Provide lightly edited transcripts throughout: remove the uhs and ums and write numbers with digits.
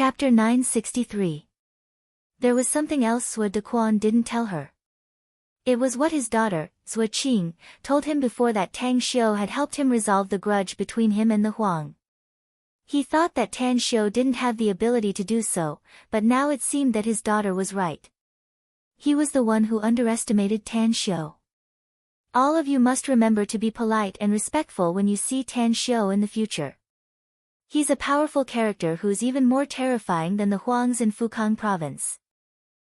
Chapter 963. There was something else Sui Dequan didn't tell her. It was what his daughter, Sui Qing, told him before, that Tang Xiu had helped him resolve the grudge between him and the Huang. He thought that Tang Xiu didn't have the ability to do so, but now it seemed that his daughter was right. He was the one who underestimated Tang Xiu. All of you must remember to be polite and respectful when you see Tang Xiu in the future. He's a powerful character who's even more terrifying than the Huangs in Fukang province.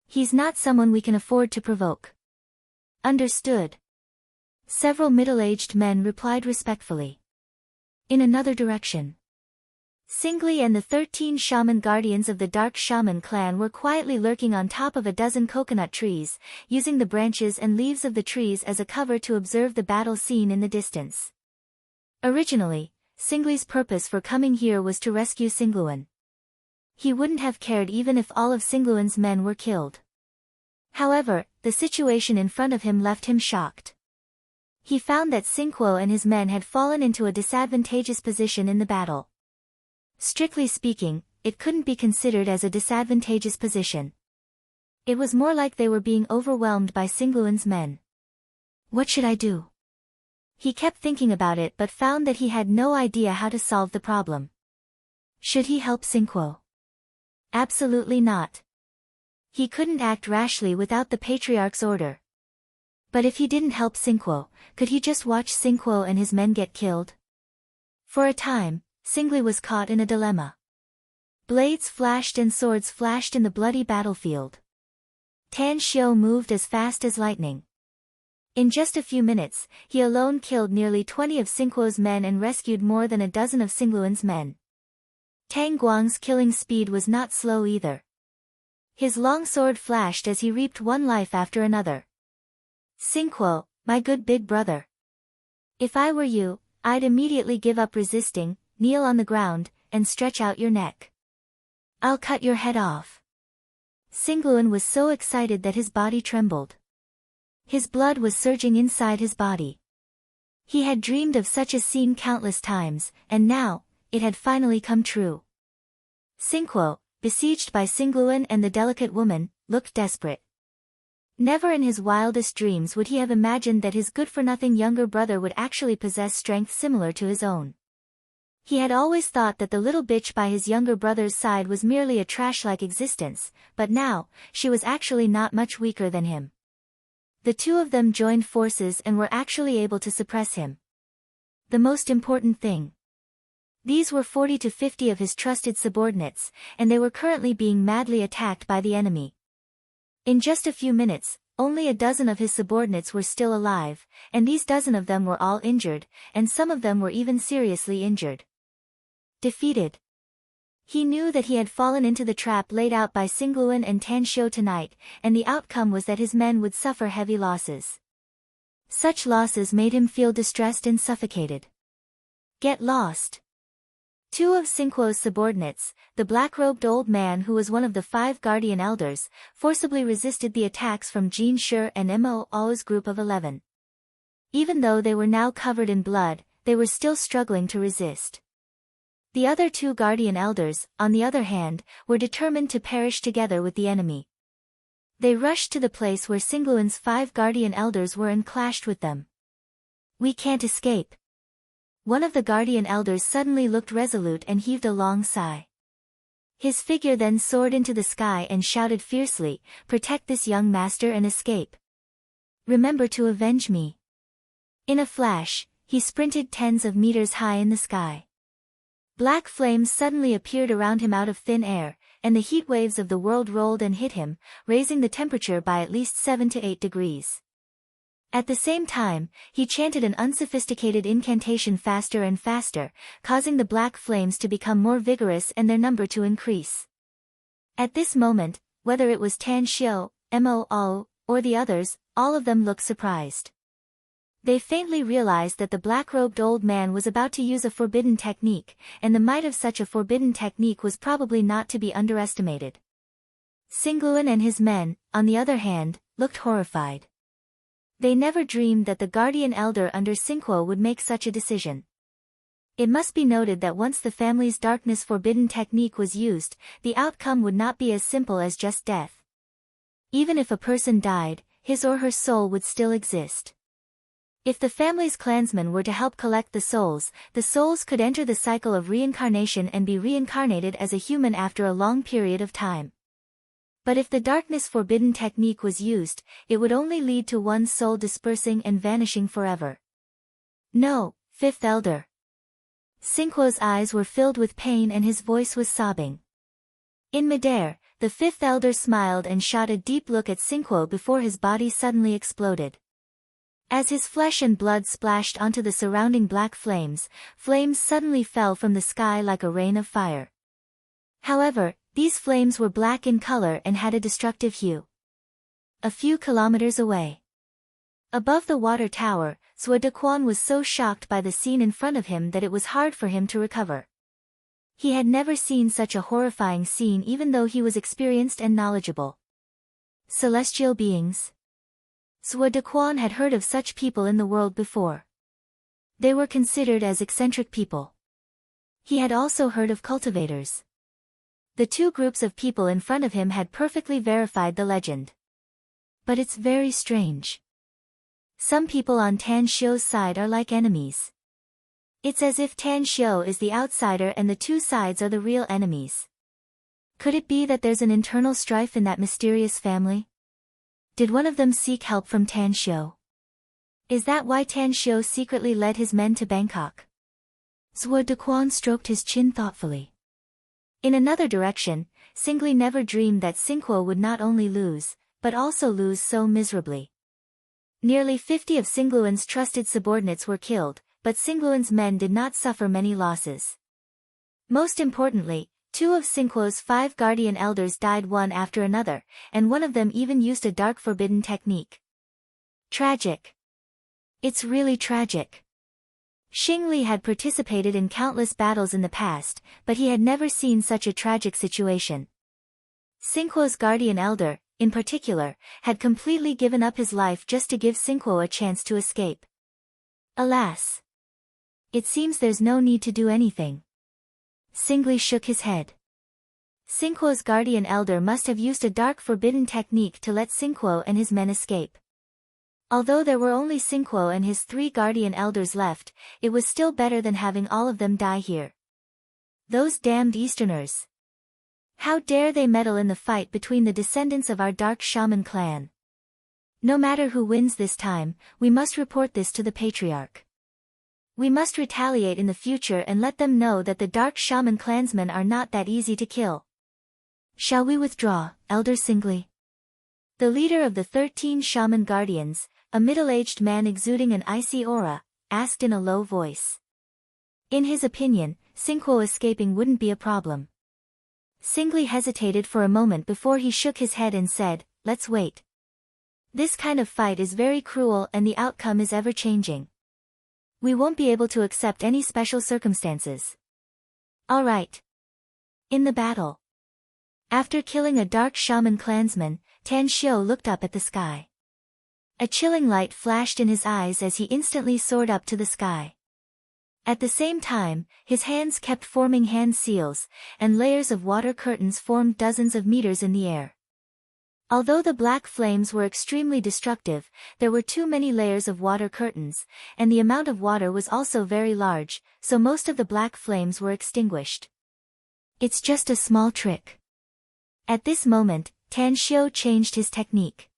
He's not someone we can afford to provoke. Understood. Several middle-aged men replied respectfully. In another direction, Singli and the 13 shaman guardians of the Dark Shaman clan were quietly lurking on top of a dozen coconut trees, using the branches and leaves of the trees as a cover to observe the battle scene in the distance. Originally, Singli's purpose for coming here was to rescue Singluan. He wouldn't have cared even if all of Singluan's men were killed. However, the situation in front of him left him shocked. He found that Singguo and his men had fallen into a disadvantageous position in the battle. Strictly speaking, it couldn't be considered as a disadvantageous position. It was more like they were being overwhelmed by Singluan's men. What should I do? He kept thinking about it but found that he had no idea how to solve the problem. Should he help Singguo? Absolutely not. He couldn't act rashly without the Patriarch's order. But if he didn't help Singguo, could he just watch Singguo and his men get killed? For a time, Singli was caught in a dilemma. Blades flashed and swords flashed in the bloody battlefield. Tan Xiu moved as fast as lightning. In just a few minutes, he alone killed nearly 20 of Singguo's men and rescued more than a dozen of Singluan's men. Tang Guang's killing speed was not slow either. His long sword flashed as he reaped one life after another. Singguo, my good big brother. If I were you, I'd immediately give up resisting, kneel on the ground, and stretch out your neck. I'll cut your head off. Singluan was so excited that his body trembled. His blood was surging inside his body. He had dreamed of such a scene countless times, and now, it had finally come true. Singguo, besieged by Singluan and the delicate woman, looked desperate. Never in his wildest dreams would he have imagined that his good-for-nothing younger brother would actually possess strength similar to his own. He had always thought that the little bitch by his younger brother's side was merely a trash-like existence, but now, she was actually not much weaker than him. The two of them joined forces and were actually able to suppress him. The most important thing. These were 40 to 50 of his trusted subordinates, and they were currently being madly attacked by the enemy. In just a few minutes, only a dozen of his subordinates were still alive, and these dozen of them were all injured, and some of them were even seriously injured. Defeated. He knew that he had fallen into the trap laid out by Singluan and Tan Xiu tonight, and the outcome was that his men would suffer heavy losses. Such losses made him feel distressed and suffocated. Get lost. Two of Singguo's subordinates, the black-robed old man who was one of the 5 guardian elders, forcibly resisted the attacks from Jin Shi and Mo Ao's group of 11. Even though they were now covered in blood, they were still struggling to resist. The other 2 guardian elders, on the other hand, were determined to perish together with the enemy. They rushed to the place where Singluan's 5 guardian elders were and clashed with them. We can't escape. One of the guardian elders suddenly looked resolute and heaved a long sigh. His figure then soared into the sky and shouted fiercely, "Protect this young master and escape. Remember to avenge me." In a flash, he sprinted tens of meters high in the sky. Black flames suddenly appeared around him out of thin air, and the heat waves of the world rolled and hit him, raising the temperature by at least 7 to 8 degrees. At the same time, he chanted an unsophisticated incantation faster and faster, causing the black flames to become more vigorous and their number to increase. At this moment, whether it was Tan Xiu, Mo Ao, or the others, all of them looked surprised. They faintly realized that the black-robed old man was about to use a forbidden technique, and the might of such a forbidden technique was probably not to be underestimated. Singluan and his men, on the other hand, looked horrified. They never dreamed that the guardian elder under Singguo would make such a decision. It must be noted that once the family's darkness forbidden technique was used, the outcome would not be as simple as just death. Even if a person died, his or her soul would still exist. If the family's clansmen were to help collect the souls could enter the cycle of reincarnation and be reincarnated as a human after a long period of time. But if the darkness forbidden technique was used, it would only lead to one's soul dispersing and vanishing forever. No, fifth elder. Sinquo's eyes were filled with pain and his voice was sobbing. In midair, the fifth elder smiled and shot a deep look at Sinquo before his body suddenly exploded. As his flesh and blood splashed onto the surrounding black flames, flames suddenly fell from the sky like a rain of fire. However, these flames were black in color and had a destructive hue. A few kilometers away, above the water tower, Zhuo Dequan was so shocked by the scene in front of him that it was hard for him to recover. He had never seen such a horrifying scene even though he was experienced and knowledgeable. Celestial beings. Zhuo Dequan had heard of such people in the world before. They were considered as eccentric people. He had also heard of cultivators. The two groups of people in front of him had perfectly verified the legend. But it's very strange. Some people on Tan Xiu's side are like enemies. It's as if Tan Xiu is the outsider and the two sides are the real enemies. Could it be that there's an internal strife in that mysterious family? Did one of them seek help from Tan Xiu? Is that why Tan Xiu secretly led his men to Bangkok? Zhuo Dequan stroked his chin thoughtfully. In another direction, Singli never dreamed that Sinquo would not only lose, but also lose so miserably. Nearly 50 of Singluan's trusted subordinates were killed, but Singluan's men did not suffer many losses. Most importantly, 2 of Sinquo's 5 guardian elders died one after another, and one of them even used a dark forbidden technique. Tragic. It's really tragic. Xingli had participated in countless battles in the past, but he had never seen such a tragic situation. Sinquo's guardian elder, in particular, had completely given up his life just to give Sinquo a chance to escape. Alas! It seems there's no need to do anything. Singli shook his head. Sinquo's guardian elder must have used a dark forbidden technique to let Sinquo and his men escape. Although there were only Sinquo and his 3 guardian elders left, it was still better than having all of them die here. Those damned Easterners! How dare they meddle in the fight between the descendants of our dark shaman clan? No matter who wins this time, we must report this to the patriarch. We must retaliate in the future and let them know that the dark shaman clansmen are not that easy to kill. Shall we withdraw, Elder Singli? The leader of the 13 shaman guardians, a middle-aged man exuding an icy aura, asked in a low voice. In his opinion, Sinquo escaping wouldn't be a problem. Singli hesitated for a moment before he shook his head and said, "Let's wait. This kind of fight is very cruel and the outcome is ever-changing. We won't be able to accept any special circumstances." All right. In the battle. After killing a dark shaman clansman, Tan Xiu looked up at the sky. A chilling light flashed in his eyes as he instantly soared up to the sky. At the same time, his hands kept forming hand seals, and layers of water curtains formed dozens of meters in the air. Although the black flames were extremely destructive, there were too many layers of water curtains, and the amount of water was also very large, so most of the black flames were extinguished. It's just a small trick. At this moment, Tan Xiu changed his technique.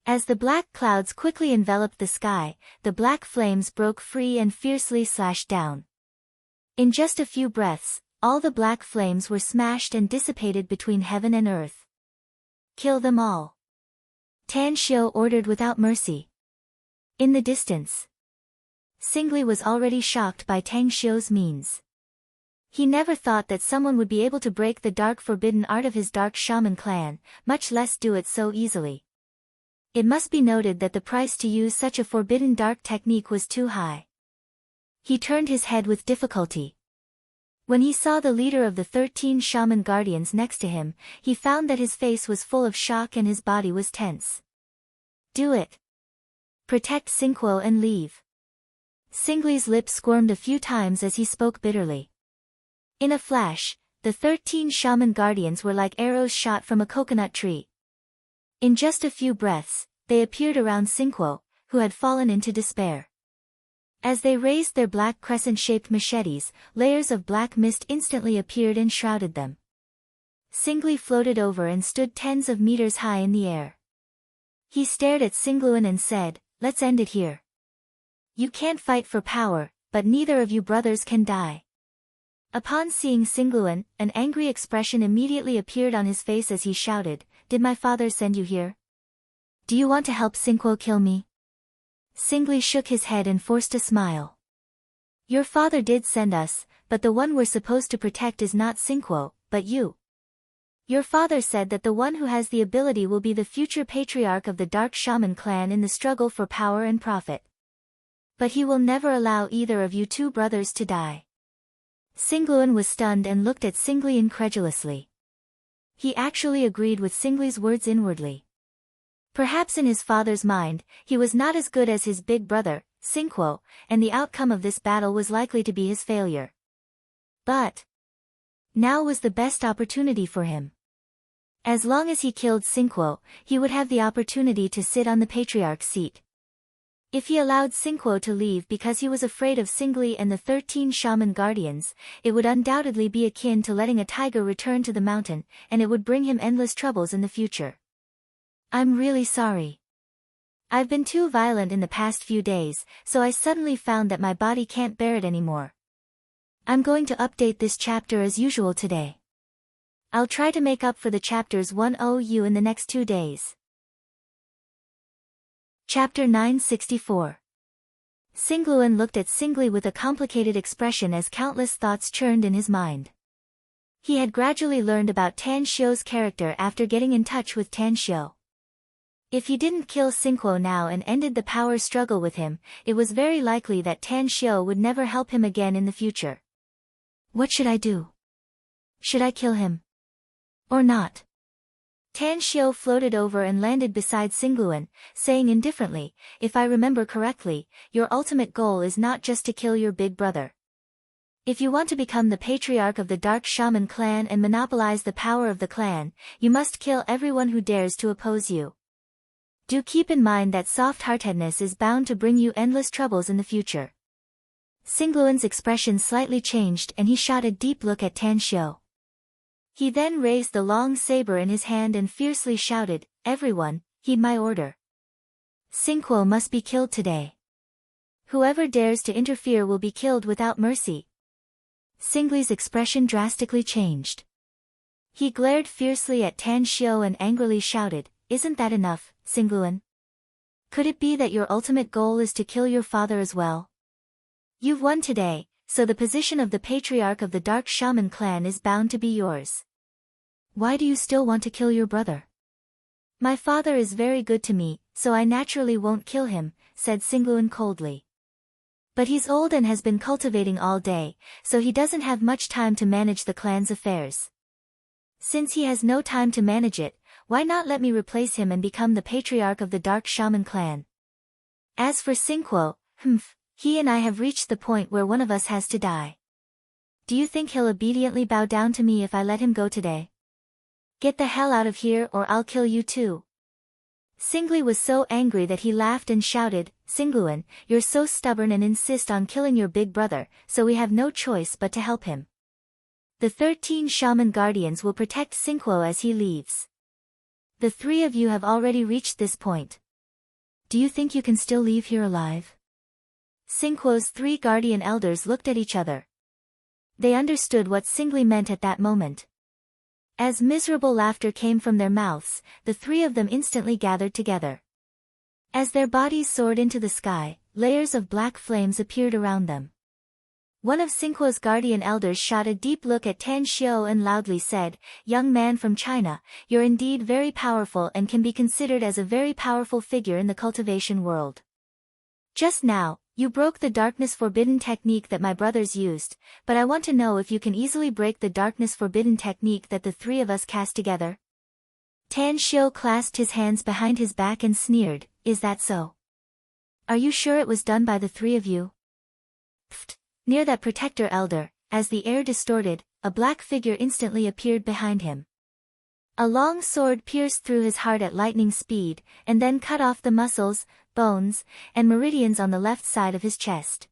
As the black clouds quickly enveloped the sky, the black flames broke free and fiercely slashed down. In just a few breaths, all the black flames were smashed and dissipated between heaven and earth. Kill them all. Tan Xiu ordered without mercy. In the distance, Singli was already shocked by Tang Xiu's means. He never thought that someone would be able to break the dark forbidden art of his dark shaman clan, much less do it so easily. It must be noted that the price to use such a forbidden dark technique was too high. He turned his head with difficulty. When he saw the leader of the 13 shaman guardians next to him, he found that his face was full of shock and his body was tense. Do it. Protect Sinquo and leave. Singli's lips squirmed a few times as he spoke bitterly. In a flash, the 13 shaman guardians were like arrows shot from a coconut tree. In just a few breaths, they appeared around Sinquo, who had fallen into despair. As they raised their black crescent-shaped machetes, layers of black mist instantly appeared and shrouded them. Singli floated over and stood tens of meters high in the air. He stared at Singluan and said, "Let's end it here. You can't fight for power, but neither of you brothers can die." Upon seeing Singluan, an angry expression immediately appeared on his face as he shouted, "Did my father send you here? Do you want to help Sinquo kill me?" Singli shook his head and forced a smile. "Your father did send us, but the one we're supposed to protect is not Sinquo, but you. Your father said that the one who has the ability will be the future patriarch of the Dark Shaman clan in the struggle for power and profit. But he will never allow either of you two brothers to die." Singluan was stunned and looked at Singli incredulously. He actually agreed with Singli's words inwardly. Perhaps in his father's mind, he was not as good as his big brother, Sinquo, and the outcome of this battle was likely to be his failure. But now was the best opportunity for him. As long as he killed Sinquo, he would have the opportunity to sit on the patriarch's seat. If he allowed Sinquo to leave because he was afraid of Singli and the 13 shaman guardians, it would undoubtedly be akin to letting a tiger return to the mountain, and it would bring him endless troubles in the future. "I'm really sorry. I've been too violent in the past few days, so I suddenly found that my body can't bear it anymore. I'm going to update this chapter as usual today. I'll try to make up for the chapters 10U in the next 2 days." Chapter 964. Singluan looked at Singli with a complicated expression as countless thoughts churned in his mind. He had gradually learned about Tan Xiu's character after getting in touch with Tan Xiu. If he didn't kill Sinquo now and ended the power struggle with him, it was very likely that Tan Xiu would never help him again in the future. What should I do? Should I kill him? Or not? Tan Xiu floated over and landed beside Singluan, saying indifferently, "If I remember correctly, your ultimate goal is not just to kill your big brother. If you want to become the patriarch of the Dark Shaman clan and monopolize the power of the clan, you must kill everyone who dares to oppose you. Do keep in mind that soft-heartedness is bound to bring you endless troubles in the future." Singluan's expression slightly changed and he shot a deep look at Tan Xiu. He then raised the long saber in his hand and fiercely shouted, "Everyone, heed my order. Sinquo must be killed today. Whoever dares to interfere will be killed without mercy." Singli's expression drastically changed. He glared fiercely at Tan Xiu and angrily shouted, "Isn't that enough, Singluan? Could it be that your ultimate goal is to kill your father as well? You've won today, so the position of the patriarch of the Dark Shaman clan is bound to be yours. Why do you still want to kill your brother?" "My father is very good to me, so I naturally won't kill him," said Singluan coldly. "But he's old and has been cultivating all day, so he doesn't have much time to manage the clan's affairs. Since he has no time to manage it, why not let me replace him and become the patriarch of the Dark Shaman clan? As for Sinquo, he and I have reached the point where one of us has to die. Do you think he'll obediently bow down to me if I let him go today? Get the hell out of here or I'll kill you too." Singli was so angry that he laughed and shouted, "Singluan, you're so stubborn and insist on killing your big brother, so we have no choice but to help him. The 13 shaman guardians will protect Sinquo as he leaves. The 3 of you have already reached this point. Do you think you can still leave here alive?" Sinquo's 3 guardian elders looked at each other. They understood what Singli meant at that moment. As miserable laughter came from their mouths, the 3 of them instantly gathered together. As their bodies soared into the sky, layers of black flames appeared around them. One of Sinquo's guardian elders shot a deep look at Tan Xiu and loudly said, "Young man from China, you're indeed very powerful and can be considered as a very powerful figure in the cultivation world. Just now, you broke the darkness forbidden technique that my brothers used, but I want to know if you can easily break the darkness forbidden technique that the 3 of us cast together." Tan Xiu clasped his hands behind his back and sneered, "Is that so? Are you sure it was done by the 3 of you? Pfft! Near that protector elder, as the air distorted, a black figure instantly appeared behind him. A long sword pierced through his heart at lightning speed, and then cut off the muscles, bones, and meridians on the left side of his chest.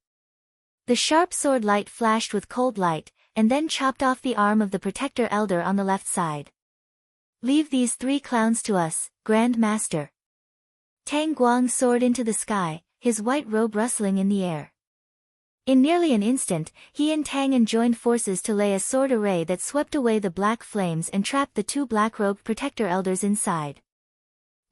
The sharp sword light flashed with cold light, and then chopped off the arm of the protector elder on the left side. "Leave these 3 clowns to us, Grand Master." Tang Guang soared into the sky, his white robe rustling in the air. In nearly an instant, he and Tang joined forces to lay a sword array that swept away the black flames and trapped the 2 black-robed protector elders inside.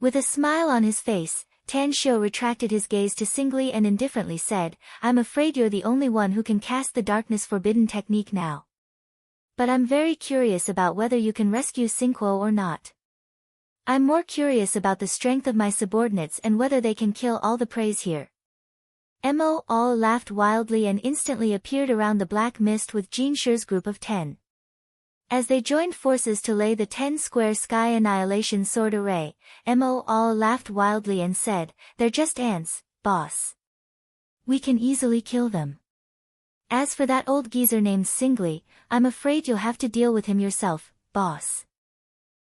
With a smile on his face, Tan Xiu retracted his gaze to Singly and indifferently said, "I'm afraid you're the only one who can cast the darkness forbidden technique now. But I'm very curious about whether you can rescue Xingguo or not. I'm more curious about the strength of my subordinates and whether they can kill all the preys here." Mo all laughed wildly and instantly appeared around the black mist with Jin Shi's group of 10. As they joined forces to lay the 10-square sky annihilation sword array, Mo all laughed wildly and said, "They're just ants, boss. We can easily kill them. As for that old geezer named Singly, I'm afraid you'll have to deal with him yourself, boss."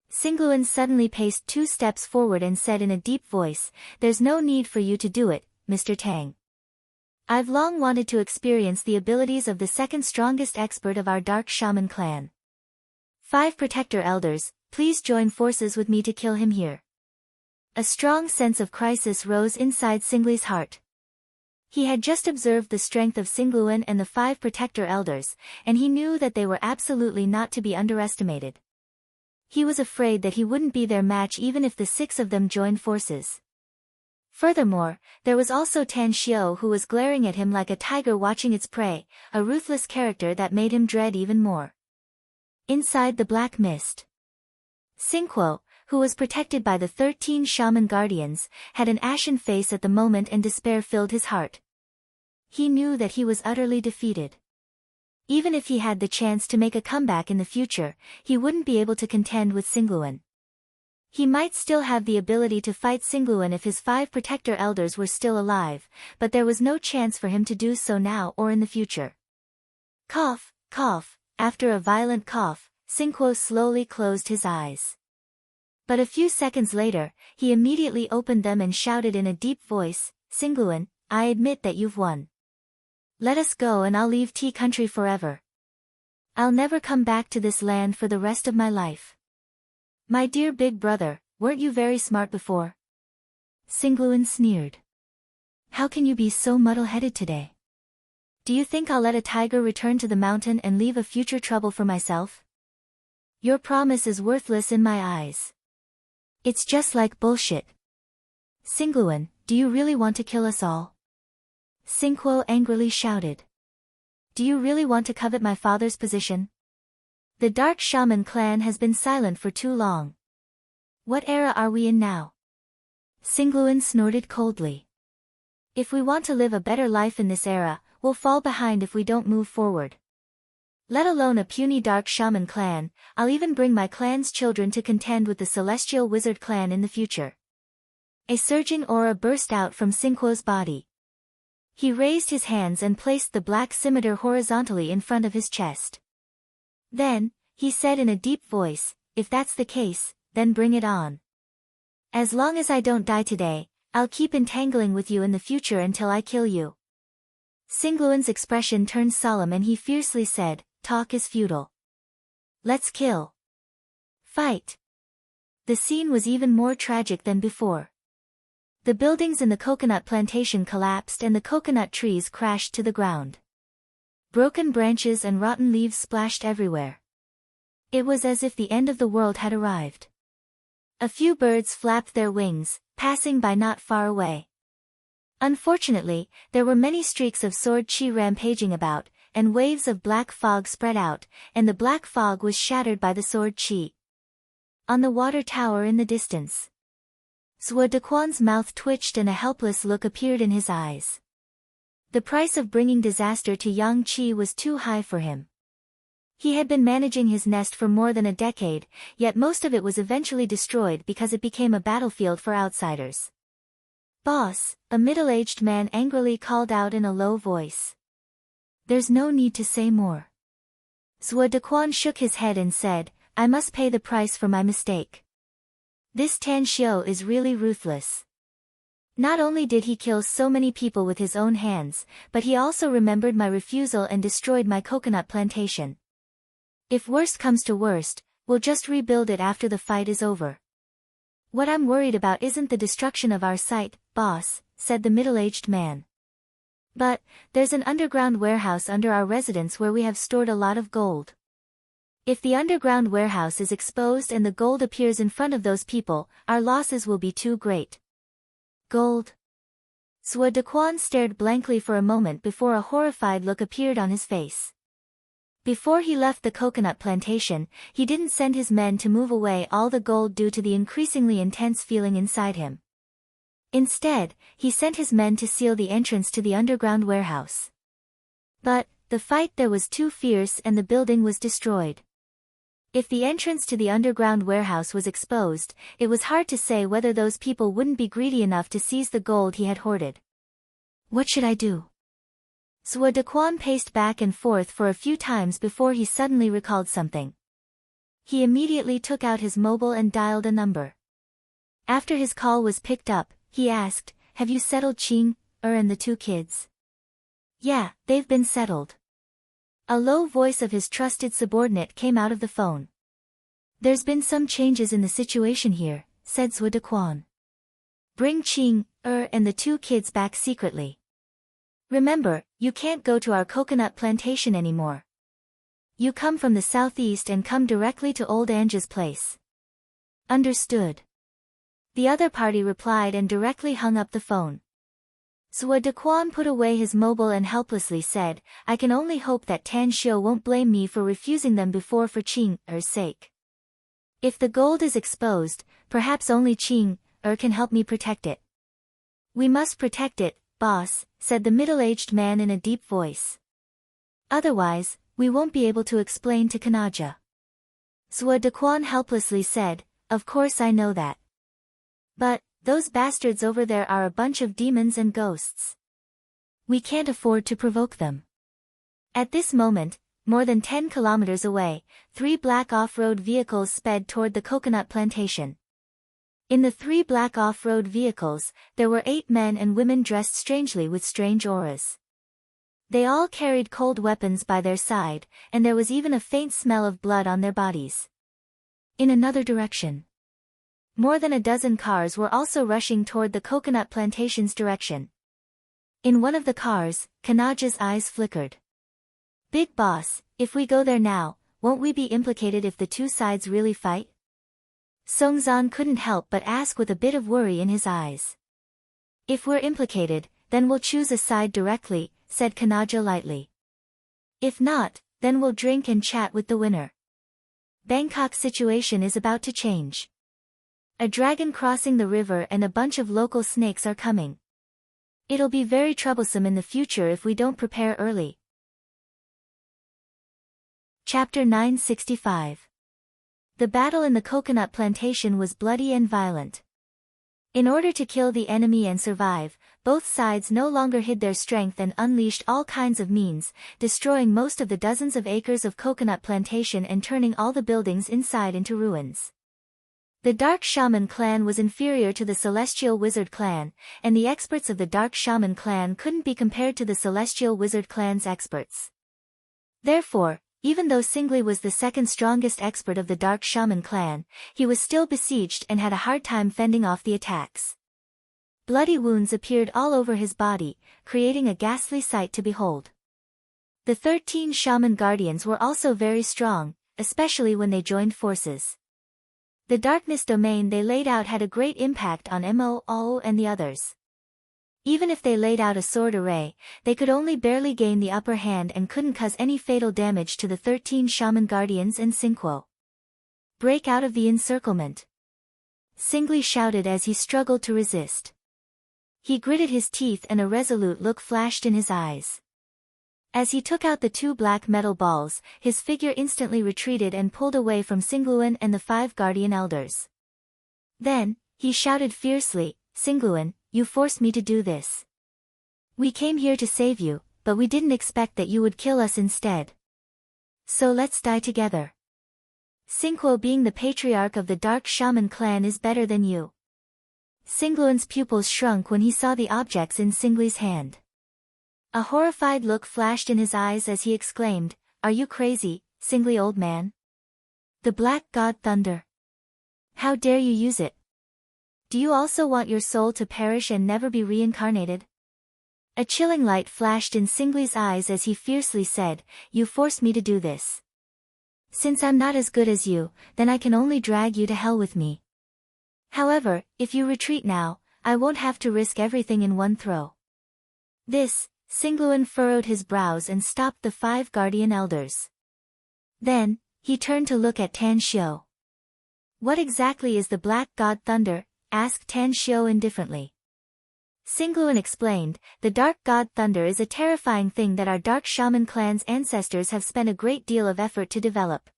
Singluan suddenly paced 2 steps forward and said in a deep voice, "There's no need for you to do it, Mr. Tang. I've long wanted to experience the abilities of the second strongest expert of our Dark Shaman clan. 5 protector elders, please join forces with me to kill him here." A strong sense of crisis rose inside Singly's heart. He had just observed the strength of Singluan and the 5 protector elders, and he knew that they were absolutely not to be underestimated. He was afraid that he wouldn't be their match even if the 6 of them joined forces. Furthermore, there was also Tan Xiu who was glaring at him like a tiger watching its prey, a ruthless character that made him dread even more. Inside the black mist, Xingguo, who was protected by the 13 shaman guardians, had an ashen face at the moment and despair filled his heart. He knew that he was utterly defeated. Even if he had the chance to make a comeback in the future, he wouldn't be able to contend with Singluan. He might still have the ability to fight Singluan if his 5 protector elders were still alive, but there was no chance for him to do so now or in the future. Cough, cough, after a violent cough, Xingguo slowly closed his eyes. But a few seconds later, he immediately opened them and shouted in a deep voice, "Singluan, I admit that you've won. Let us go and I'll leave Tea Country forever. I'll never come back to this land for the rest of my life." "My dear big brother, weren't you very smart before?" Singluan sneered. "How can you be so muddle-headed today? Do you think I'll let a tiger return to the mountain and leave a future trouble for myself? Your promise is worthless in my eyes. It's just like bullshit. Singluan, do you really want to kill us all?" Xingguo angrily shouted. "Do you really want to covet my father's position? The Dark Shaman clan has been silent for too long. What era are we in now?" Singluan snorted coldly. "If we want to live a better life in this era, we'll fall behind if we don't move forward. Let alone a puny Dark Shaman clan, I'll even bring my clan's children to contend with the Celestial Wizard clan in the future." A surging aura burst out from Xingguo's body. He raised his hands and placed the black scimitar horizontally in front of his chest. Then, he said in a deep voice, "If that's the case, then bring it on. As long as I don't die today, I'll keep entangling with you in the future until I kill you." Singluan's expression turned solemn and he fiercely said, "Talk is futile. Let's kill. Fight." The scene was even more tragic than before. The buildings in the coconut plantation collapsed and the coconut trees crashed to the ground. Broken branches and rotten leaves splashed everywhere. It was as if the end of the world had arrived. A few birds flapped their wings, passing by not far away. Unfortunately, there were many streaks of sword chi rampaging about, and waves of black fog spread out, and the black fog was shattered by the sword chi. On the water tower in the distance, Zhuo Dequan's mouth twitched and a helpless look appeared in his eyes. The price of bringing disaster to Yang Qi was too high for him. He had been managing his nest for more than a decade, yet most of it was eventually destroyed because it became a battlefield for outsiders. "Boss," a middle-aged man angrily called out in a low voice. There's no need to say more. Zhuo Dequan shook his head and said, I must pay the price for my mistake. This Tan Xiu is really ruthless. Not only did he kill so many people with his own hands, but he also remembered my refusal and destroyed my coconut plantation. If worst comes to worst, we'll just rebuild it after the fight is over. What I'm worried about isn't the destruction of our site, boss, said the middle-aged man. But, there's an underground warehouse under our residence where we have stored a lot of gold. If the underground warehouse is exposed and the gold appears in front of those people, our losses will be too great. Gold? Zhuo Dequan stared blankly for a moment before a horrified look appeared on his face. Before he left the coconut plantation, he didn't send his men to move away all the gold due to the increasingly intense feeling inside him. Instead, he sent his men to seal the entrance to the underground warehouse. But, the fight there was too fierce and the building was destroyed. If the entrance to the underground warehouse was exposed, it was hard to say whether those people wouldn't be greedy enough to seize the gold he had hoarded. What should I do? Zhuo Dequan paced back and forth for a few times before he suddenly recalled something. He immediately took out his mobile and dialed a number. After his call was picked up, he asked, have you settled Qing, and the two kids? Yeah, they've been settled. A low voice of his trusted subordinate came out of the phone. There's been some changes in the situation here, said Zhuo Dequan. Bring Qing, and the two kids back secretly. Remember, you can't go to our coconut plantation anymore. You come from the southeast and come directly to Old Anja's place. Understood. The other party replied and directly hung up the phone. Zhuo Dequan put away his mobile and helplessly said, I can only hope that Tan Xiu won't blame me for refusing them before for Qing's sake. If the gold is exposed, perhaps only Qing can help me protect it. We must protect it, boss, said the middle-aged man in a deep voice. Otherwise, we won't be able to explain to Kanaja. Zhuo Dequan helplessly said, of course I know that. But, those bastards over there are a bunch of demons and ghosts. We can't afford to provoke them. At this moment, more than 10 kilometers away, 3 black off-road vehicles sped toward the coconut plantation. In the 3 black off-road vehicles, there were 8 men and women dressed strangely with strange auras. They all carried cold weapons by their side, and there was even a faint smell of blood on their bodies. In another direction, more than a dozen cars were also rushing toward the coconut plantation's direction. In one of the cars, Kanaja's eyes flickered. Big boss, if we go there now, won't we be implicated if the two sides really fight? Songzan couldn't help but ask with a bit of worry in his eyes. If we're implicated, then we'll choose a side directly, said Kanaja lightly. If not, then we'll drink and chat with the winner. Bangkok's situation is about to change. A dragon crossing the river and a bunch of local snakes are coming. It'll be very troublesome in the future if we don't prepare early. Chapter 965. The battle in the coconut plantation was bloody and violent. In order to kill the enemy and survive, both sides no longer hid their strength and unleashed all kinds of means, destroying most of the dozens of acres of coconut plantation and turning all the buildings inside into ruins. The Dark Shaman clan was inferior to the Celestial Wizard clan, and the experts of the Dark Shaman clan couldn't be compared to the Celestial Wizard clan's experts. Therefore, even though Singli was the second strongest expert of the Dark Shaman clan, he was still besieged and had a hard time fending off the attacks. Bloody wounds appeared all over his body, creating a ghastly sight to behold. The 13 Shaman Guardians were also very strong, especially when they joined forces. The darkness domain they laid out had a great impact on Mo and the others. Even if they laid out a sword array, they could only barely gain the upper hand and couldn't cause any fatal damage to the 13 Shaman Guardians and Sinquo. Break out of the encirclement! Singli shouted as he struggled to resist. He gritted his teeth and a resolute look flashed in his eyes. As he took out the 2 black metal balls, his figure instantly retreated and pulled away from Singluan and the 5 guardian elders. Then, he shouted fiercely, Singluan, you forced me to do this. We came here to save you, but we didn't expect that you would kill us instead. So let's die together. Xingguo, being the patriarch of the Dark Shaman clan, is better than you. Xingluan's pupils shrunk when he saw the objects in Xingli's hand. A horrified look flashed in his eyes as he exclaimed, "Are you crazy, Xingli old man? The Black God Thunder. How dare you use it? Do you also want your soul to perish and never be reincarnated?" A chilling light flashed in Xingli's eyes as he fiercely said, "You forced me to do this. Since I'm not as good as you, then I can only drag you to hell with me. However, if you retreat now, I won't have to risk everything in one throw." This, Xingluan furrowed his brows and stopped the 5 guardian elders. Then, he turned to look at Tan Xiu. "What exactly is the Black God Thunder?" asked Tan Xiu indifferently. Xingluan explained, "The Dark God Thunder is a terrifying thing that our Dark Shaman clan's ancestors have spent a great deal of effort to develop.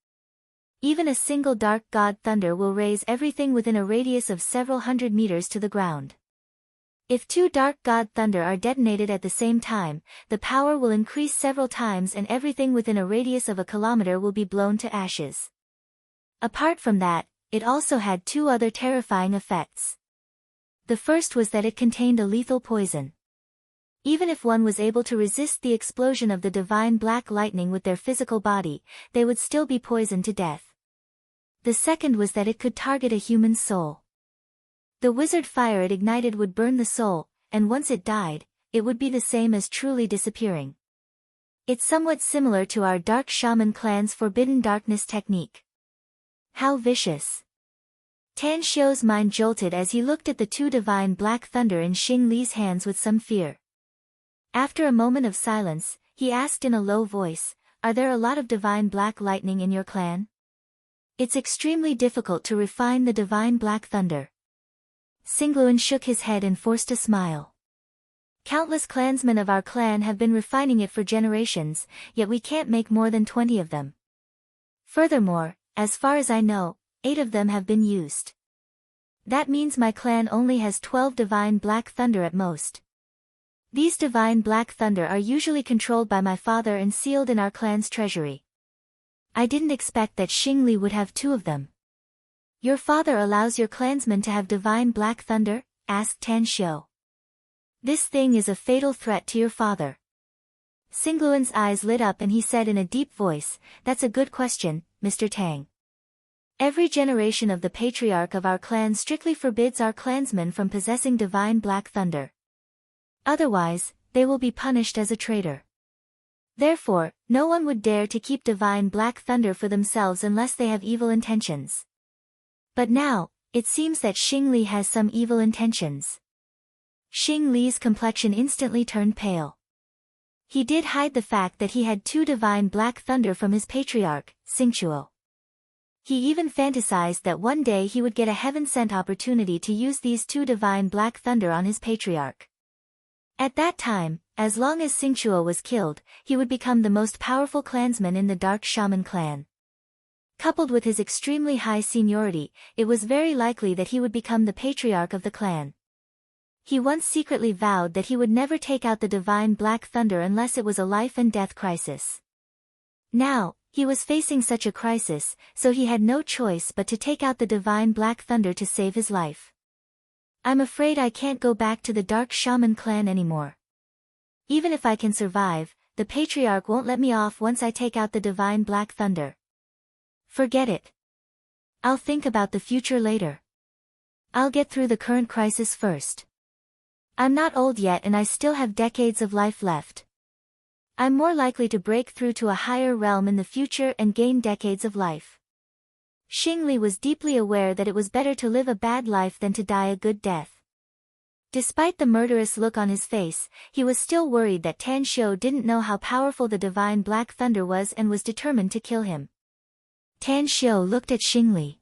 Even a single Dark God Thunder will raise everything within a radius of several hundred meters to the ground. If 2 Dark God Thunder are detonated at the same time, the power will increase several times and everything within a radius of a kilometer will be blown to ashes. Apart from that, it also had 2 other terrifying effects. The first was that it contained a lethal poison. Even if one was able to resist the explosion of the divine black lightning with their physical body, they would still be poisoned to death. The second was that it could target a human's soul. The wizard fire it ignited would burn the soul, and once it died, it would be the same as truly disappearing. It's somewhat similar to our Dark Shaman clan's Forbidden Darkness technique. How vicious! Tan Xiu's mind jolted as he looked at the 2 divine black thunder in Xing Li's hands with some fear. After a moment of silence, he asked in a low voice, "Are there a lot of divine black lightning in your clan?" "It's extremely difficult to refine the divine black thunder." Xingluan shook his head and forced a smile. "Countless clansmen of our clan have been refining it for generations, yet we can't make more than 20 of them. Furthermore, as far as I know, 8 of them have been used. That means my clan only has 12 divine black thunder at most. These divine black thunder are usually controlled by my father and sealed in our clan's treasury. I didn't expect that Xingli would have 2 of them." "Your father allows your clansmen to have divine black thunder?" asked Tan Xiu. "This thing is a fatal threat to your father." Xingluan's eyes lit up and he said in a deep voice, "That's a good question, Mr. Tang. Every generation of the patriarch of our clan strictly forbids our clansmen from possessing divine black thunder. Otherwise, they will be punished as a traitor. Therefore, no one would dare to keep divine black thunder for themselves unless they have evil intentions. But now, it seems that Xing Li has some evil intentions." Xing Li's complexion instantly turned pale. He did hide the fact that he had 2 divine black thunder from his patriarch, Xingchuo. He even fantasized that one day he would get a heaven-sent opportunity to use these 2 divine black thunder on his patriarch. At that time, as long as Xingchuo was killed, he would become the most powerful clansman in the Dark Shaman clan. Coupled with his extremely high seniority, it was very likely that he would become the patriarch of the clan. He once secretly vowed that he would never take out the divine black thunder unless it was a life-and-death crisis. Now, he was facing such a crisis, so he had no choice but to take out the divine black thunder to save his life. "I'm afraid I can't go back to the Dark Shaman clan anymore. Even if I can survive, the patriarch won't let me off once I take out the divine black thunder. Forget it. I'll think about the future later. I'll get through the current crisis first. I'm not old yet and I still have decades of life left. I'm more likely to break through to a higher realm in the future and gain decades of life." Xing Li was deeply aware that it was better to live a bad life than to die a good death. Despite the murderous look on his face, he was still worried that Tan Xiu didn't know how powerful the divine black thunder was and was determined to kill him. Tan Xiu looked at Xing Li.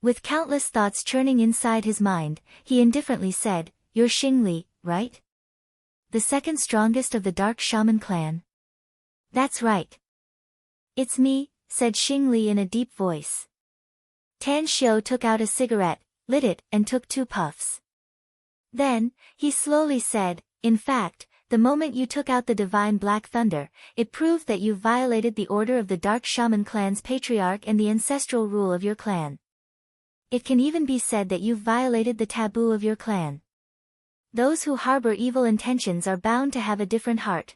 With countless thoughts churning inside his mind, he indifferently said, "You're Xing Li, right? The second strongest of the Dark Shaman clan?" "That's right." "It's me," said Xing Li in a deep voice. Tan Xiu took out a cigarette, lit it, and took 2 puffs. Then, he slowly said, "In fact, the moment you took out the divine Black Thunder, it proved that you've violated the order of the Dark Shaman clan's patriarch and the ancestral rule of your clan. It can even be said that you've violated the taboo of your clan. Those who harbor evil intentions are bound to have a different heart.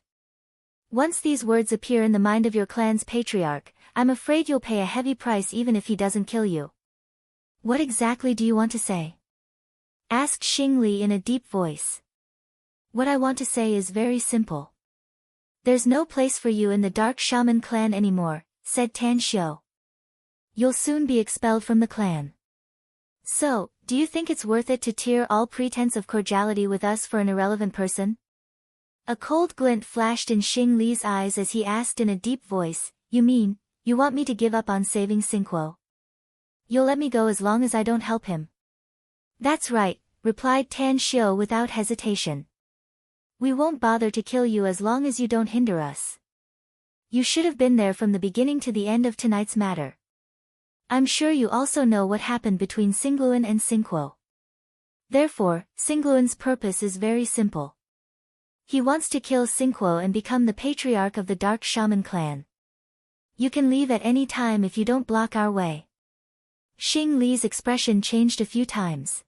Once these words appear in the mind of your clan's patriarch, I'm afraid you'll pay a heavy price even if he doesn't kill you. What exactly do you want to say? Asked Xing Li in a deep voice. What I want to say is very simple. There's no place for you in the Dark Shaman clan anymore, said Tan Xiu. You'll soon be expelled from the clan. So, do you think it's worth it to tear all pretense of cordiality with us for an irrelevant person? A cold glint flashed in Xing Li's eyes as he asked in a deep voice, You mean, you want me to give up on saving Xingguo? You'll let me go as long as I don't help him? That's right, replied Tan Xiu without hesitation. We won't bother to kill you as long as you don't hinder us. You should have been there from the beginning to the end of tonight's matter. I'm sure you also know what happened between Xingluan and Xingguo. Therefore, Xingluan's purpose is very simple. He wants to kill Xingguo and become the patriarch of the Dark Shaman clan. You can leave at any time if you don't block our way. Xing Li's expression changed a few times.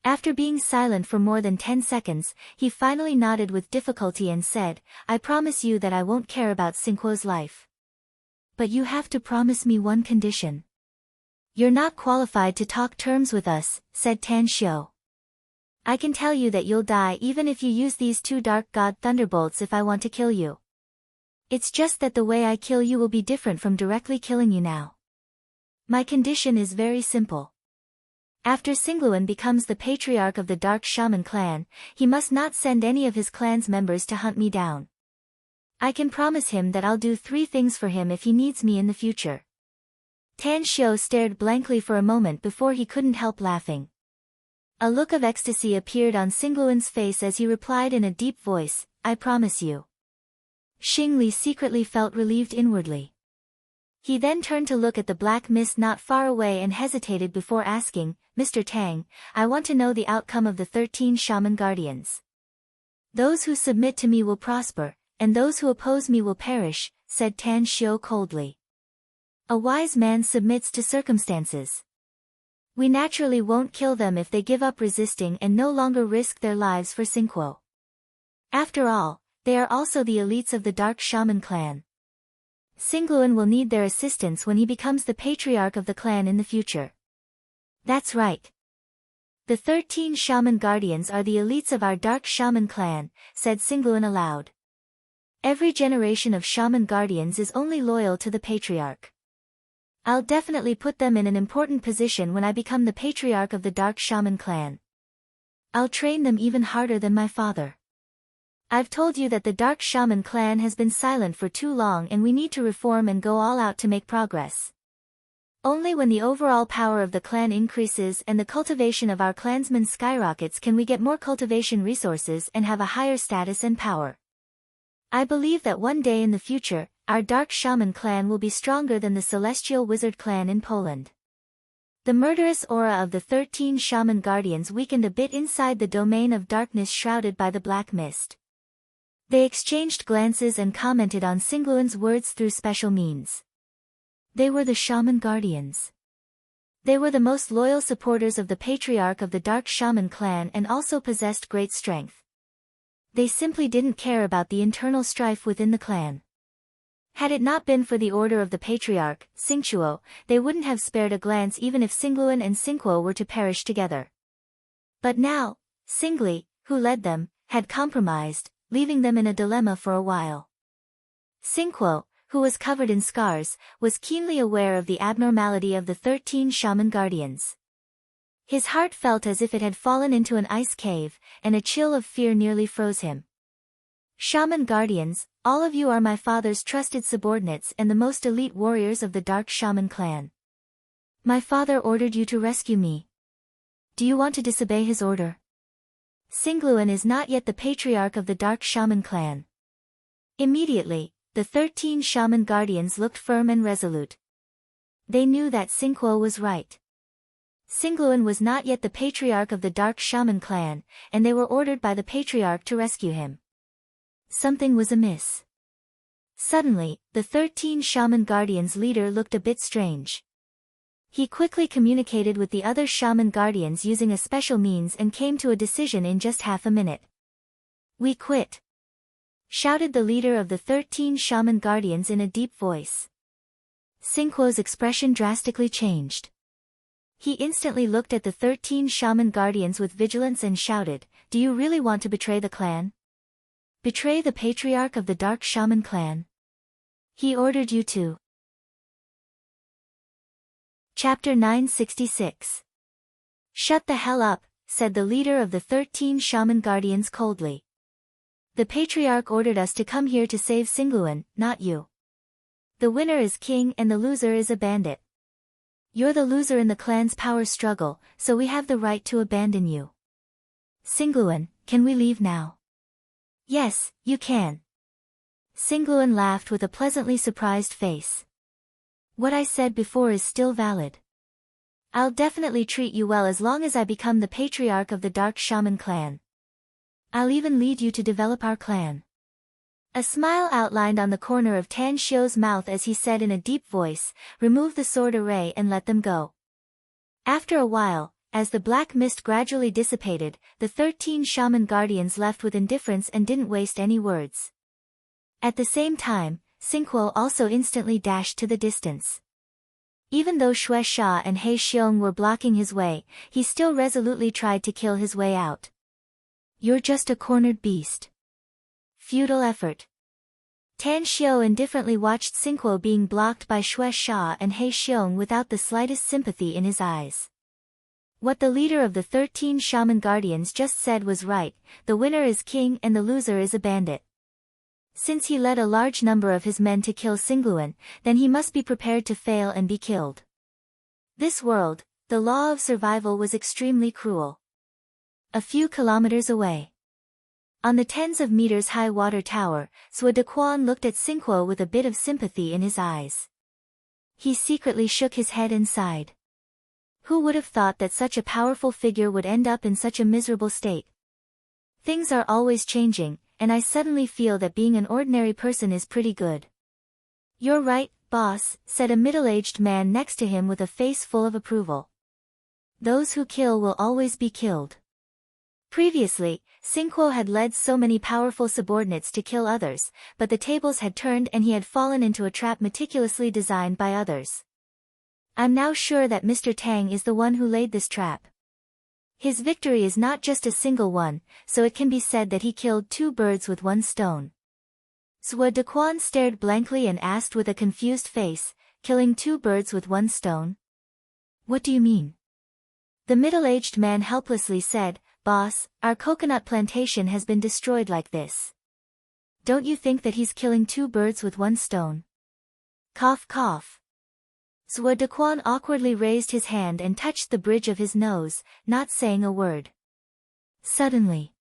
After being silent for more than 10 seconds, he finally nodded with difficulty and said, I promise you that I won't care about Xingguo's life. But you have to promise me one condition. You're not qualified to talk terms with us, said Tan Xiu. I can tell you that you'll die even if you use these 2 Dark God Thunderbolts if I want to kill you. It's just that the way I kill you will be different from directly killing you now. My condition is very simple. After Xingluan becomes the patriarch of the Dark Shaman clan, he must not send any of his clan's members to hunt me down. I can promise him that I'll do 3 things for him if he needs me in the future. Tan Xiu stared blankly for a moment before he couldn't help laughing. A look of ecstasy appeared on Xingluan's face as he replied in a deep voice, I promise you. Xing Li secretly felt relieved inwardly. He then turned to look at the black mist not far away and hesitated before asking, Mr. Tang, I want to know the outcome of the 13 Shaman Guardians. Those who submit to me will prosper, and those who oppose me will perish, said Tan Xiu coldly. A wise man submits to circumstances. We naturally won't kill them if they give up resisting and no longer risk their lives for Xingguo. After all, they are also the elites of the Dark Shaman clan. Xingluan will need their assistance when he becomes the patriarch of the clan in the future. That's right. The 13 Shaman Guardians are the elites of our Dark Shaman clan, said Xingluan aloud. Every generation of Shaman Guardians is only loyal to the patriarch. I'll definitely put them in an important position when I become the patriarch of the Dark Shaman clan. I'll train them even harder than my father. I've told you that the Dark Shaman clan has been silent for too long and we need to reform and go all out to make progress. Only when the overall power of the clan increases and the cultivation of our clansmen skyrockets can we get more cultivation resources and have a higher status and power. I believe that one day in the future, our Dark Shaman clan will be stronger than the Celestial Wizard clan in Poland. The murderous aura of the 13 Shaman Guardians weakened a bit inside the domain of darkness shrouded by the black mist. They exchanged glances and commented on Xingluan's words through special means. They were the Shaman Guardians. They were the most loyal supporters of the patriarch of the Dark Shaman clan and also possessed great strength. They simply didn't care about the internal strife within the clan. Had it not been for the order of the patriarch, Xingguo, they wouldn't have spared a glance even if Xingluan and Xingguo were to perish together. But now, Xingli, who led them, had compromised, leaving them in a dilemma for a while. Xingguo, who was covered in scars, was keenly aware of the abnormality of the 13 Shaman Guardians. His heart felt as if it had fallen into an ice cave, and a chill of fear nearly froze him. Shaman Guardians, all of you are my father's trusted subordinates and the most elite warriors of the Dark Shaman clan. My father ordered you to rescue me. Do you want to disobey his order? Xingluan is not yet the patriarch of the Dark Shaman clan. Immediately, the 13 Shaman Guardians looked firm and resolute. They knew that Xingguo was right. Xingluan was not yet the patriarch of the Dark Shaman clan, and they were ordered by the patriarch to rescue him. Something was amiss. Suddenly, the 13 shaman guardians' leader looked a bit strange. He quickly communicated with the other shaman guardians using a special means and came to a decision in just half a minute. "We quit!" shouted the leader of the 13 shaman guardians in a deep voice. Xingquo's expression drastically changed. He instantly looked at the 13 shaman guardians with vigilance and shouted, "Do you really want to betray the clan? Betray the patriarch of the Dark Shaman clan? He ordered you to." Chapter 966. "Shut the hell up," said the leader of the 13 shaman guardians coldly. "The patriarch ordered us to come here to save Xingluan, not you. The winner is king and the loser is a bandit. You're the loser in the clan's power struggle, so we have the right to abandon you. Xingluan, can we leave now?" "Yes, you can." Xingluan laughed with a pleasantly surprised face. "What I said before is still valid. I'll definitely treat you well as long as I become the patriarch of the Dark Shaman clan. I'll even lead you to develop our clan." A smile outlined on the corner of Tan Xiu's mouth as he said in a deep voice, "Remove the sword array and let them go." After a while, as the black mist gradually dissipated, the 13 shaman guardians left with indifference and didn't waste any words. At the same time, Xingquo also instantly dashed to the distance. Even though Xue Sha and He Xiong were blocking his way, he still resolutely tried to kill his way out. "You're just a cornered beast." Futile effort. Tan Xiu indifferently watched Xingquo being blocked by Xue Sha and He Xiong without the slightest sympathy in his eyes. What the leader of the 13 shaman guardians just said was right, the winner is king and the loser is a bandit. Since he led a large number of his men to kill Xingluan, then he must be prepared to fail and be killed. This world, the law of survival was extremely cruel. A few kilometers away, on the tens of meters high water tower, Zhuo Dequan looked at Xingquo with a bit of sympathy in his eyes. He secretly shook his head and sighed. Who would have thought that such a powerful figure would end up in such a miserable state? Things are always changing, and I suddenly feel that being an ordinary person is pretty good. "You're right, boss," said a middle-aged man next to him with a face full of approval. "Those who kill will always be killed." Previously, Xingquo had led so many powerful subordinates to kill others, but the tables had turned and he had fallen into a trap meticulously designed by others. "I'm now sure that Mr. Tang is the one who laid this trap. His victory is not just a single one, so it can be said that he killed 2 birds with 1 stone. Zhuo Dequan stared blankly and asked with a confused face, "Killing 2 birds with 1 stone? What do you mean?" The middle-aged man helplessly said, "Boss, our coconut plantation has been destroyed like this. Don't you think that he's killing 2 birds with 1 stone? Cough cough." Zhuo Dequan awkwardly raised his hand and touched the bridge of his nose, not saying a word. Suddenly,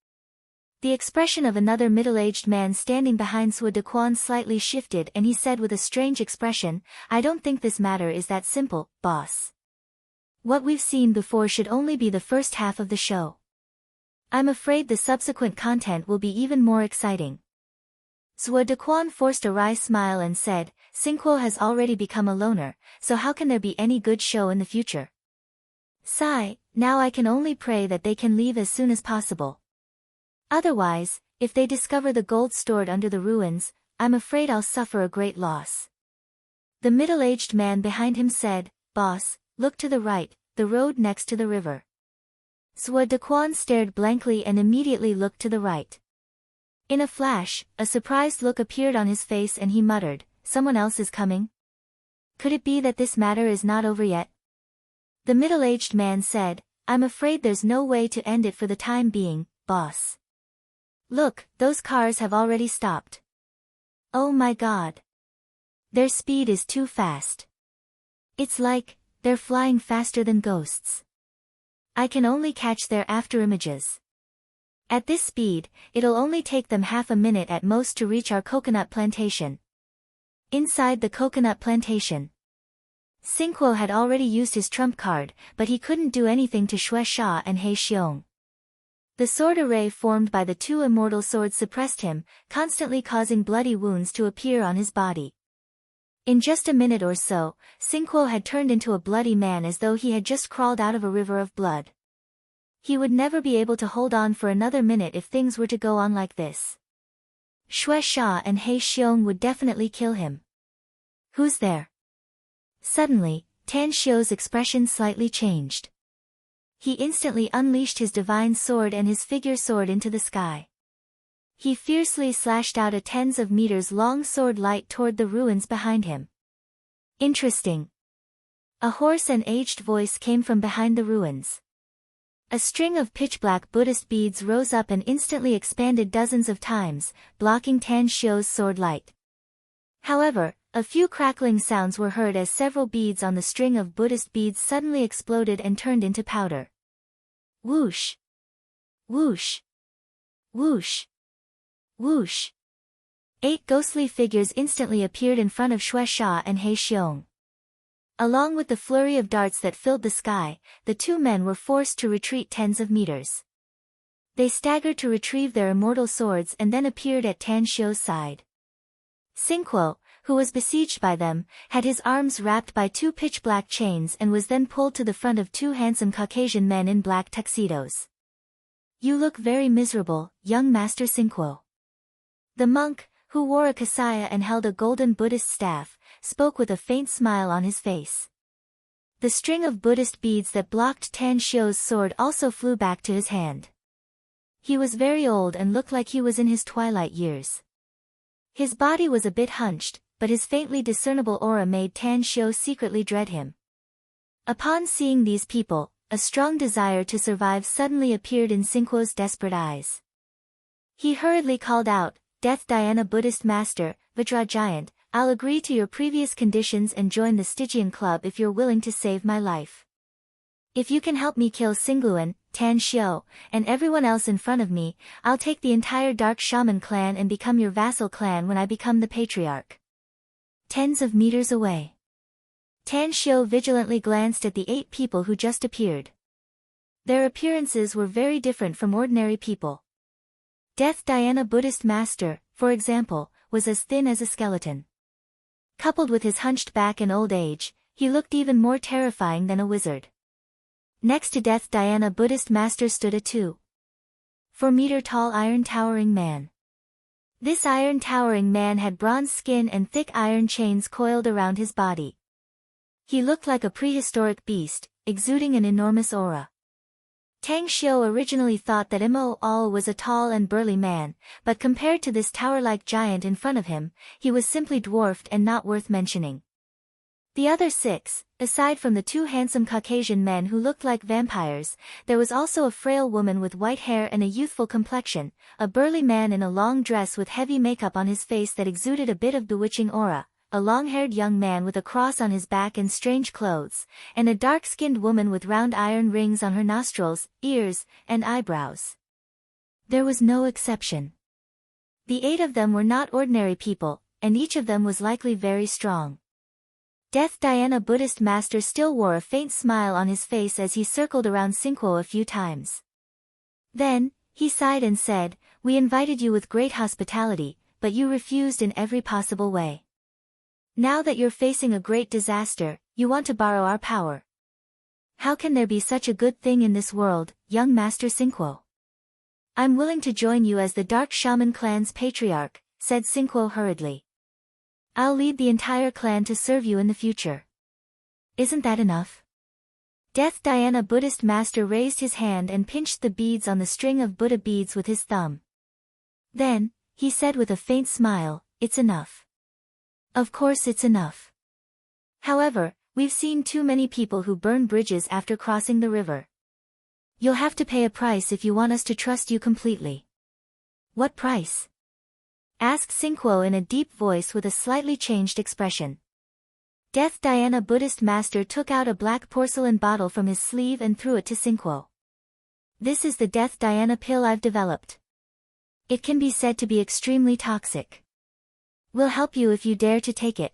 the expression of another middle-aged man standing behind Zhuo Dequan slightly shifted and he said with a strange expression, "I don't think this matter is that simple, boss. What we've seen before should only be the first half of the show. I'm afraid the subsequent content will be even more exciting." Zhuo Dequan forced a wry smile and said, "Xingquo has already become a loner, so how can there be any good show in the future? Sigh, now I can only pray that they can leave as soon as possible. Otherwise, if they discover the gold stored under the ruins, I'm afraid I'll suffer a great loss." The middle-aged man behind him said, "Boss, look to the right, the road next to the river." Zhuo Dequan stared blankly and immediately looked to the right. In a flash, a surprised look appeared on his face and he muttered, "Someone else is coming? Could it be that this matter is not over yet?" The middle-aged man said, "I'm afraid there's no way to end it for the time being, boss. Look, those cars have already stopped. Oh my god. Their speed is too fast. It's like, they're flying faster than ghosts. I can only catch their afterimages. At this speed, it'll only take them half a minute at most to reach our coconut plantation." Inside the coconut plantation, Xingquo had already used his trump card, but he couldn't do anything to Xue Sha and He Xiong. The sword array formed by the two immortal swords suppressed him, constantly causing bloody wounds to appear on his body. In just a minute or so, Sinquo had turned into a bloody man as though he had just crawled out of a river of blood. He would never be able to hold on for another minute if things were to go on like this. Shui Sha and He Xiong would definitely kill him. Who's there? Suddenly, Tan Xiu's expression slightly changed. He instantly unleashed his divine sword and his figure soared into the sky. He fiercely slashed out a tens of meters long sword light toward the ruins behind him. Interesting. A hoarse and aged voice came from behind the ruins. A string of pitch-black Buddhist beads rose up and instantly expanded dozens of times, blocking Tan Xiu's sword light. However, a few crackling sounds were heard as several beads on the string of Buddhist beads suddenly exploded and turned into powder. Whoosh! Whoosh! Whoosh! Whoosh! 8 ghostly figures instantly appeared in front of Shui Sha and He Xiong. Along with the flurry of darts that filled the sky, the two men were forced to retreat tens of meters. They staggered to retrieve their immortal swords and then appeared at Tan Xiu's side. Sinquo, who was besieged by them, had his arms wrapped by 2 pitch-black chains and was then pulled to the front of 2 handsome Caucasian men in black tuxedos. You look very miserable, young Master Sinquo. The monk, who wore a kasaya and held a golden Buddhist staff, spoke with a faint smile on his face. The string of Buddhist beads that blocked Tan Xiu's sword also flew back to his hand. He was very old and looked like he was in his twilight years. His body was a bit hunched, but his faintly discernible aura made Tan Xiu secretly dread him. Upon seeing these people, a strong desire to survive suddenly appeared in Sinquo's desperate eyes. He hurriedly called out, Death Dhyana Buddhist Master, Vajra Giant, I'll agree to your previous conditions and join the Stygian Club if you're willing to save my life. If you can help me kill Singluan, Tan Xiu, and everyone else in front of me, I'll take the entire Dark Shaman clan and become your vassal clan when I become the patriarch. Tens of meters away. Tan Xiu vigilantly glanced at the 8 people who just appeared. Their appearances were very different from ordinary people. Death Dhyana Buddhist Master, for example, was as thin as a skeleton. Coupled with his hunched back and old age, he looked even more terrifying than a wizard. Next to Death Dhyana Buddhist Master stood a 2-4-meter-tall iron towering man. This iron towering man had bronze skin and thick iron chains coiled around his body. He looked like a prehistoric beast, exuding an enormous aura. Tang Xiu originally thought that Mo Al was a tall and burly man, but compared to this tower-like giant in front of him, he was simply dwarfed and not worth mentioning. The other 6, aside from the 2 handsome Caucasian men who looked like vampires, there was also a frail woman with white hair and a youthful complexion, a burly man in a long dress with heavy makeup on his face that exuded a bit of bewitching aura, a long-haired young man with a cross on his back and strange clothes, and a dark-skinned woman with round iron rings on her nostrils, ears, and eyebrows. There was no exception. The 8 of them were not ordinary people, and each of them was likely very strong. Death Dhyana Buddhist Master still wore a faint smile on his face as he circled around Sinquo a few times. Then, he sighed and said, We invited you with great hospitality, but you refused in every possible way. Now that you're facing a great disaster, you want to borrow our power. How can there be such a good thing in this world, young Master Sinquo? I'm willing to join you as the Dark Shaman clan's patriarch, said Sinquo hurriedly. I'll lead the entire clan to serve you in the future. Isn't that enough? Death Dhyana Buddhist Master raised his hand and pinched the beads on the string of Buddha beads with his thumb. Then, he said with a faint smile, It's enough. Of course it's enough. However, we've seen too many people who burn bridges after crossing the river. You'll have to pay a price if you want us to trust you completely. What price? Asked Sinquo in a deep voice with a slightly changed expression. Death Dhyana Buddhist Master took out a black porcelain bottle from his sleeve and threw it to Sinquo. This is the Death Dhyana pill I've developed. It can be said to be extremely toxic. We'll help you if you dare to take it.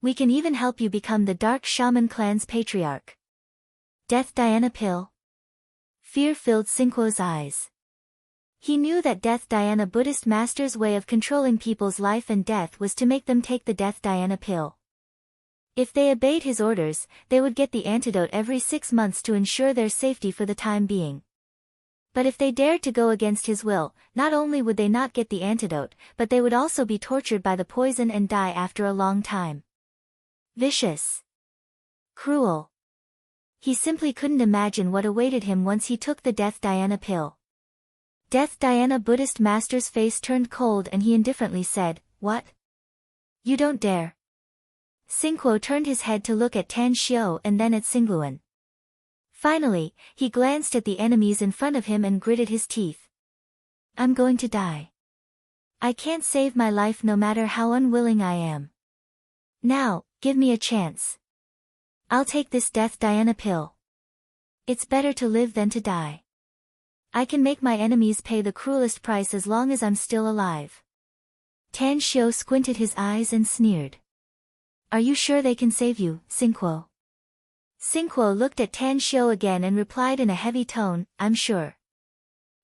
We can even help you become the Dark Shaman clan's patriarch. Death Dhyana pill. Fear filled Sinquo's eyes. He knew that Death Dhyana Buddhist master's way of controlling people's life and death was to make them take the Death Dhyana pill. If they obeyed his orders, they would get the antidote every 6 months to ensure their safety for the time being. But if they dared to go against his will, not only would they not get the antidote, but they would also be tortured by the poison and die after a long time. Vicious. Cruel. He simply couldn't imagine what awaited him once he took the Death Dhyana pill. Death Dhyana Buddhist master's face turned cold and he indifferently said, "What? You don't dare." Sinquo turned his head to look at Tan Xiao and then at Singluan. Finally, he glanced at the enemies in front of him and gritted his teeth. "I'm going to die. I can't save my life no matter how unwilling I am. Now, give me a chance. I'll take this Death Dhyana pill. It's better to live than to die. I can make my enemies pay the cruelest price as long as I'm still alive." Tan Xiao squinted his eyes and sneered. "Are you sure they can save you, Sinquo?" Sinquo looked at Tan Xiao again and replied in a heavy tone, "I'm sure.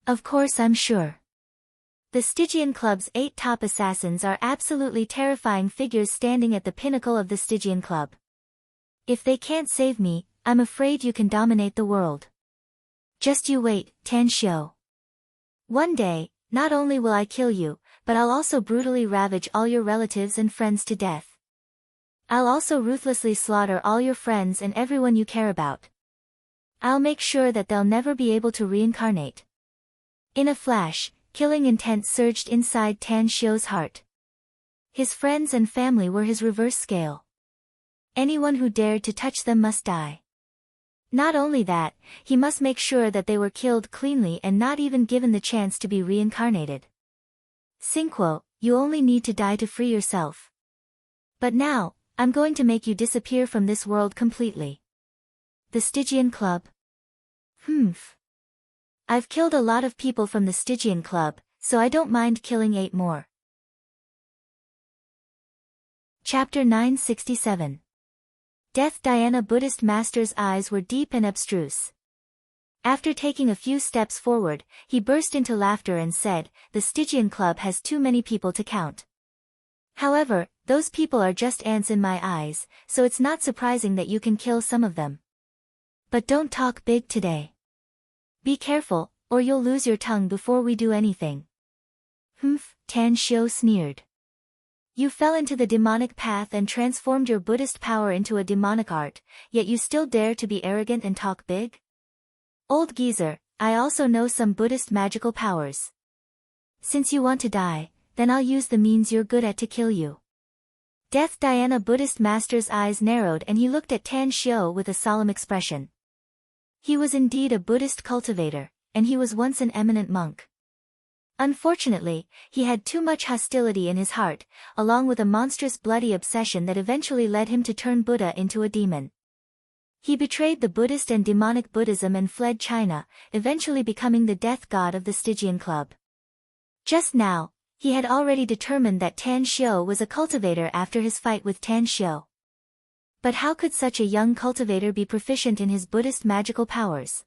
Of course I'm sure." The Stygian Club's 8 top assassins are absolutely terrifying figures standing at the pinnacle of the Stygian Club. If they can't save me, I'm afraid you can dominate the world. Just you wait, Tan Xiao. One day, not only will I kill you, but I'll also brutally ravage all your relatives and friends to death. I'll also ruthlessly slaughter all your friends and everyone you care about. I'll make sure that they'll never be able to reincarnate." In a flash, killing intent surged inside Tan Xiao's heart. His friends and family were his reverse scale. Anyone who dared to touch them must die. Not only that, he must make sure that they were killed cleanly and not even given the chance to be reincarnated. "Sinquo, you only need to die to free yourself. But now, I'm going to make you disappear from this world completely." The Stygian Club. I've killed a lot of people from the Stygian Club, so I don't mind killing 8 more. Chapter 967. Death Dhyana Buddhist master's eyes were deep and abstruse. After taking a few steps forward, he burst into laughter and said, "The Stygian Club has too many people to count. However, those people are just ants in my eyes, so it's not surprising that you can kill some of them. But don't talk big today. Be careful, or you'll lose your tongue before we do anything." Tan Xiao sneered. "You fell into the demonic path and transformed your Buddhist power into a demonic art, yet you still dare to be arrogant and talk big? Old geezer, I also know some Buddhist magical powers. Since you want to die, then I'll use the means you're good at to kill you." Death Dhyana Buddhist master's eyes narrowed and he looked at Tan Xiao with a solemn expression. He was indeed a Buddhist cultivator, and he was once an eminent monk. Unfortunately, he had too much hostility in his heart, along with a monstrous bloody obsession that eventually led him to turn Buddha into a demon. He betrayed the Buddhist and demonic Buddhism and fled China, eventually becoming the death god of the Stygian Club. Just now, he had already determined that Tan Xiao was a cultivator after his fight with Tan Xiao. But how could such a young cultivator be proficient in his Buddhist magical powers?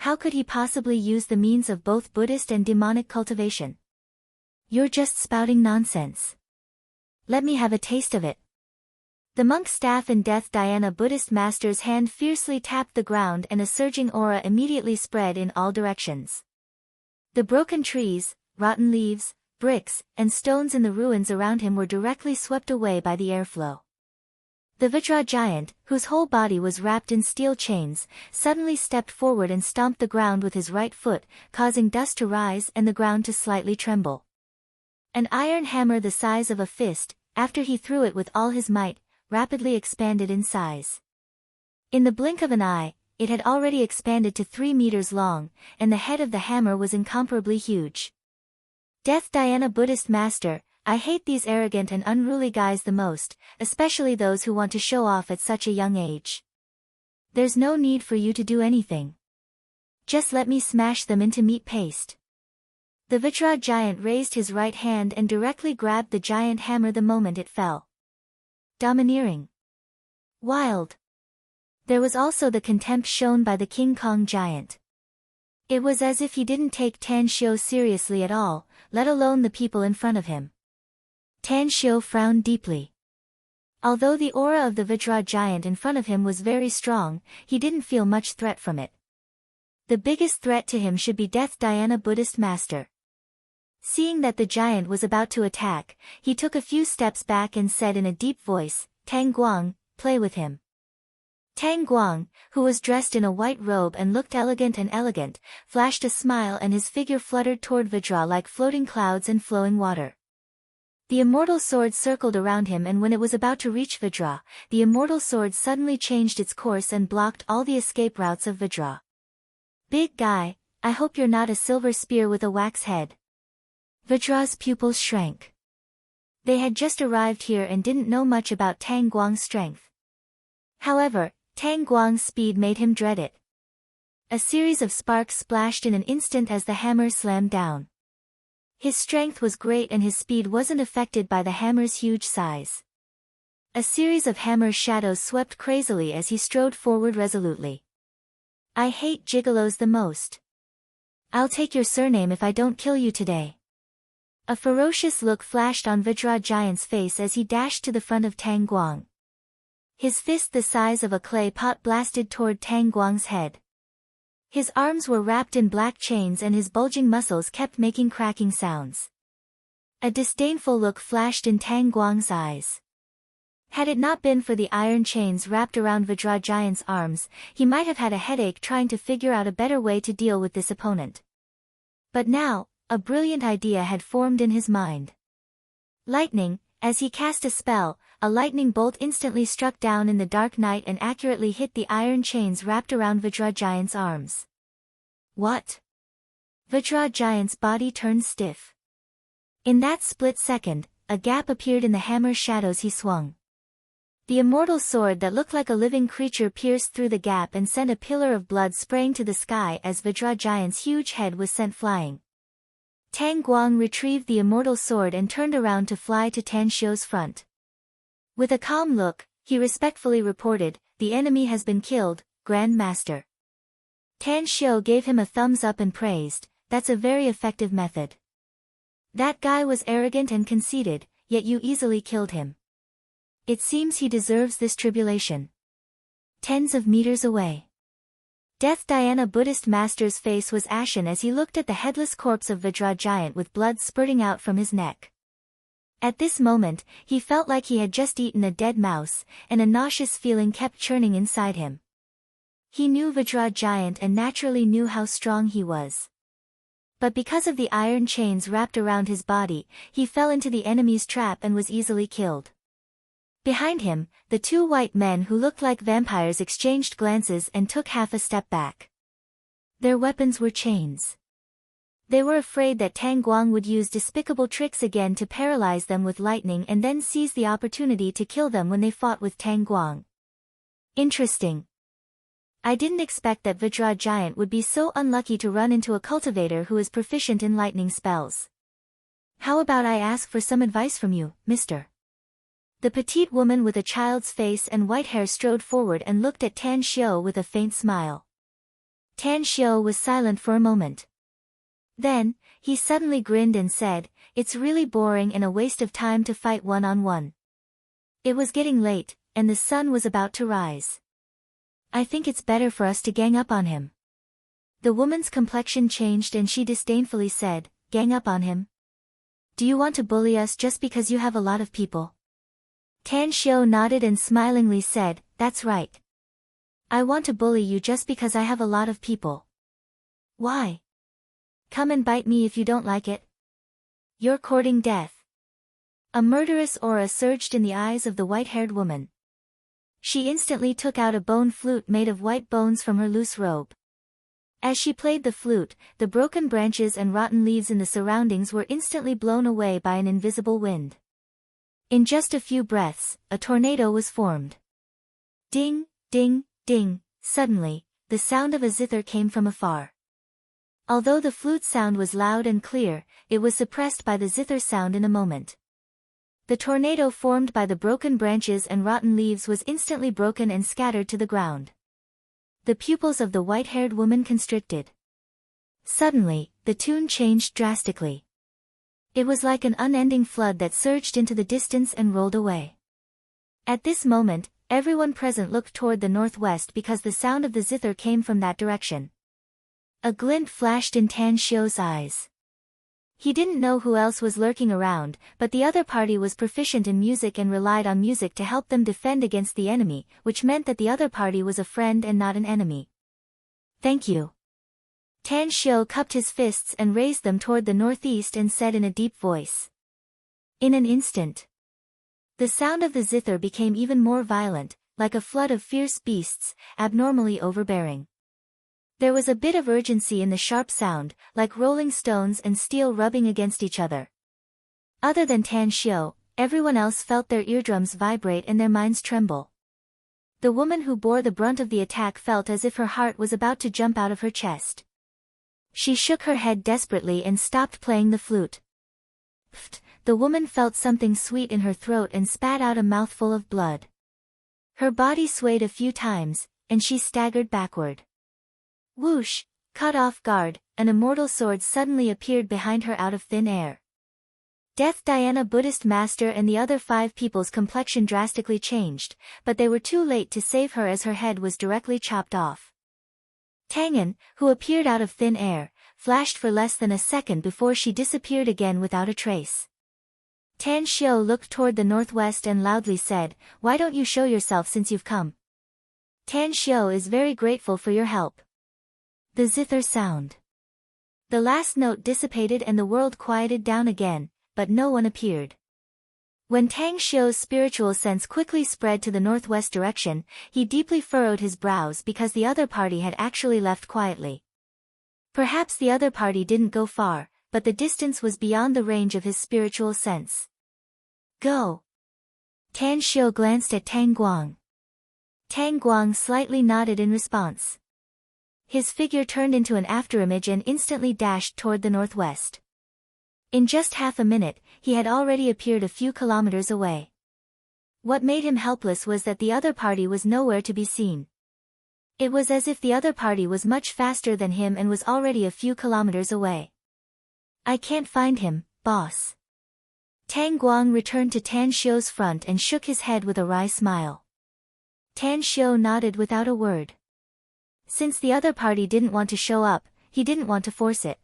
How could he possibly use the means of both Buddhist and demonic cultivation? "You're just spouting nonsense. Let me have a taste of it." The monk's staff in Death Dhyana Buddhist master's hand fiercely tapped the ground and a surging aura immediately spread in all directions. The broken trees, rotten leaves, bricks, and stones in the ruins around him were directly swept away by the airflow. The Vajra giant, whose whole body was wrapped in steel chains, suddenly stepped forward and stomped the ground with his right foot, causing dust to rise and the ground to slightly tremble. An iron hammer the size of a fist, after he threw it with all his might, rapidly expanded in size. In the blink of an eye, it had already expanded to 3 meters long, and the head of the hammer was incomparably huge. Death Dhyana Buddhist master, I hate these arrogant and unruly guys the most, especially those who want to show off at such a young age. There's no need for you to do anything. Just let me smash them into meat paste. The Vajra giant raised his right hand and directly grabbed the giant hammer the moment it fell. Domineering. Wild. There was also the contempt shown by the King Kong giant. It was as if he didn't take Tan Xiu seriously at all, let alone the people in front of him. Tan Xiu frowned deeply. Although the aura of the Vajra giant in front of him was very strong, he didn't feel much threat from it. The biggest threat to him should be Death Dhyana Buddhist master. Seeing that the giant was about to attack, he took a few steps back and said in a deep voice, "Tang Guang, play with him." Tang Guang, who was dressed in a white robe and looked elegant, flashed a smile and his figure fluttered toward Vajra like floating clouds and flowing water. The immortal sword circled around him, and when it was about to reach Vajra, the immortal sword suddenly changed its course and blocked all the escape routes of Vajra. "Big guy, I hope you're not a silver spear with a wax head." Vajra's pupils shrank. They had just arrived here and didn't know much about Tang Guang's strength. However, Tang Guang's speed made him dread it. A series of sparks splashed in an instant as the hammer slammed down. His strength was great and his speed wasn't affected by the hammer's huge size. A series of hammer shadows swept crazily as he strode forward resolutely. "I hate gigolos the most. I'll take your surname if I don't kill you today." A ferocious look flashed on Vajra giant's face as he dashed to the front of Tang Guang. His fist the size of a clay pot blasted toward Tang Guang's head. His arms were wrapped in black chains and his bulging muscles kept making cracking sounds. A disdainful look flashed in Tang Guang's eyes. Had it not been for the iron chains wrapped around Vajra giant's arms, he might have had a headache trying to figure out a better way to deal with this opponent. But now, a brilliant idea had formed in his mind. Lightning, as he cast a spell, a lightning bolt instantly struck down in the dark night and accurately hit the iron chains wrapped around Vajra giant's arms. What? Vajra giant's body turned stiff. In that split second, a gap appeared in the hammer shadows he swung. The immortal sword that looked like a living creature pierced through the gap and sent a pillar of blood spraying to the sky as Vajra giant's huge head was sent flying. Tang Guang retrieved the immortal sword and turned around to fly to Tan Xiu's front. With a calm look, he respectfully reported, "The enemy has been killed, Grand Master." Tan Xiu gave him a thumbs up and praised, "That's a very effective method. That guy was arrogant and conceited, yet you easily killed him. It seems he deserves this tribulation." Tens of meters away. Death Dhyana Buddhist master's face was ashen as he looked at the headless corpse of Vajra giant with blood spurting out from his neck. At this moment, he felt like he had just eaten a dead mouse, and a nauseous feeling kept churning inside him. He knew Vajra giant and naturally knew how strong he was. But because of the iron chains wrapped around his body, he fell into the enemy's trap and was easily killed. Behind him, the two white men who looked like vampires exchanged glances and took half a step back. Their weapons were chains. They were afraid that Tang Guang would use despicable tricks again to paralyze them with lightning and then seize the opportunity to kill them when they fought with Tang Guang. Interesting. I didn't expect that Vajra giant would be so unlucky to run into a cultivator who is proficient in lightning spells. How about I ask for some advice from you, mister? The petite woman with a child's face and white hair strode forward and looked at Tan Xiu with a faint smile. Tan Xiu was silent for a moment. Then, he suddenly grinned and said, "It's really boring and a waste of time to fight one-on-one." It was getting late, and the sun was about to rise. "I think it's better for us to gang up on him." The woman's complexion changed and she disdainfully said, "Gang up on him? Do you want to bully us just because you have a lot of people?" Tan Xiu nodded and smilingly said, "That's right. I want to bully you just because I have a lot of people." "Why? Come and bite me if you don't like it. You're courting death." A murderous aura surged in the eyes of the white-haired woman. She instantly took out a bone flute made of white bones from her loose robe. As she played the flute, the broken branches and rotten leaves in the surroundings were instantly blown away by an invisible wind. In just a few breaths, a tornado was formed. Ding, ding, ding, suddenly, the sound of a zither came from afar. Although the flute sound was loud and clear, it was suppressed by the zither sound in a moment. The tornado formed by the broken branches and rotten leaves was instantly broken and scattered to the ground. The pupils of the white-haired woman constricted. Suddenly, the tune changed drastically. It was like an unending flood that surged into the distance and rolled away. At this moment, everyone present looked toward the northwest because the sound of the zither came from that direction. A glint flashed in Tan Xiu's eyes. He didn't know who else was lurking around, but the other party was proficient in music and relied on music to help them defend against the enemy, which meant that the other party was a friend and not an enemy. Thank you. Tan Xiu cupped his fists and raised them toward the northeast and said in a deep voice. In an instant, the sound of the zither became even more violent, like a flood of fierce beasts, abnormally overbearing. There was a bit of urgency in the sharp sound, like rolling stones and steel rubbing against each other. Other than Tan Xiu, everyone else felt their eardrums vibrate and their minds tremble. The woman who bore the brunt of the attack felt as if her heart was about to jump out of her chest. She shook her head desperately and stopped playing the flute. Pfft, the woman felt something sweet in her throat and spat out a mouthful of blood. Her body swayed a few times, and she staggered backward. Whoosh! Caught off guard, an immortal sword suddenly appeared behind her out of thin air. Death Diana Buddhist master and the other 5 people's complexion drastically changed, but they were too late to save her as her head was directly chopped off. Tangan, who appeared out of thin air, flashed for less than a second before she disappeared again without a trace. Tan Xiu looked toward the northwest and loudly said, "Why don't you show yourself since you've come? Tan Xiu is very grateful for your help." The zither sound. The last note dissipated and the world quieted down again, but no one appeared. When Tang Xiu's spiritual sense quickly spread to the northwest direction, he deeply furrowed his brows because the other party had actually left quietly. Perhaps the other party didn't go far, but the distance was beyond the range of his spiritual sense. Go! Tan Xiu glanced at Tang Guang. Tang Guang slightly nodded in response. His figure turned into an afterimage and instantly dashed toward the northwest. In just half a minute, he had already appeared a few kilometers away. What made him helpless was that the other party was nowhere to be seen. It was as if the other party was much faster than him and was already a few kilometers away. I can't find him, boss. Tang Guang returned to Tan Xiu's front and shook his head with a wry smile. Tan Xiu nodded without a word. Since the other party didn't want to show up, he didn't want to force it.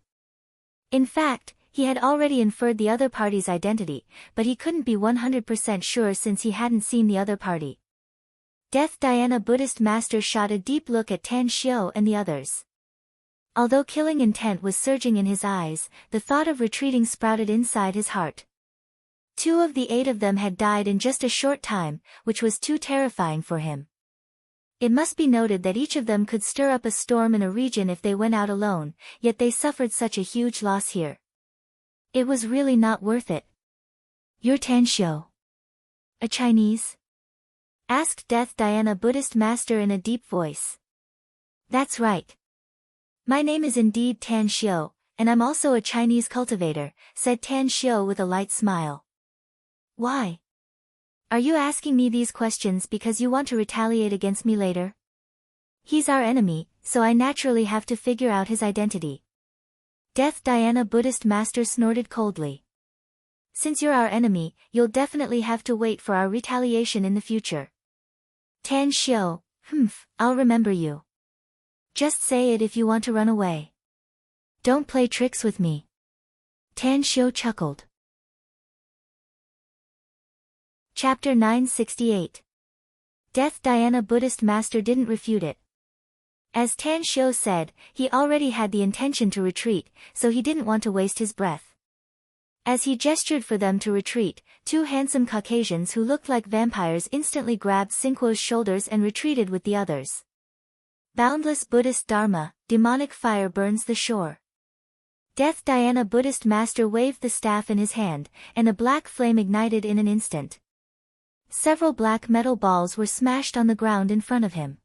In fact, he had already inferred the other party's identity, but he couldn't be 100% sure since he hadn't seen the other party. Death Diana Buddhist master shot a deep look at Tan Xiu and the others. Although killing intent was surging in his eyes, the thought of retreating sprouted inside his heart. 2 of the 8 of them had died in just a short time, which was too terrifying for him. It must be noted that each of them could stir up a storm in a region if they went out alone, yet they suffered such a huge loss here. It was really not worth it. You're Tan Xiu? A Chinese? Asked Death Diana Buddhist master in a deep voice. That's right. My name is indeed Tan Xiu, and I'm also a Chinese cultivator, said Tan Xiu with a light smile. Why? Are you asking me these questions because you want to retaliate against me later? He's our enemy, so I naturally have to figure out his identity. Death Diana Buddhist master snorted coldly. Since you're our enemy, you'll definitely have to wait for our retaliation in the future. Tan Xiu, I'll remember you. Just say it if you want to run away. Don't play tricks with me. Tan Xiu chuckled. Chapter 968. Death Diana Buddhist master didn't refute it. As Tan Xiu said, he already had the intention to retreat, so he didn't want to waste his breath. As he gestured for them to retreat, 2 handsome Caucasians who looked like vampires instantly grabbed Sinquo's shoulders and retreated with the others. Boundless Buddhist Dharma, demonic fire burns the shore. Death Diana Buddhist master waved the staff in his hand, and a black flame ignited in an instant. Several black metal balls were smashed on the ground in front of him.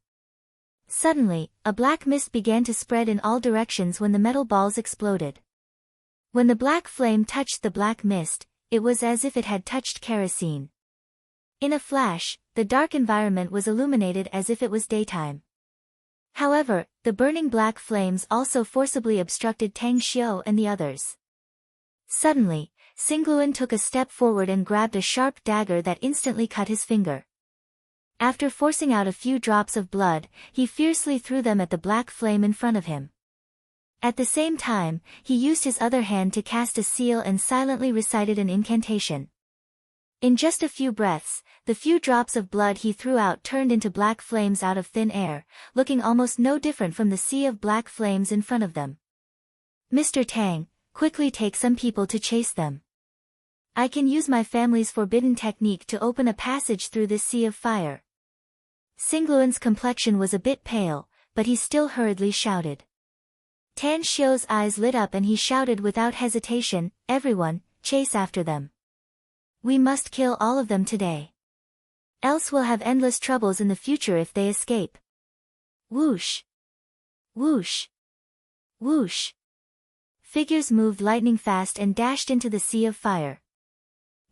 Suddenly, a black mist began to spread in all directions when the metal balls exploded. When the black flame touched the black mist, it was as if it had touched kerosene. In a flash, the dark environment was illuminated as if it was daytime. However, the burning black flames also forcibly obstructed Tang Xiu and the others. Suddenly, Xingluan took a step forward and grabbed a sharp dagger that instantly cut his finger. After forcing out a few drops of blood, he fiercely threw them at the black flame in front of him. At the same time, he used his other hand to cast a seal and silently recited an incantation. In just a few breaths, the few drops of blood he threw out turned into black flames out of thin air, looking almost no different from the sea of black flames in front of them. "Mr. Tang, quickly take some people to chase them. I can use my family's forbidden technique to open a passage through this sea of fire." Xingluan's complexion was a bit pale, but he still hurriedly shouted. Tan Xiu's eyes lit up and he shouted without hesitation, "Everyone, chase after them. We must kill all of them today. Else we'll have endless troubles in the future if they escape." Whoosh! Whoosh! Whoosh! Figures moved lightning fast and dashed into the sea of fire.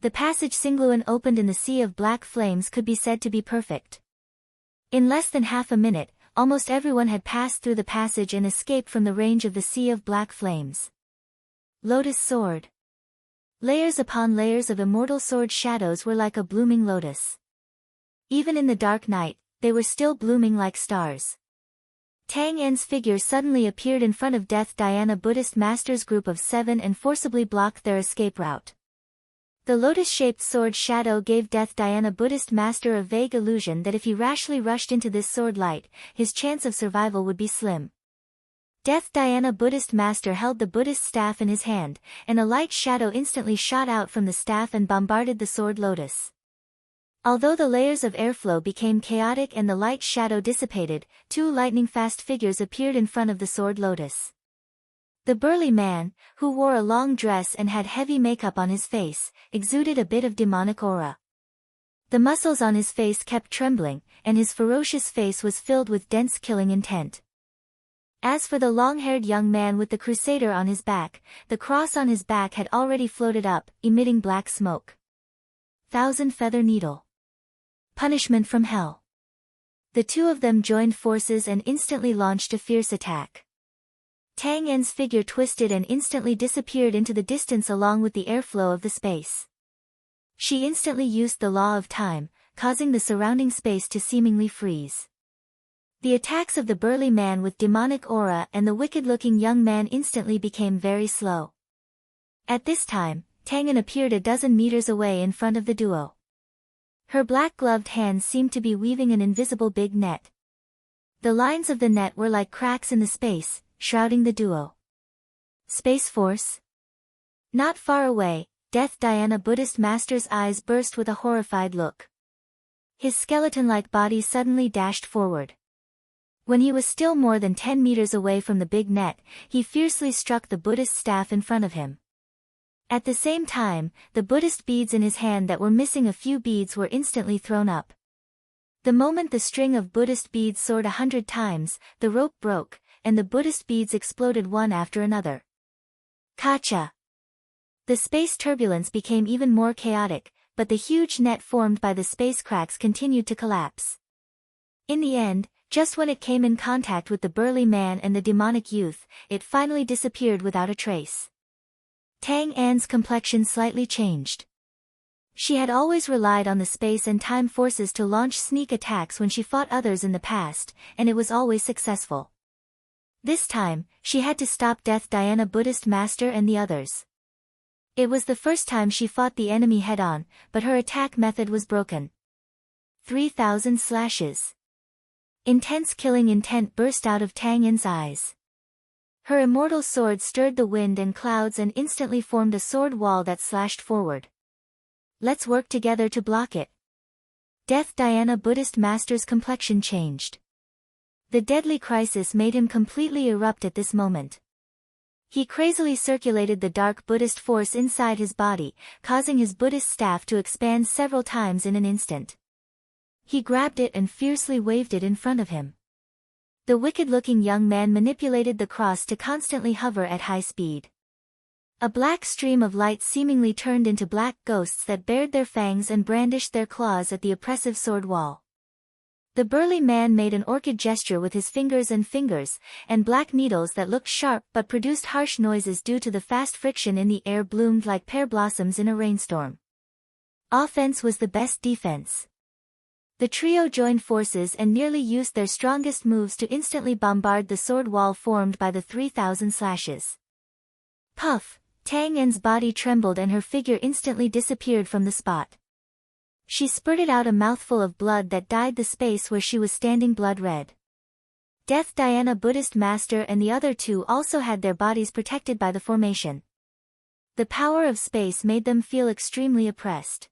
The passage Xingluan opened in the sea of black flames could be said to be perfect. In less than half a minute, almost everyone had passed through the passage and escaped from the range of the sea of black flames. Lotus Sword. Layers upon layers of immortal sword shadows were like a blooming lotus. Even in the dark night, they were still blooming like stars. Tang En's figure suddenly appeared in front of Death Dhyana Buddhist Master's group of 7 and forcibly blocked their escape route. The lotus-shaped sword shadow gave Death Dhyana Buddhist Master a vague illusion that if he rashly rushed into this sword light, his chance of survival would be slim. Death Dhyana Buddhist Master held the Buddhist staff in his hand, and a light shadow instantly shot out from the staff and bombarded the sword lotus. Although the layers of airflow became chaotic and the light shadow dissipated, 2 lightning-fast figures appeared in front of the sword lotus. The burly man, who wore a long dress and had heavy makeup on his face, exuded a bit of demonic aura. The muscles on his face kept trembling, and his ferocious face was filled with dense killing intent. As for the long-haired young man with the crusader on his back, the cross on his back had already floated up, emitting black smoke. Thousand Feather Needle. Punishment from Hell. The 2 of them joined forces and instantly launched a fierce attack. Tang En's figure twisted and instantly disappeared into the distance along with the airflow of the space. She instantly used the law of time, causing the surrounding space to seemingly freeze. The attacks of the burly man with demonic aura and the wicked-looking young man instantly became very slow. At this time, Tang En appeared a dozen meters away in front of the duo. Her black-gloved hands seemed to be weaving an invisible big net. The lines of the net were like cracks in the space, shrouding the duo. Space Force? Not far away, Death Dhyana Buddhist Master's eyes burst with a horrified look. His skeleton-like body suddenly dashed forward. When he was still more than 10 meters away from the big net, he fiercely struck the Buddhist staff in front of him. At the same time, the Buddhist beads in his hand that were missing a few beads were instantly thrown up. The moment the string of Buddhist beads soared 100 times, the rope broke, and the Buddhist beads exploded one after another. Kacha! The space turbulence became even more chaotic, but the huge net formed by the space cracks continued to collapse. In the end, just when it came in contact with the burly man and the demonic youth, it finally disappeared without a trace. Tang En's complexion slightly changed. She had always relied on the space and time forces to launch sneak attacks when she fought others in the past, and it was always successful. This time, she had to stop Death Dhyana Buddhist Master and the others. It was the first time she fought the enemy head-on, but her attack method was broken. 3,000 slashes. Intense killing intent burst out of Tang En's eyes. Her immortal sword stirred the wind and clouds and instantly formed a sword wall that slashed forward. Let's work together to block it. Death Dhyana Buddhist Master's complexion changed. The deadly crisis made him completely erupt at this moment. He crazily circulated the dark Buddhist force inside his body, causing his Buddhist staff to expand several times in an instant. He grabbed it and fiercely waved it in front of him. The wicked-looking young man manipulated the cross to constantly hover at high speed. A black stream of light seemingly turned into black ghosts that bared their fangs and brandished their claws at the oppressive sword wall. The burly man made an orchid gesture with his fingers, and black needles that looked sharp but produced harsh noises due to the fast friction in the air bloomed like pear blossoms in a rainstorm. Offense was the best defense. The trio joined forces and nearly used their strongest moves to instantly bombard the sword wall formed by the 3,000 slashes. Puff! Tang En's body trembled and her figure instantly disappeared from the spot. She spurted out a mouthful of blood that dyed the space where she was standing blood red. Death Diana Buddhist Master and the other two also had their bodies protected by the formation. The power of space made them feel extremely oppressed.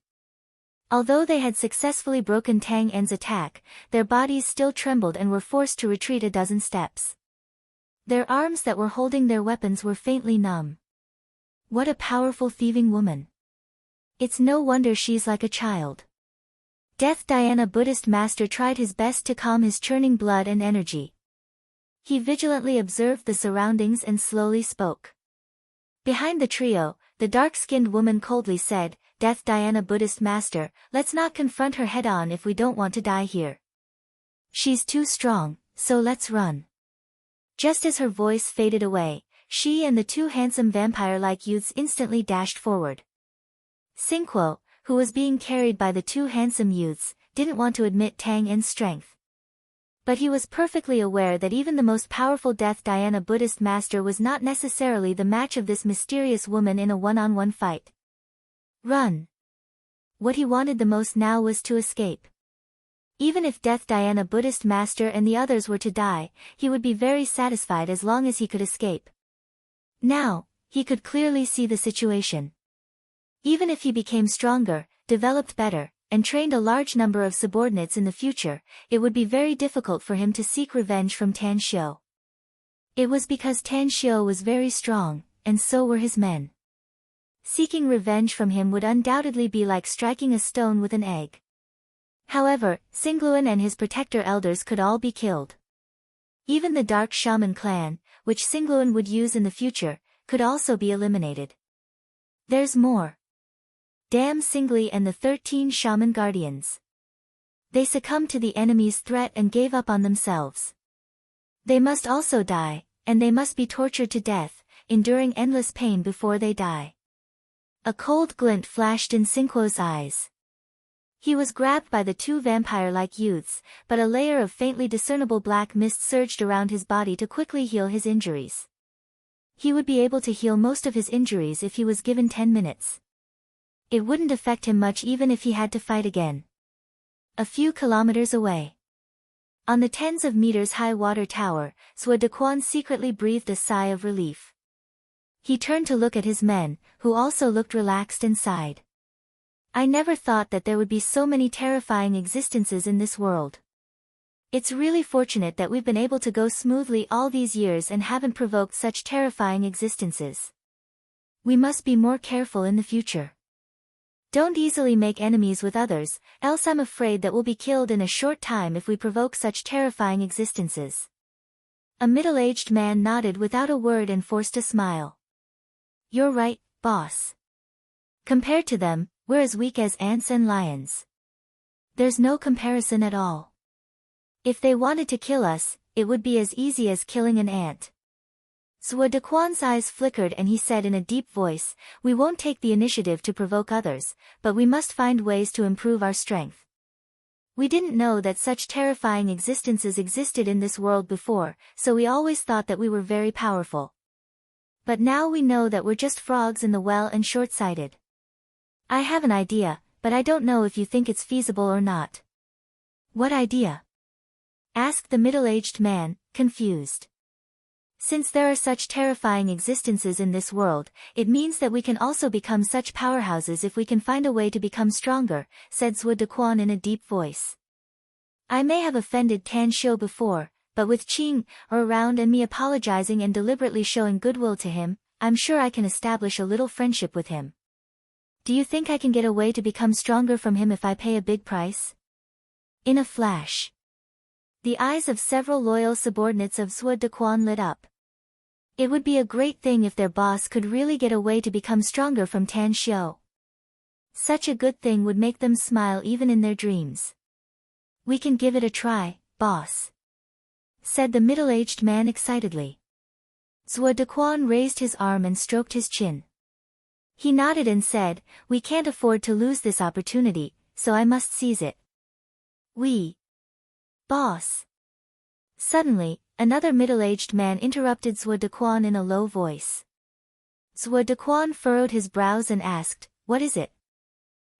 Although they had successfully broken Tang En's attack, their bodies still trembled and were forced to retreat a dozen steps. Their arms that were holding their weapons were faintly numb. What a powerful thieving woman. It's no wonder she's like a child. Death Diana Buddhist Master tried his best to calm his churning blood and energy. He vigilantly observed the surroundings and slowly spoke. Behind the trio, the dark-skinned woman coldly said, "Death Diana Buddhist Master, let's not confront her head-on if we don't want to die here. She's too strong, so let's run." Just as her voice faded away, she and the two handsome vampire-like youths instantly dashed forward. Xingqiu, who was being carried by the two handsome youths, didn't want to admit Tang En's strength. But he was perfectly aware that even the most powerful Death Diana Buddhist Master was not necessarily the match of this mysterious woman in a one-on-one fight. Run! What he wanted the most now was to escape. Even if Death Diana Buddhist Master and the others were to die, he would be very satisfied as long as he could escape. Now, he could clearly see the situation. Even if he became stronger, developed better, and trained a large number of subordinates in the future, it would be very difficult for him to seek revenge from Tan Xiu. It was because Tan Xiu was very strong, and so were his men. Seeking revenge from him would undoubtedly be like striking a stone with an egg. However, Xingluan and his protector elders could all be killed. Even the Dark Shaman clan, which Xingluan would use in the future, could also be eliminated. There's more. Damn Xingli and the 13 Shaman Guardians. They succumbed to the enemy's threat and gave up on themselves. They must also die, and they must be tortured to death, enduring endless pain before they die. A cold glint flashed in Xingqiu's eyes. He was grabbed by the two vampire-like youths, but a layer of faintly discernible black mist surged around his body to quickly heal his injuries. He would be able to heal most of his injuries if he was given 10 minutes. It wouldn't affect him much even if he had to fight again. A few kilometers away. On the tens of meters high water tower, Sui Dequan secretly breathed a sigh of relief. He turned to look at his men, who also looked relaxed and sighed. I never thought that there would be so many terrifying existences in this world. It's really fortunate that we've been able to go smoothly all these years and haven't provoked such terrifying existences. We must be more careful in the future. Don't easily make enemies with others, else I'm afraid that we'll be killed in a short time if we provoke such terrifying existences. A middle-aged man nodded without a word and forced a smile. You're right, boss. Compared to them, we're as weak as ants and lions. There's no comparison at all. If they wanted to kill us, it would be as easy as killing an ant. Sui Dequan's eyes flickered and he said in a deep voice, we won't take the initiative to provoke others, but we must find ways to improve our strength. We didn't know that such terrifying existences existed in this world before, so we always thought that we were very powerful. But now we know that we're just frogs in the well and short-sighted. I have an idea, but I don't know if you think it's feasible or not. What idea? Asked the middle-aged man, confused. Since there are such terrifying existences in this world, it means that we can also become such powerhouses if we can find a way to become stronger, said Sui Dequan in a deep voice. I may have offended Tan Xiu before, but with Qing around and me apologizing and deliberately showing goodwill to him, I'm sure I can establish a little friendship with him. Do you think I can get a way to become stronger from him if I pay a big price? In a flash. The eyes of several loyal subordinates of Sui Dequan lit up. It would be a great thing if their boss could really get a way to become stronger from Tan Xiu. Such a good thing would make them smile even in their dreams. We can give it a try, boss, said the middle-aged man excitedly. Zhuo Dequan raised his arm and stroked his chin. He nodded and said, we can't afford to lose this opportunity, so I must seize it. Boss. Suddenly, another middle-aged man interrupted Zhuo Dequan in a low voice. Zhuo Dequan furrowed his brows and asked, what is it?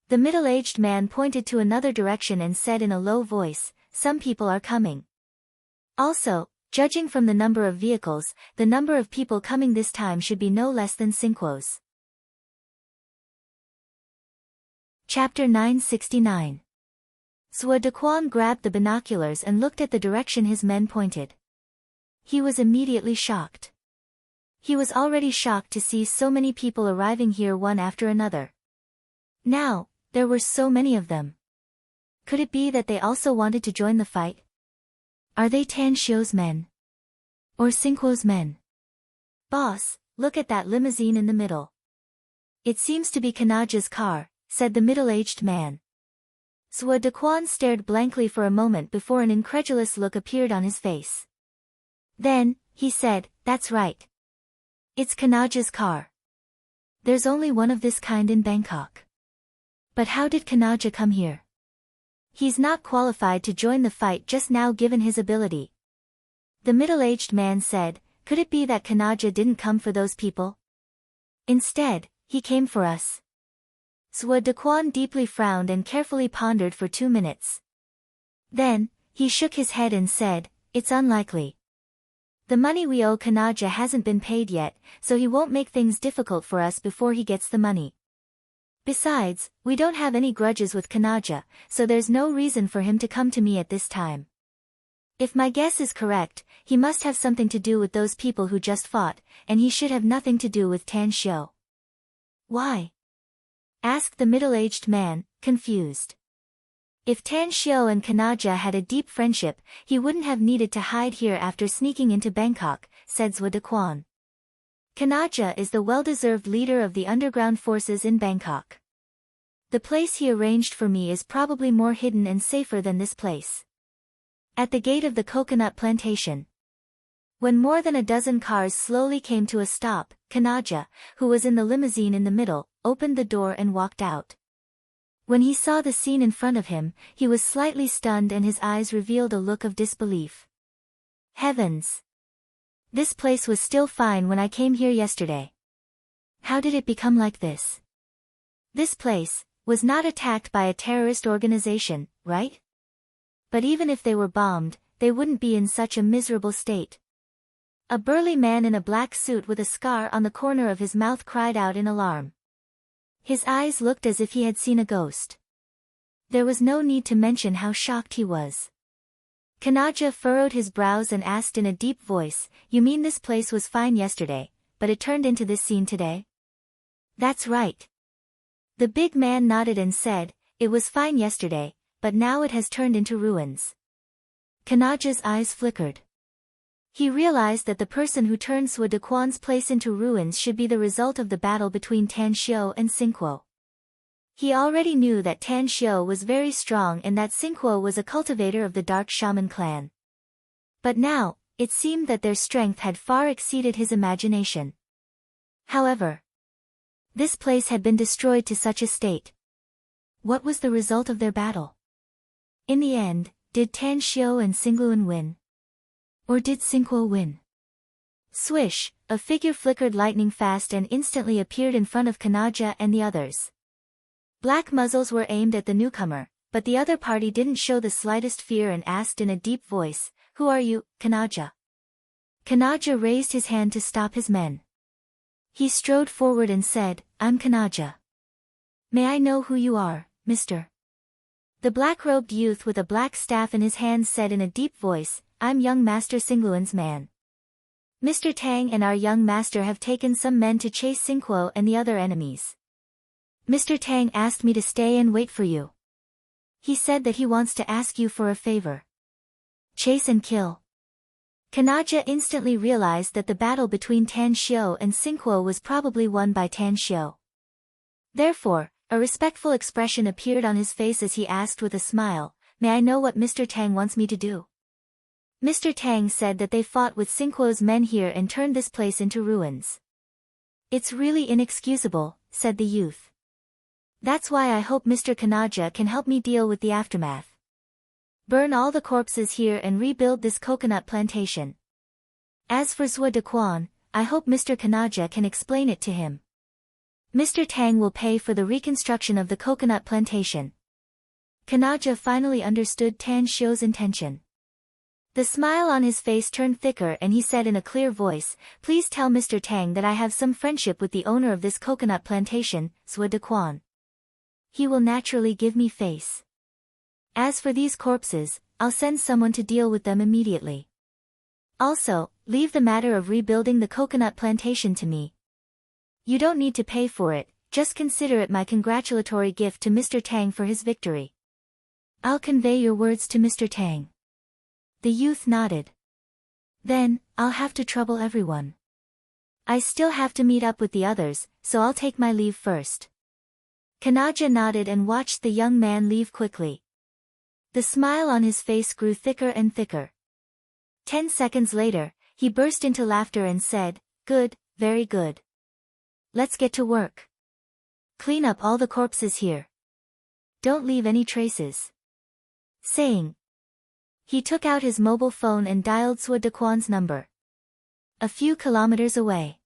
The middle-aged man pointed to another direction and said in a low voice, some people are coming. Also, judging from the number of vehicles, the number of people coming this time should be no less than 5. Chapter 969. Zhuo Dequan grabbed the binoculars and looked at the direction his men pointed. He was immediately shocked. He was already shocked to see so many people arriving here one after another. Now, there were so many of them. Could it be that they also wanted to join the fight? Are they Tan Xiu's men? Or Xingquo's men? Boss, look at that limousine in the middle. It seems to be Kanaja's car, said the middle-aged man. Zhuo Dequan stared blankly for a moment before an incredulous look appeared on his face. Then, he said, that's right. It's Kanaja's car. There's only one of this kind in Bangkok. But how did Kanaja come here? He's not qualified to join the fight just now given his ability. The middle-aged man said, could it be that Kanaja didn't come for those people? Instead, he came for us. Zhuo Dequan deeply frowned and carefully pondered for 2 minutes. Then, he shook his head and said, it's unlikely. The money we owe Kanaja hasn't been paid yet, so he won't make things difficult for us before he gets the money. Besides, we don't have any grudges with Kanaja, so there's no reason for him to come to me at this time. If my guess is correct, he must have something to do with those people who just fought, and he should have nothing to do with Tan Xiu. Why? Asked the middle-aged man, confused. If Tan Xiu and Kanaja had a deep friendship, he wouldn't have needed to hide here after sneaking into Bangkok, said Zhuo Dequan. Kanaja is the well-deserved leader of the underground forces in Bangkok. The place he arranged for me is probably more hidden and safer than this place. At the gate of the coconut plantation. When more than a dozen cars slowly came to a stop, Kanaja, who was in the limousine in the middle, opened the door and walked out. When he saw the scene in front of him, he was slightly stunned and his eyes revealed a look of disbelief. Heavens! This place was still fine when I came here yesterday. How did it become like this? This place was not attacked by a terrorist organization, right? But even if they were bombed, they wouldn't be in such a miserable state. A burly man in a black suit with a scar on the corner of his mouth cried out in alarm. His eyes looked as if he had seen a ghost. There was no need to mention how shocked he was. Kanaja furrowed his brows and asked in a deep voice, you mean this place was fine yesterday, but it turned into this scene today? That's right. The big man nodded and said, it was fine yesterday, but now it has turned into ruins. Kanaja's eyes flickered. He realized that the person who turned Zhuo Dequan's place into ruins should be the result of the battle between Tan Xiu and Xingquo. He already knew that Tan Xiu was very strong and that Xingquo was a cultivator of the Dark Shaman clan. But now, it seemed that their strength had far exceeded his imagination. However, this place had been destroyed to such a state. What was the result of their battle? In the end, did Tan Xiu and Xingluan win? Or did Xingquo win? Swish, a figure flickered lightning fast and instantly appeared in front of Kanaja and the others. Black muzzles were aimed at the newcomer, but the other party didn't show the slightest fear and asked in a deep voice, who are you, Kanaja? Kanaja raised his hand to stop his men. He strode forward and said, I'm Kanaja. May I know who you are, mister? The black-robed youth with a black staff in his hand said in a deep voice, I'm young Master Xingluan's man. Mr. Tang and our young master have taken some men to chase Xingquo and the other enemies. Mr. Tang asked me to stay and wait for you. He said that he wants to ask you for a favor. Chase and kill. Kanaja instantly realized that the battle between Tan Xiu and Xingquo was probably won by Tan Xiu. Therefore, a respectful expression appeared on his face as he asked with a smile, may I know what Mr. Tang wants me to do? Mr. Tang said that they fought with Xingquo's men here and turned this place into ruins. It's really inexcusable, said the youth. That's why I hope Mr. Kanaja can help me deal with the aftermath. Burn all the corpses here and rebuild this coconut plantation. As for Zhuo Dequan, I hope Mr. Kanaja can explain it to him. Mr. Tang will pay for the reconstruction of the coconut plantation. Kanaja finally understood Tan Xiu's intention. The smile on his face turned thicker and he said in a clear voice, please tell Mr. Tang that I have some friendship with the owner of this coconut plantation, Zhuo Dequan. He will naturally give me face. As for these corpses, I'll send someone to deal with them immediately. Also, leave the matter of rebuilding the coconut plantation to me. You don't need to pay for it, just consider it my congratulatory gift to Mr. Tang for his victory. I'll convey your words to Mr. Tang. The youth nodded. Then, I'll have to trouble everyone. I still have to meet up with the others, so I'll take my leave first. Kanaja nodded and watched the young man leave quickly. The smile on his face grew thicker and thicker. 10 seconds later, he burst into laughter and said, good, very good. Let's get to work. Clean up all the corpses here. Don't leave any traces. Saying, he took out his mobile phone and dialed Zhuo Dequan's number. A few kilometers away.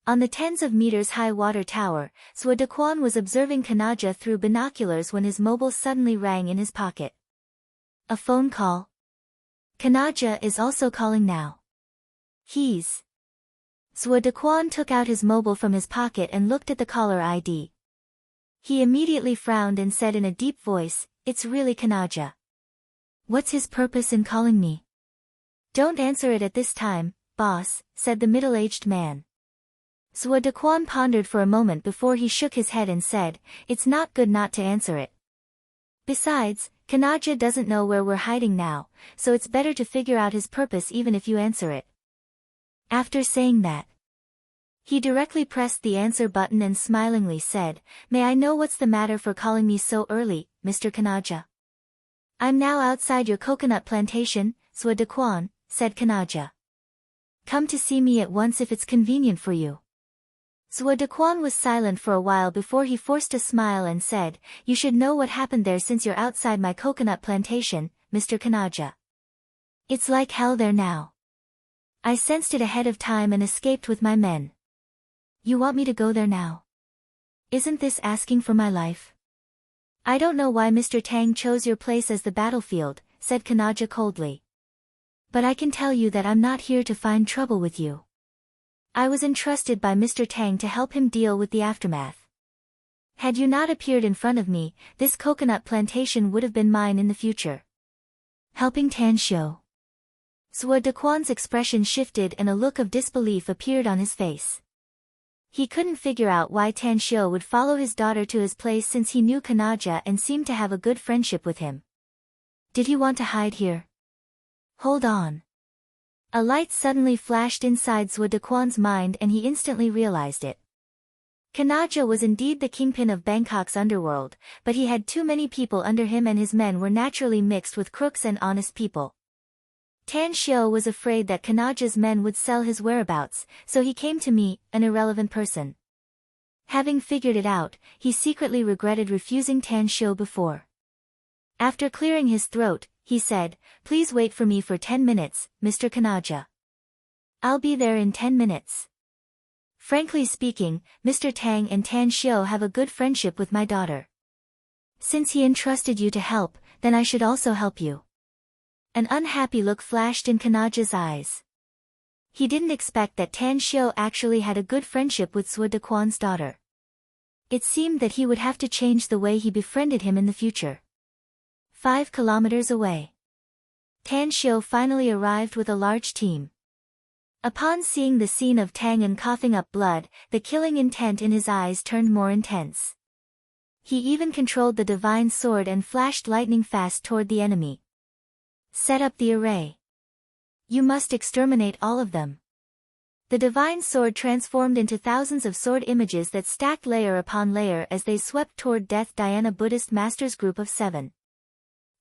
On the tens of meters high water tower, Zhuo Dequan was observing Kanaja through binoculars when his mobile suddenly rang in his pocket. A phone call. Kanaja is also calling now. He's. Zhuo Dequan took out his mobile from his pocket and looked at the caller ID. He immediately frowned and said in a deep voice, it's really Kanaja. What's his purpose in calling me? Don't answer it at this time, boss, said the middle-aged man. Zhuo Dequan pondered for a moment before he shook his head and said, it's not good not to answer it. Besides, Kanaja doesn't know where we're hiding now, so it's better to figure out his purpose even if you answer it. After saying that, he directly pressed the answer button and smilingly said, may I know what's the matter for calling me so early, Mr. Kanaja? I'm now outside your coconut plantation, Zhuo Dequan, said Kanaja. Come to see me at once if it's convenient for you. Zhuo Dequan was silent for a while before he forced a smile and said, you should know what happened there since you're outside my coconut plantation, Mr. Kanaja. It's like hell there now. I sensed it ahead of time and escaped with my men. You want me to go there now? Isn't this asking for my life? I don't know why Mr. Tang chose your place as the battlefield, said Kanaja coldly. But I can tell you that I'm not here to find trouble with you. I was entrusted by Mr. Tang to help him deal with the aftermath. Had you not appeared in front of me, this coconut plantation would have been mine in the future. Helping Tan Xiu. Zhuo Dequan's expression shifted and a look of disbelief appeared on his face. He couldn't figure out why Tan Xiu would follow his daughter to his place since he knew Kanaja and seemed to have a good friendship with him. Did he want to hide here? Hold on. A light suddenly flashed inside Zhuo Dequan's mind and he instantly realized it. Kanaja was indeed the kingpin of Bangkok's underworld, but he had too many people under him and his men were naturally mixed with crooks and honest people. Tan Xiu was afraid that Kanaja's men would sell his whereabouts, so he came to me, an irrelevant person. Having figured it out, he secretly regretted refusing Tan Xiu before. After clearing his throat, he said, please wait for me for 10 minutes, Mr. Kanaja. I'll be there in 10 minutes. Frankly speaking, Mr. Tang and Tan Xiu have a good friendship with my daughter. Since he entrusted you to help, then I should also help you. An unhappy look flashed in Kanaja's eyes. He didn't expect that Tan Xiu actually had a good friendship with Zhuo Dequan's daughter. It seemed that he would have to change the way he befriended him in the future. 5 kilometers away. Tan Xiu finally arrived with a large team. Upon seeing the scene of Tang and coughing up blood, the killing intent in his eyes turned more intense. He even controlled the divine sword and flashed lightning fast toward the enemy. Set up the array. You must exterminate all of them. The divine sword transformed into thousands of sword images that stacked layer upon layer as they swept toward Death Dhyana Buddhist Masters Group of 7.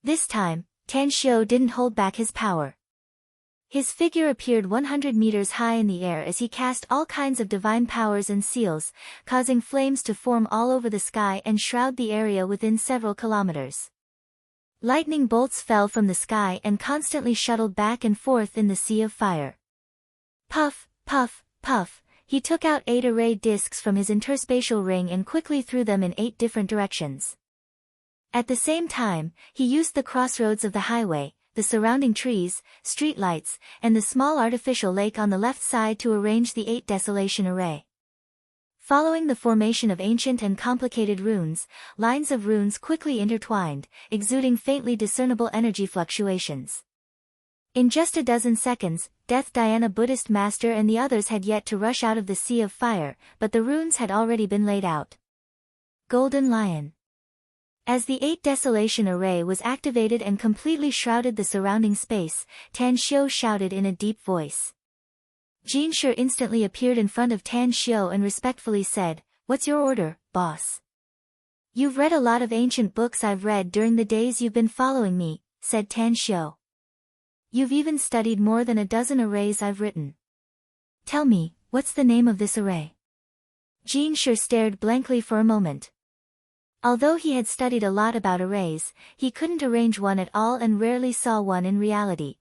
This time, Tan Xiu didn't hold back his power. His figure appeared 100 meters high in the air as he cast all kinds of divine powers and seals, causing flames to form all over the sky and shroud the area within several kilometers. Lightning bolts fell from the sky and constantly shuttled back and forth in the sea of fire. Puff, puff, puff, he took out 8 array discs from his interspatial ring and quickly threw them in 8 different directions. At the same time, he used the crossroads of the highway, the surrounding trees, street lights, and the small artificial lake on the left side to arrange the 8 desolation array. Following the formation of ancient and complicated runes, lines of runes quickly intertwined, exuding faintly discernible energy fluctuations. In just a dozen seconds, Death Diana Buddhist Master and the others had yet to rush out of the sea of fire, but the runes had already been laid out. Golden Lion. As the 8 desolation array was activated and completely shrouded the surrounding space, Tan Xiu shouted in a deep voice. Jin Shi instantly appeared in front of Tan Xiu and respectfully said, "What's your order, boss?" "You've read a lot of ancient books I've read during the days you've been following me," said Tan Xiu. "You've even studied more than a dozen arrays I've written. Tell me, what's the name of this array?" Jin Shi stared blankly for a moment. Although he had studied a lot about arrays, he couldn't arrange one at all and rarely saw one in reality.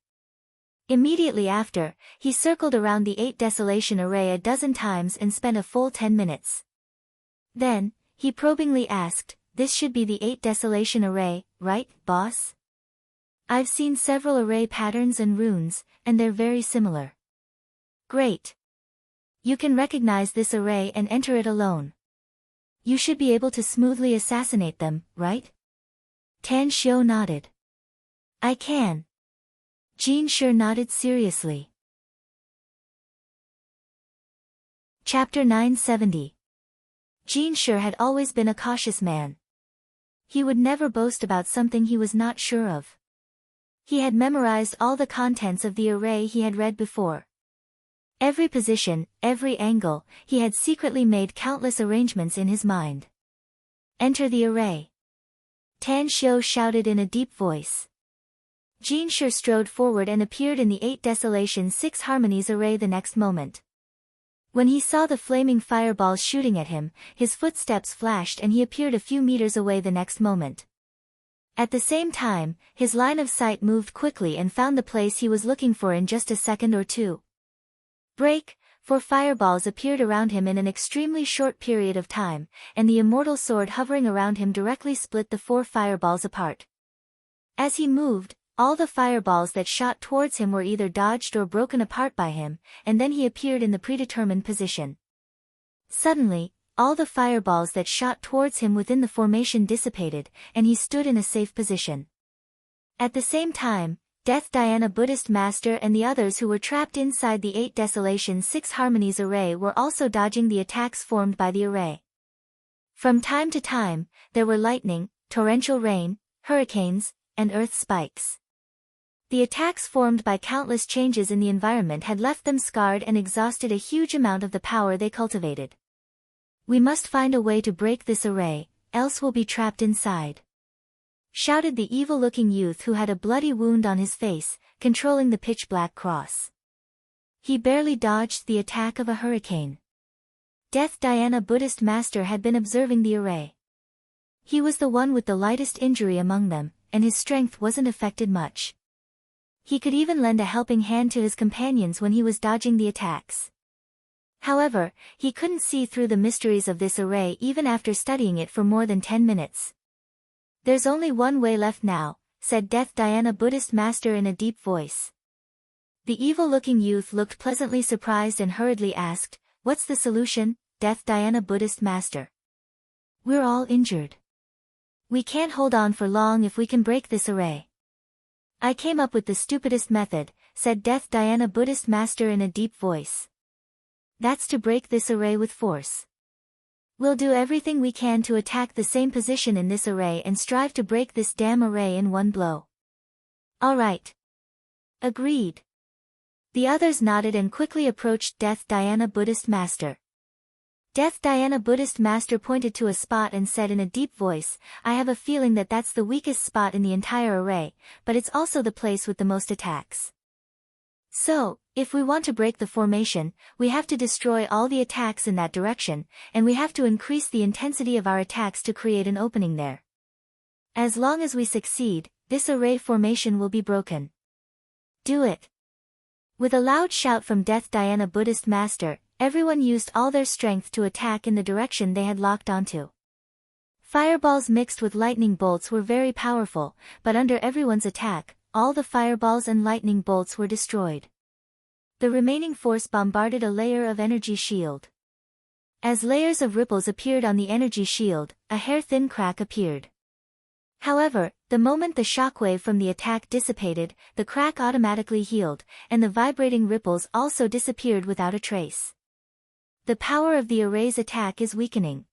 Immediately after, he circled around the 8 desolation array a dozen times and spent a full 10 minutes. Then, he probingly asked, "This should be the 8 desolation array, right, boss? I've seen several array patterns and runes, and they're very similar." "Great. You can recognize this array and enter it alone. You should be able to smoothly assassinate them, right?" Tan Xiu nodded. "I can." Jin Shi nodded seriously. Chapter 970. Jin Shi had always been a cautious man. He would never boast about something he was not sure of. He had memorized all the contents of the array he had read before. Every position, every angle, he had secretly made countless arrangements in his mind. "Enter the array." Tan Xiu shouted in a deep voice. Jin Shi strode forward and appeared in the 8 desolation 6 harmonies array the next moment. When he saw the flaming fireballs shooting at him, his footsteps flashed and he appeared a few meters away the next moment. At the same time, his line of sight moved quickly and found the place he was looking for in just a second or two. Break, 4 fireballs appeared around him in an extremely short period of time, and the immortal sword hovering around him directly split the 4 fireballs apart. As he moved, all the fireballs that shot towards him were either dodged or broken apart by him, and then he appeared in the predetermined position. Suddenly, all the fireballs that shot towards him within the formation dissipated, and he stood in a safe position. At the same time, Death Diana Buddhist Master and the others who were trapped inside the 8 desolation 6 harmonies array were also dodging the attacks formed by the array. From time to time, there were lightning, torrential rain, hurricanes, and earth spikes. The attacks formed by countless changes in the environment had left them scarred and exhausted a huge amount of the power they cultivated. "We must find a way to break this array, else we'll be trapped inside," shouted the evil-looking youth who had a bloody wound on his face, controlling the pitch-black cross. He barely dodged the attack of a hurricane. Death Diana Buddhist Master had been observing the array. He was the one with the lightest injury among them, and his strength wasn't affected much. He could even lend a helping hand to his companions when he was dodging the attacks. However, he couldn't see through the mysteries of this array even after studying it for more than 10 minutes. "There's only one way left now," said Death Diana Buddhist Master in a deep voice. The evil-looking youth looked pleasantly surprised and hurriedly asked, "What's the solution, Death Diana Buddhist Master?" "We're all injured. We can't hold on for long if we can break this array." "I came up with the stupidest method," said Death Diana Buddhist Master in a deep voice. "That's to break this array with force. We'll do everything we can to attack the same position in this array and strive to break this damn array in one blow." "All right." Agreed. The others nodded and quickly approached Death Diana Buddhist Master. Death Diana Buddhist master pointed to a spot and said in a deep voice, "I have a feeling that that's the weakest spot in the entire array, but it's also the place with the most attacks. So, if we want to break the formation, we have to destroy all the attacks in that direction, and we have to increase the intensity of our attacks to create an opening there. As long as we succeed, this array formation will be broken. Do it." With a loud shout from Death Diana Buddhist master, everyone used all their strength to attack in the direction they had locked onto. Fireballs mixed with lightning bolts were very powerful, but under everyone's attack, all the fireballs and lightning bolts were destroyed. The remaining force bombarded a layer of energy shield. As layers of ripples appeared on the energy shield, a hair-thin crack appeared. However, the moment the shockwave from the attack dissipated, the crack automatically healed, and the vibrating ripples also disappeared without a trace. The power of the array's attack is weakening.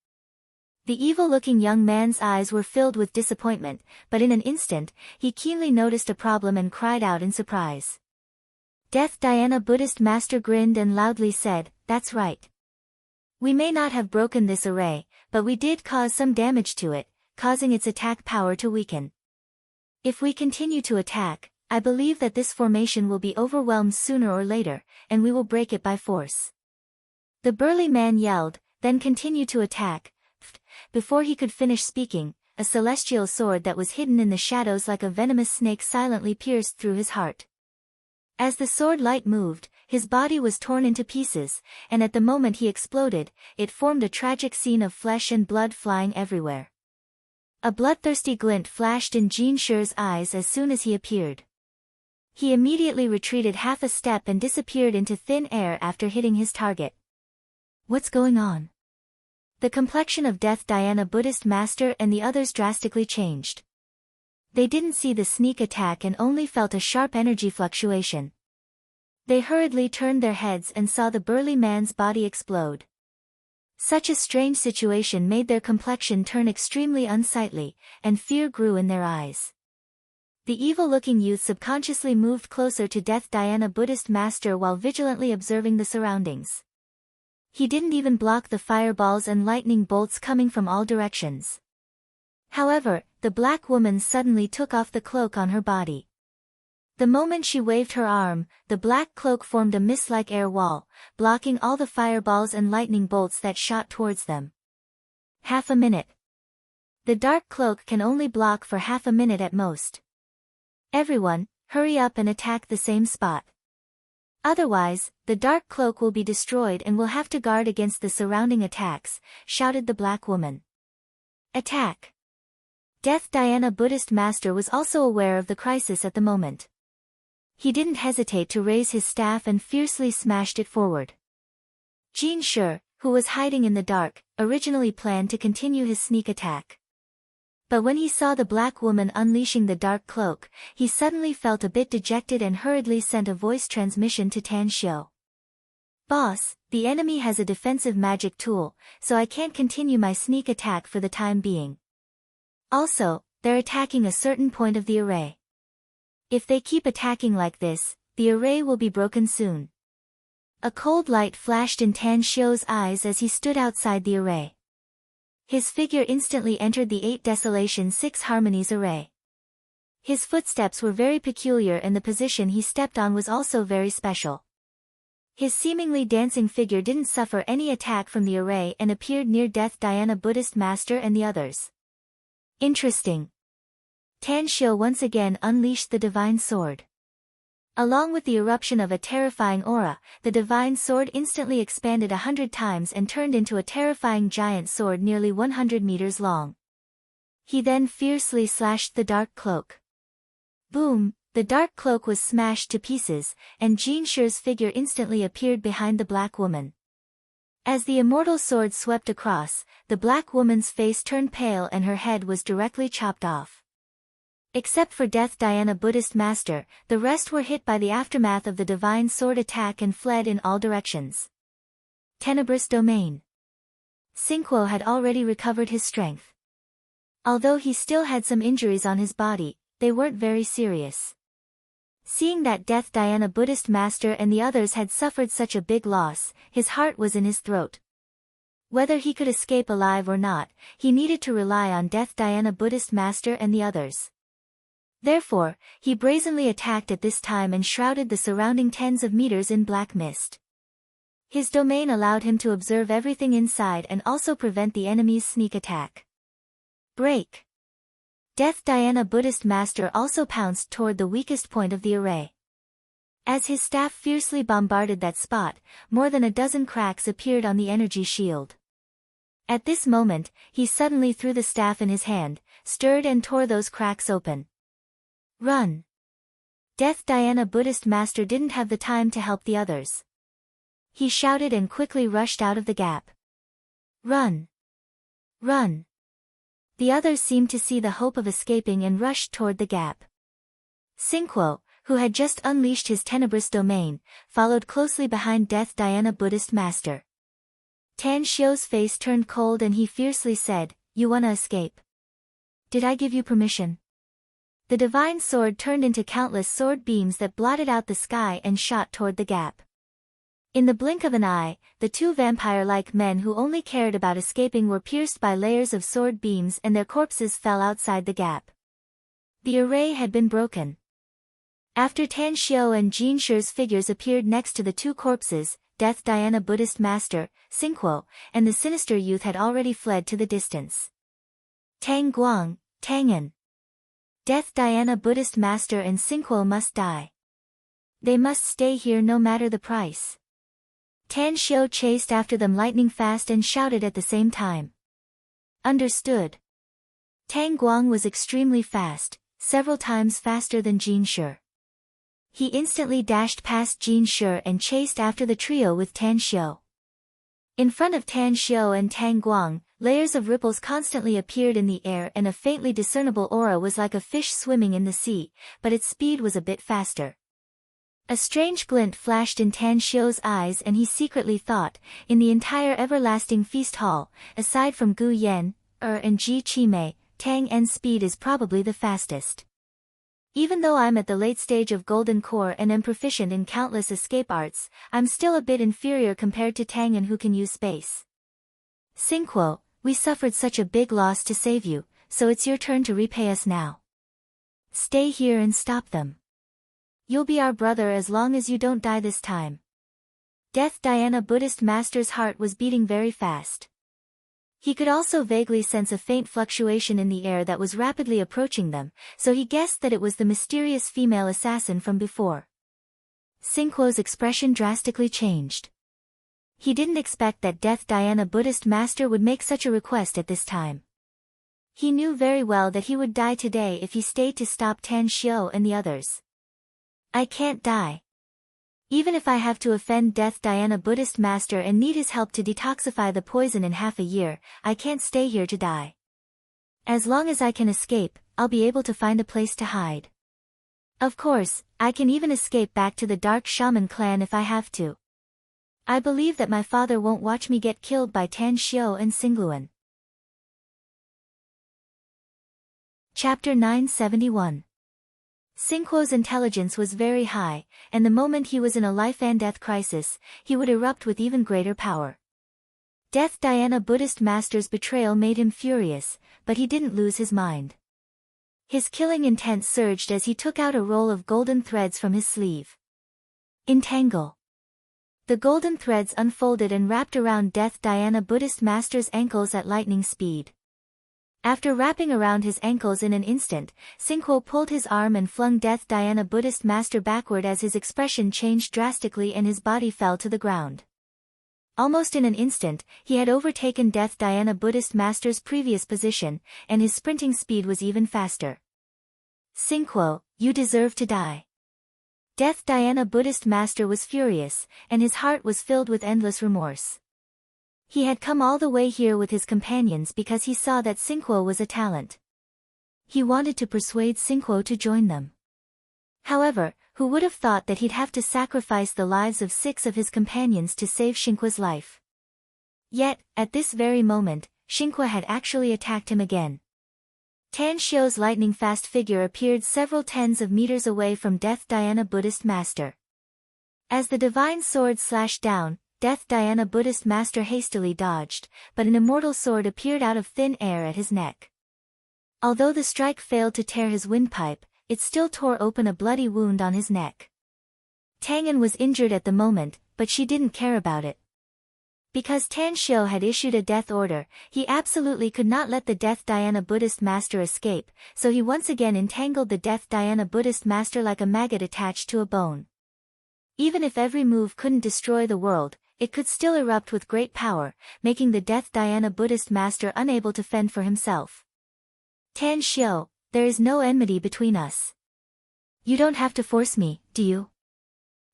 The evil-looking young man's eyes were filled with disappointment, but in an instant, he keenly noticed a problem and cried out in surprise. Death Diana Buddhist master grinned and loudly said, "That's right. We may not have broken this array, but we did cause some damage to it, causing its attack power to weaken. If we continue to attack, I believe that this formation will be overwhelmed sooner or later, and we will break it by force." The burly man yelled, then continued to attack. Before he could finish speaking, a celestial sword that was hidden in the shadows like a venomous snake silently pierced through his heart. As the sword light moved, his body was torn into pieces, and at the moment he exploded, it formed a tragic scene of flesh and blood flying everywhere. A bloodthirsty glint flashed in Jean Sher's eyes as soon as he appeared. He immediately retreated half a step and disappeared into thin air after hitting his target. What's going on? The complexion of Death Diana Buddhist master and the others drastically changed. They didn't see the sneak attack and only felt a sharp energy fluctuation. They hurriedly turned their heads and saw the burly man's body explode. Such a strange situation made their complexion turn extremely unsightly, and fear grew in their eyes. The evil-looking youth subconsciously moved closer to Death Diana Buddhist master while vigilantly observing the surroundings. He didn't even block the fireballs and lightning bolts coming from all directions. However, the black woman suddenly took off the cloak on her body. The moment she waved her arm, the black cloak formed a mist-like air wall, blocking all the fireballs and lightning bolts that shot towards them. Half a minute. The dark cloak can only block for half a minute at most. Everyone, hurry up and attack the same spot. Otherwise, the dark cloak will be destroyed and we'll have to guard against the surrounding attacks, shouted the black woman. Attack! Death Diana Buddhist master was also aware of the crisis at the moment. He didn't hesitate to raise his staff and fiercely smashed it forward. Jean Sher, who was hiding in the dark, originally planned to continue his sneak attack. But when he saw the black woman unleashing the dark cloak, he suddenly felt a bit dejected and hurriedly sent a voice transmission to Tan Xiu. "Boss, the enemy has a defensive magic tool, so I can't continue my sneak attack for the time being. Also, they're attacking a certain point of the array. If they keep attacking like this, the array will be broken soon." A cold light flashed in Tan Xiu's eyes as he stood outside the array. His figure instantly entered the 8 Desolation 6 Harmonies array. His footsteps were very peculiar and the position he stepped on was also very special. His seemingly dancing figure didn't suffer any attack from the array and appeared near Death Diana Buddhist master and the others. Interesting. Tan Xiu once again unleashed the divine sword. Along with the eruption of a terrifying aura, the divine sword instantly expanded 100 times and turned into a terrifying giant sword nearly 100 meters long. He then fiercely slashed the dark cloak. Boom! The dark cloak was smashed to pieces, and Jean Sher's figure instantly appeared behind the black woman. As the immortal sword swept across, the black woman's face turned pale and her head was directly chopped off. Except for Death Diana Buddhist master, the rest were hit by the aftermath of the divine sword attack and fled in all directions. Tenebrous Domain. Xingguo had already recovered his strength. Although he still had some injuries on his body, they weren't very serious. Seeing that Death Diana Buddhist master and the others had suffered such a big loss, his heart was in his throat. Whether he could escape alive or not, he needed to rely on Death Dhyana Buddhist master and the others. Therefore, he brazenly attacked at this time and shrouded the surrounding tens of meters in black mist. His domain allowed him to observe everything inside and also prevent the enemy's sneak attack. Break! Death Dhyana Buddhist master also pounced toward the weakest point of the array. As his staff fiercely bombarded that spot, more than a dozen cracks appeared on the energy shield. At this moment, he suddenly threw the staff in his hand, stirred and tore those cracks open. Run! Death Dhyana Buddhist master didn't have the time to help the others. He shouted and quickly rushed out of the gap. Run! Run! The others seemed to see the hope of escaping and rushed toward the gap. Sinquo, who had just unleashed his tenebrous domain, followed closely behind Death Dhyana Buddhist master. Tan Xiu's face turned cold and he fiercely said, "You wanna escape? Did I give you permission?" The divine sword turned into countless sword beams that blotted out the sky and shot toward the gap. In the blink of an eye, the two vampire-like men who only cared about escaping were pierced by layers of sword beams and their corpses fell outside the gap. The array had been broken. After Tan Xiu and Jin Shi's figures appeared next to the two corpses, Death Dhyana Buddhist master, Sinquo, and the sinister youth had already fled to the distance. Tang Guang, Tangan. Death Dhyana Buddhist master and Sinquo must die. They must stay here no matter the price. Tan Xiu chased after them lightning fast and shouted at the same time. Understood. Tang Guang was extremely fast, several times faster than Jin Shi. He instantly dashed past Jin Shi and chased after the trio with Tan Xiu. In front of Tan Xiu and Tang Guang, layers of ripples constantly appeared in the air and a faintly discernible aura was like a fish swimming in the sea, but its speed was a bit faster. A strange glint flashed in Tan Xiu's eyes and he secretly thought, in the entire everlasting feast hall, aside from Gu Yan, and Ji Qimei, Tang En's speed is probably the fastest. Even though I'm at the late stage of Golden Core and am proficient in countless escape arts, I'm still a bit inferior compared to Tang En who can use space. Sinquo, we suffered such a big loss to save you, so it's your turn to repay us now. Stay here and stop them. You'll be our brother as long as you don't die this time. Death Dhyana Buddhist master's heart was beating very fast. He could also vaguely sense a faint fluctuation in the air that was rapidly approaching them, so he guessed that it was the mysterious female assassin from before. Sinquo's expression drastically changed. He didn't expect that Death Dhyana Buddhist master would make such a request at this time. He knew very well that he would die today if he stayed to stop Tan Xiu and the others. I can't die. Even if I have to offend Death Dhyana Buddhist master and need his help to detoxify the poison in half a year, I can't stay here to die. As long as I can escape, I'll be able to find a place to hide. Of course, I can even escape back to the Dark Shaman clan if I have to. I believe that my father won't watch me get killed by Tan Xiu and Singluan. Chapter 971. Sinquo's intelligence was very high, and the moment he was in a life-and-death crisis, he would erupt with even greater power. Death Dhyana Buddhist master's betrayal made him furious, but he didn't lose his mind. His killing intent surged as he took out a roll of golden threads from his sleeve. Entangle. The golden threads unfolded and wrapped around Death Dhyana Buddhist master's ankles at lightning speed. After wrapping around his ankles in an instant, Sinquo pulled his arm and flung Death Dhyana Buddhist master backward as his expression changed drastically and his body fell to the ground. Almost in an instant, he had overtaken Death Dhyana Buddhist master's previous position, and his sprinting speed was even faster. Sinquo, you deserve to die. Death Dhyana Buddhist master was furious, and his heart was filled with endless remorse. He had come all the way here with his companions because he saw that Sinquo was a talent. He wanted to persuade Sinquo to join them. However, who would have thought that he'd have to sacrifice the lives of 6 of his companions to save Sinquo's life? Yet, at this very moment, Sinquo had actually attacked him again. Tan Xiu's lightning-fast figure appeared several tens of meters away from Death Dhyana Buddhist master. As the divine sword slashed down, Death Dhyana Buddhist master hastily dodged, but an immortal sword appeared out of thin air at his neck. Although the strike failed to tear his windpipe, it still tore open a bloody wound on his neck. Tang An was injured at the moment, but she didn't care about it. Because Tan Xiu had issued a death order, he absolutely could not let the Death Dhyana Buddhist master escape, so he once again entangled the Death Dhyana Buddhist master like a maggot attached to a bone. Even if every move couldn't destroy the world, it could still erupt with great power, making the Death Dhyana Buddhist master unable to fend for himself. Tan Xiu, there is no enmity between us. You don't have to force me, do you?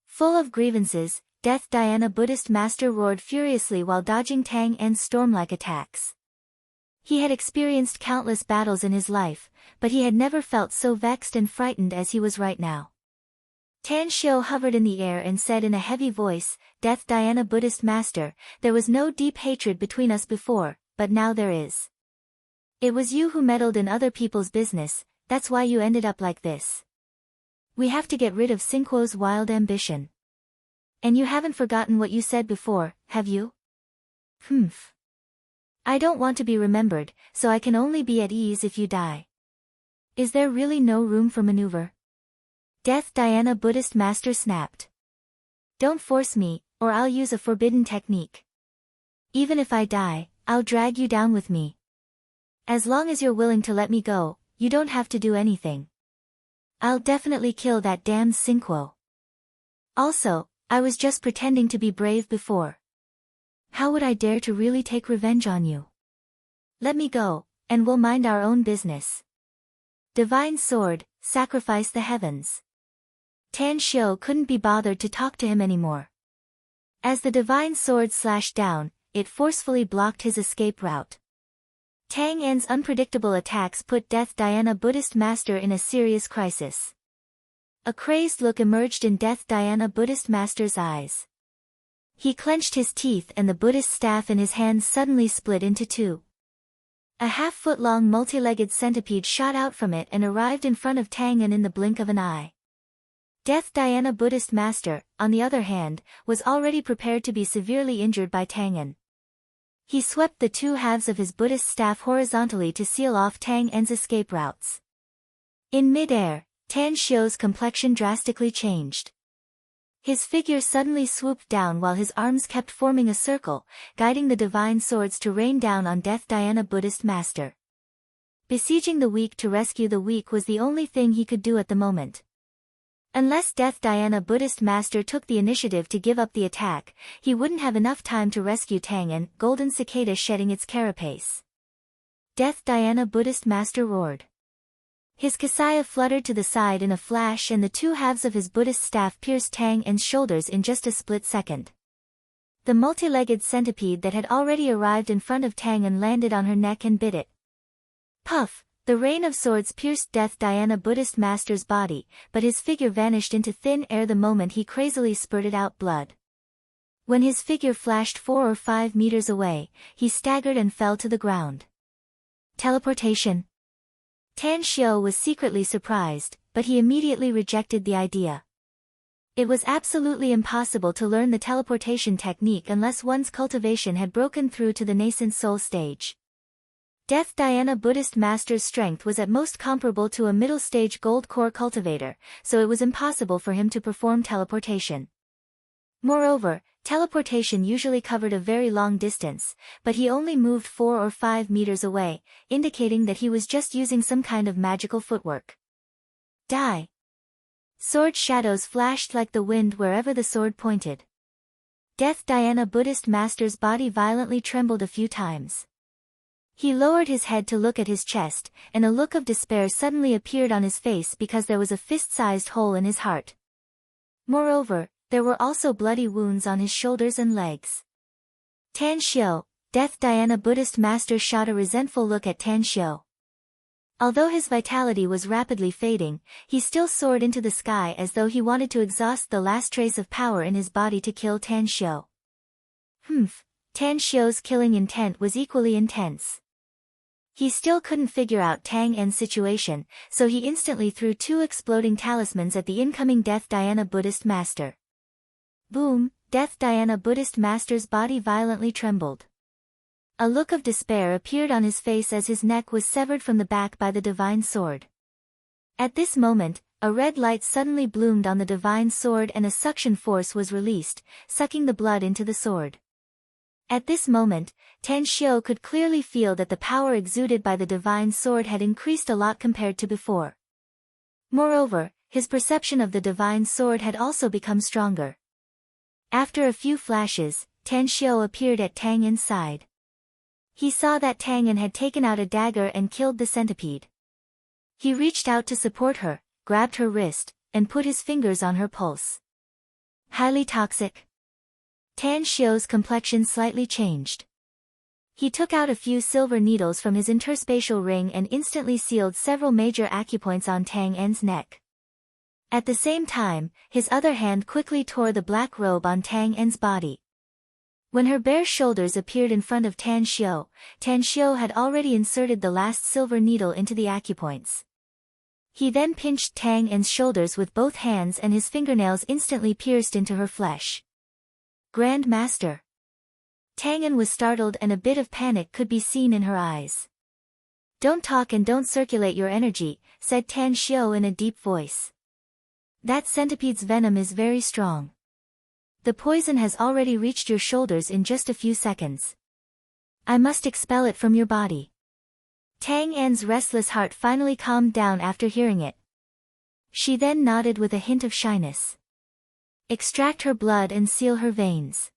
Full of grievances, Death Dhyana Buddhist master roared furiously while dodging Tang An's storm-like attacks. He had experienced countless battles in his life, but he had never felt so vexed and frightened as he was right now. Tan Xiu hovered in the air and said in a heavy voice, Death Dhyana Buddhist master, there was no deep hatred between us before, but now there is. It was you who meddled in other people's business, that's why you ended up like this. We have to get rid of Xingquo's wild ambition. And you haven't forgotten what you said before, have you? Humph. I don't want to be remembered, so I can only be at ease if you die. Is there really no room for maneuver? Death Dhyana Buddhist master snapped. Don't force me, or I'll use a forbidden technique. Even if I die, I'll drag you down with me. As long as you're willing to let me go, you don't have to do anything. I'll definitely kill that damned Xingquo. Also, I was just pretending to be brave before. How would I dare to really take revenge on you? Let me go, and we'll mind our own business. Divine sword, sacrifice the heavens. Tan Xiu couldn't be bothered to talk to him anymore. As the divine sword slashed down, it forcefully blocked his escape route. Tang An's unpredictable attacks put Death Dhyana Buddhist master in a serious crisis. A crazed look emerged in Death Dhyana Buddhist master's eyes. He clenched his teeth and the Buddhist staff in his hands suddenly split into two. A half-foot-long multi-legged centipede shot out from it and arrived in front of Tang An in the blink of an eye. Death Dhyana Buddhist master, on the other hand, was already prepared to be severely injured by Tang An. He swept the two halves of his Buddhist staff horizontally to seal off Tang An's escape routes. In mid-air, Tan Xiu's complexion drastically changed. His figure suddenly swooped down while his arms kept forming a circle, guiding the divine swords to rain down on Death Dhyana Buddhist master. Besieging the weak to rescue the weak was the only thing he could do at the moment. Unless Death Dhyana Buddhist master took the initiative to give up the attack, he wouldn't have enough time to rescue Tang An, golden cicada shedding its carapace. Death Dhyana Buddhist master roared. His kasaya fluttered to the side in a flash and the two halves of his Buddhist staff pierced Tang An's shoulders in just a split second. The multi-legged centipede that had already arrived in front of Tang An landed on her neck and bit it. Puff! The rain of swords pierced Death Dhyana Buddhist master's body, but his figure vanished into thin air the moment he crazily spurted out blood. When his figure flashed 4 or 5 meters away, he staggered and fell to the ground. Teleportation. Tan Xiu was secretly surprised, but he immediately rejected the idea. It was absolutely impossible to learn the teleportation technique unless one's cultivation had broken through to the nascent soul stage. Death Dhyana Buddhist master's strength was at most comparable to a middle-stage gold core cultivator, so it was impossible for him to perform teleportation. Moreover, teleportation usually covered a very long distance, but he only moved 4 or 5 meters away, indicating that he was just using some kind of magical footwork. Die! Sword shadows flashed like the wind wherever the sword pointed. Death Dhyana Buddhist master's body violently trembled a few times. He lowered his head to look at his chest, and a look of despair suddenly appeared on his face because there was a fist-sized hole in his heart. Moreover, there were also bloody wounds on his shoulders and legs. Tan Xiu, Death Dhyana Buddhist master shot a resentful look at Tan Xiu. Although his vitality was rapidly fading, he still soared into the sky as though he wanted to exhaust the last trace of power in his body to kill Tan Xiu. Tan Xiu's killing intent was equally intense. He still couldn't figure out Tang An's situation, so he instantly threw 2 exploding talismans at the incoming Death Dhyana Buddhist master. Boom! Death Dhyana Buddhist master's body violently trembled. A look of despair appeared on his face as his neck was severed from the back by the divine sword. At this moment, a red light suddenly bloomed on the divine sword and a suction force was released, sucking the blood into the sword. At this moment, Tan Xiao could clearly feel that the power exuded by the divine sword had increased a lot compared to before. Moreover, his perception of the divine sword had also become stronger. After a few flashes, Tan Xiao appeared at Tang En's side. He saw that Tang En had taken out a dagger and killed the centipede. He reached out to support her, grabbed her wrist, and put his fingers on her pulse. Highly toxic. Tan Xiao's complexion slightly changed. He took out a few silver needles from his interspatial ring and instantly sealed several major acupoints on Tang En's neck. At the same time, his other hand quickly tore the black robe on Tang En's body. When her bare shoulders appeared in front of Tan Xiao had already inserted the last silver needle into the acupoints. He then pinched Tang En's shoulders with both hands and his fingernails instantly pierced into her flesh. Grand Master. Tang En was startled and a bit of panic could be seen in her eyes. Don't talk and don't circulate your energy, said Tan Xiao in a deep voice. That centipede's venom is very strong. The poison has already reached your shoulders in just a few seconds. I must expel it from your body. Tang En's restless heart finally calmed down after hearing it. She then nodded with a hint of shyness. Extract her blood and seal her veins.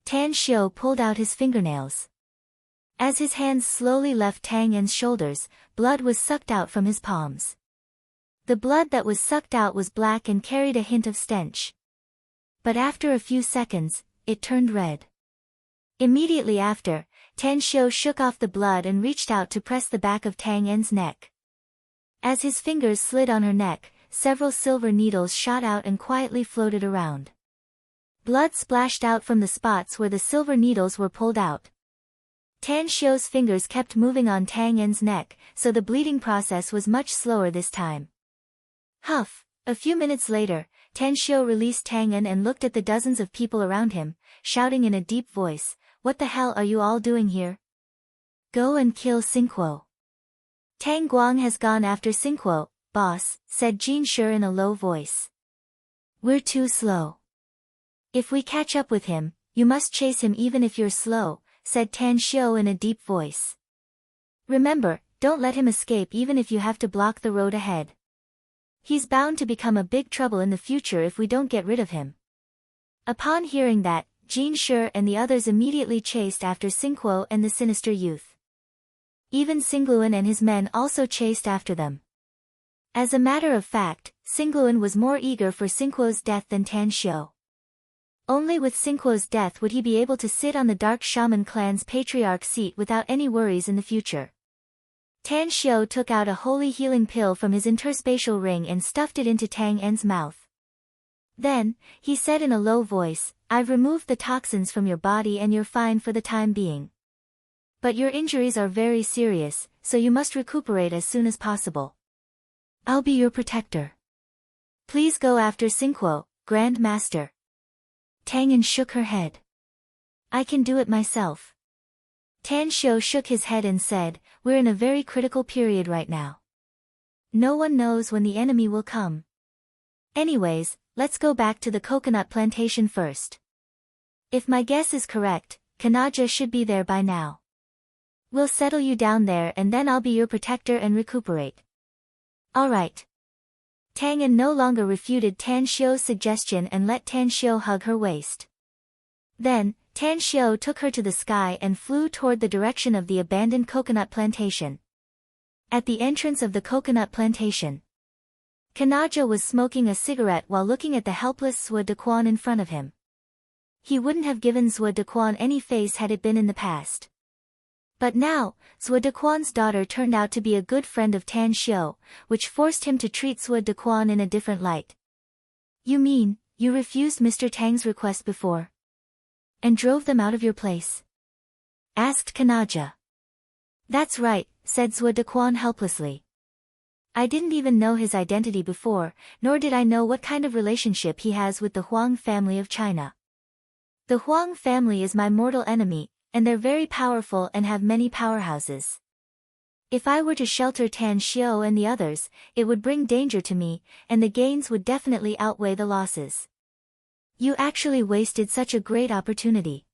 Tan Xiao pulled out his fingernails. As his hands slowly left Tang En's shoulders, blood was sucked out from his palms. The blood that was sucked out was black and carried a hint of stench. But after a few seconds, it turned red. Immediately after, Tan Xiao shook off the blood and reached out to press the back of Tang En's neck. As his fingers slid on her neck, several silver needles shot out and quietly floated around. Blood splashed out from the spots where the silver needles were pulled out. Tan Xiao's fingers kept moving on Tang En's neck, so the bleeding process was much slower this time. Huff! A few minutes later, Tan Xiao released Tang En and looked at the dozens of people around him, shouting in a deep voice, "What the hell are you all doing here? Go and kill Xingguo." Tang Guang has gone after Xingguo, boss, said Jin Shi in a low voice. We're too slow. If we catch up with him, you must chase him even if you're slow, said Tan Xiao in a deep voice. Remember, don't let him escape even if you have to block the road ahead. He's bound to become a big trouble in the future if we don't get rid of him. Upon hearing that, Jin Shi and the others immediately chased after Xingguo and the sinister youth. Even Xingluan and his men also chased after them. As a matter of fact, Xingluan was more eager for Xingguo's death than Tan Xiao. Only with Xingguo's death would he be able to sit on the Dark Shaman clan's patriarch seat without any worries in the future. Tan Xiao took out a holy healing pill from his interspatial ring and stuffed it into Tang En's mouth. Then, he said in a low voice, I've removed the toxins from your body and you're fine for the time being. But your injuries are very serious, so you must recuperate as soon as possible. I'll be your protector. Please go after Xingguo, Grand Master. Tang En shook her head. I can do it myself. Tan Xiao shook his head and said, we're in a very critical period right now. No one knows when the enemy will come. Anyways, let's go back to the coconut plantation first. If my guess is correct, Kanaja should be there by now. We'll settle you down there and then I'll be your protector and recuperate. Alright. Tang En no longer refuted Tan Xiao's suggestion and let Tan Xiao hug her waist. Then, Tan Xiao took her to the sky and flew toward the direction of the abandoned coconut plantation. At the entrance of the coconut plantation, Kanaja was smoking a cigarette while looking at the helpless Zhuo Dequan in front of him. He wouldn't have given Zhuo Dequan any face had it been in the past. But now, Zhuo Dequan's daughter turned out to be a good friend of Tan Xiao, which forced him to treat Zhuo Dequan in a different light. You mean, you refused Mr. Tang's request before? And drove them out of your place? Asked Kanaja. That's right, said Zhuo Dequan helplessly. I didn't even know his identity before, nor did I know what kind of relationship he has with the Huang family of China. The Huang family is my mortal enemy, and they're very powerful and have many powerhouses. If I were to shelter Tan Xiao and the others, it would bring danger to me, and the gains would definitely outweigh the losses. You actually wasted such a great opportunity.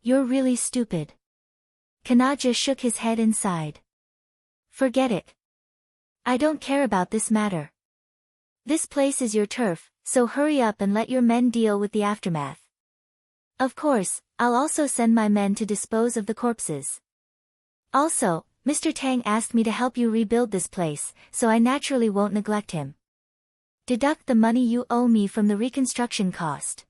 You're really stupid. Kanaja shook his head and sighed. Forget it. I don't care about this matter. This place is your turf, so hurry up and let your men deal with the aftermath. Of course, I'll also send my men to dispose of the corpses. Also, Mr. Tang asked me to help you rebuild this place, so I naturally won't neglect him. Deduct the money you owe me from the reconstruction cost.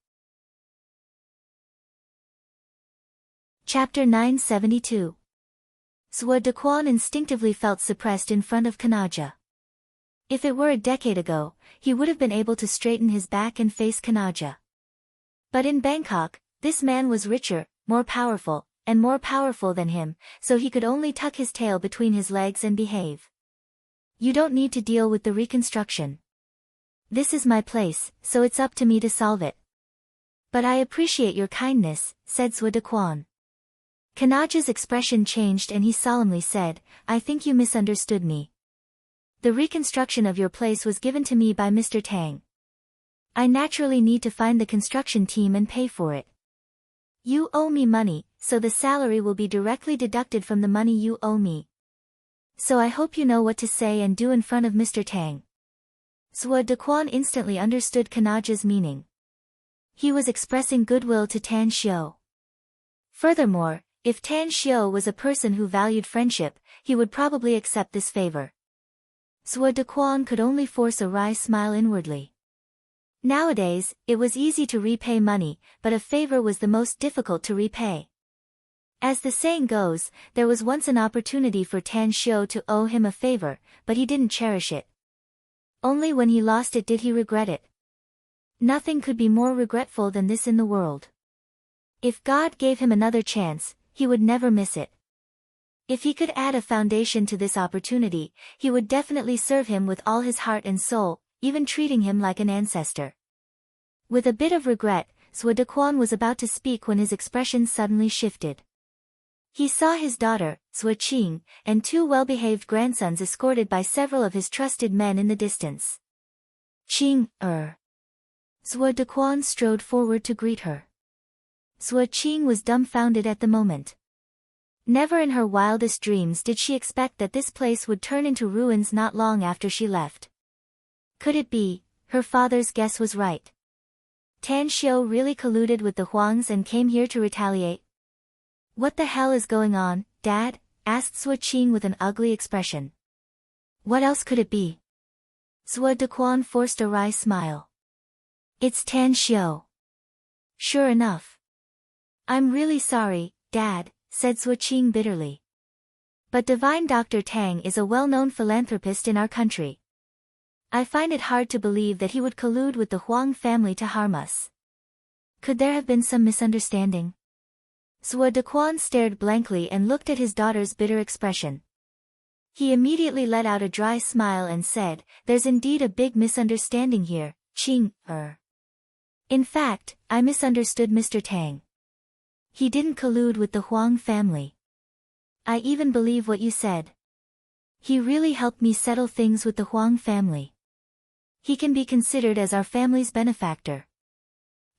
Chapter 972. Zhuo Dequan instinctively felt suppressed in front of Kanaja. If it were a decade ago, he would have been able to straighten his back and face Kanaja. But in Bangkok, this man was richer, more powerful than him, so he could only tuck his tail between his legs and behave. You don't need to deal with the reconstruction. This is my place, so it's up to me to solve it. But I appreciate your kindness, said Zhuo Dequan. Kanaja's expression changed and he solemnly said, I think you misunderstood me. The reconstruction of your place was given to me by Mr. Tang. I naturally need to find the construction team and pay for it. You owe me money, so the salary will be directly deducted from the money you owe me. So I hope you know what to say and do in front of Mr. Tang. Zhuo Dequan instantly understood Kanaja's meaning. He was expressing goodwill to Tan Xiao. Furthermore, if Tan Xiao was a person who valued friendship, he would probably accept this favor. Zhuo Dequan could only force a wry smile inwardly. Nowadays, it was easy to repay money, but a favor was the most difficult to repay. As the saying goes, there was once an opportunity for Tan Xiao to owe him a favor, but he didn't cherish it. Only when he lost it did he regret it. Nothing could be more regretful than this in the world. If God gave him another chance, he would never miss it. If he could add a foundation to this opportunity, he would definitely serve him with all his heart and soul, even treating him like an ancestor. With a bit of regret, Zhuo Dequan was about to speak when his expression suddenly shifted. He saw his daughter, Zhuo Qing, and two well-behaved grandsons escorted by several of his trusted men in the distance. Qing, Zhuo Dequan strode forward to greet her. Zhuo Qing was dumbfounded at the moment. Never in her wildest dreams did she expect that this place would turn into ruins not long after she left. Could it be, her father's guess was right? Tan Xiao really colluded with the Huangs and came here to retaliate? What the hell is going on, Dad? Asked Zhuo Qing with an ugly expression. What else could it be? Zhuo Dequan forced a wry smile. It's Tan Xiao. Sure enough. I'm really sorry, Dad, said Zhuo Qing bitterly. But Divine Dr. Tang is a well-known philanthropist in our country. I find it hard to believe that he would collude with the Huang family to harm us. Could there have been some misunderstanding? Zhuo Dequan stared blankly and looked at his daughter's bitter expression. He immediately let out a dry smile and said, There's indeed a big misunderstanding here, Qing, In fact, I misunderstood Mr. Tang. He didn't collude with the Huang family. I even believe what you said. He really helped me settle things with the Huang family. He can be considered as our family's benefactor.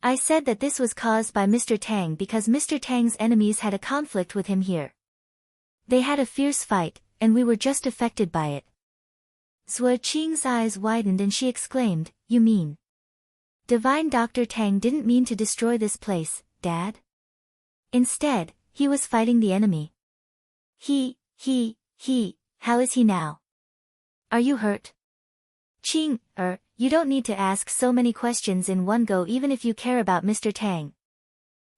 I said that this was caused by Mr. Tang because Mr. Tang's enemies had a conflict with him here. They had a fierce fight, and we were just affected by it. Zhuo Qing's eyes widened and she exclaimed, You mean? Divine Dr. Tang didn't mean to destroy this place, Dad? Instead, he was fighting the enemy. How is he now? Are you hurt? Qing, you don't need to ask so many questions in one go even if you care about Mr. Tang.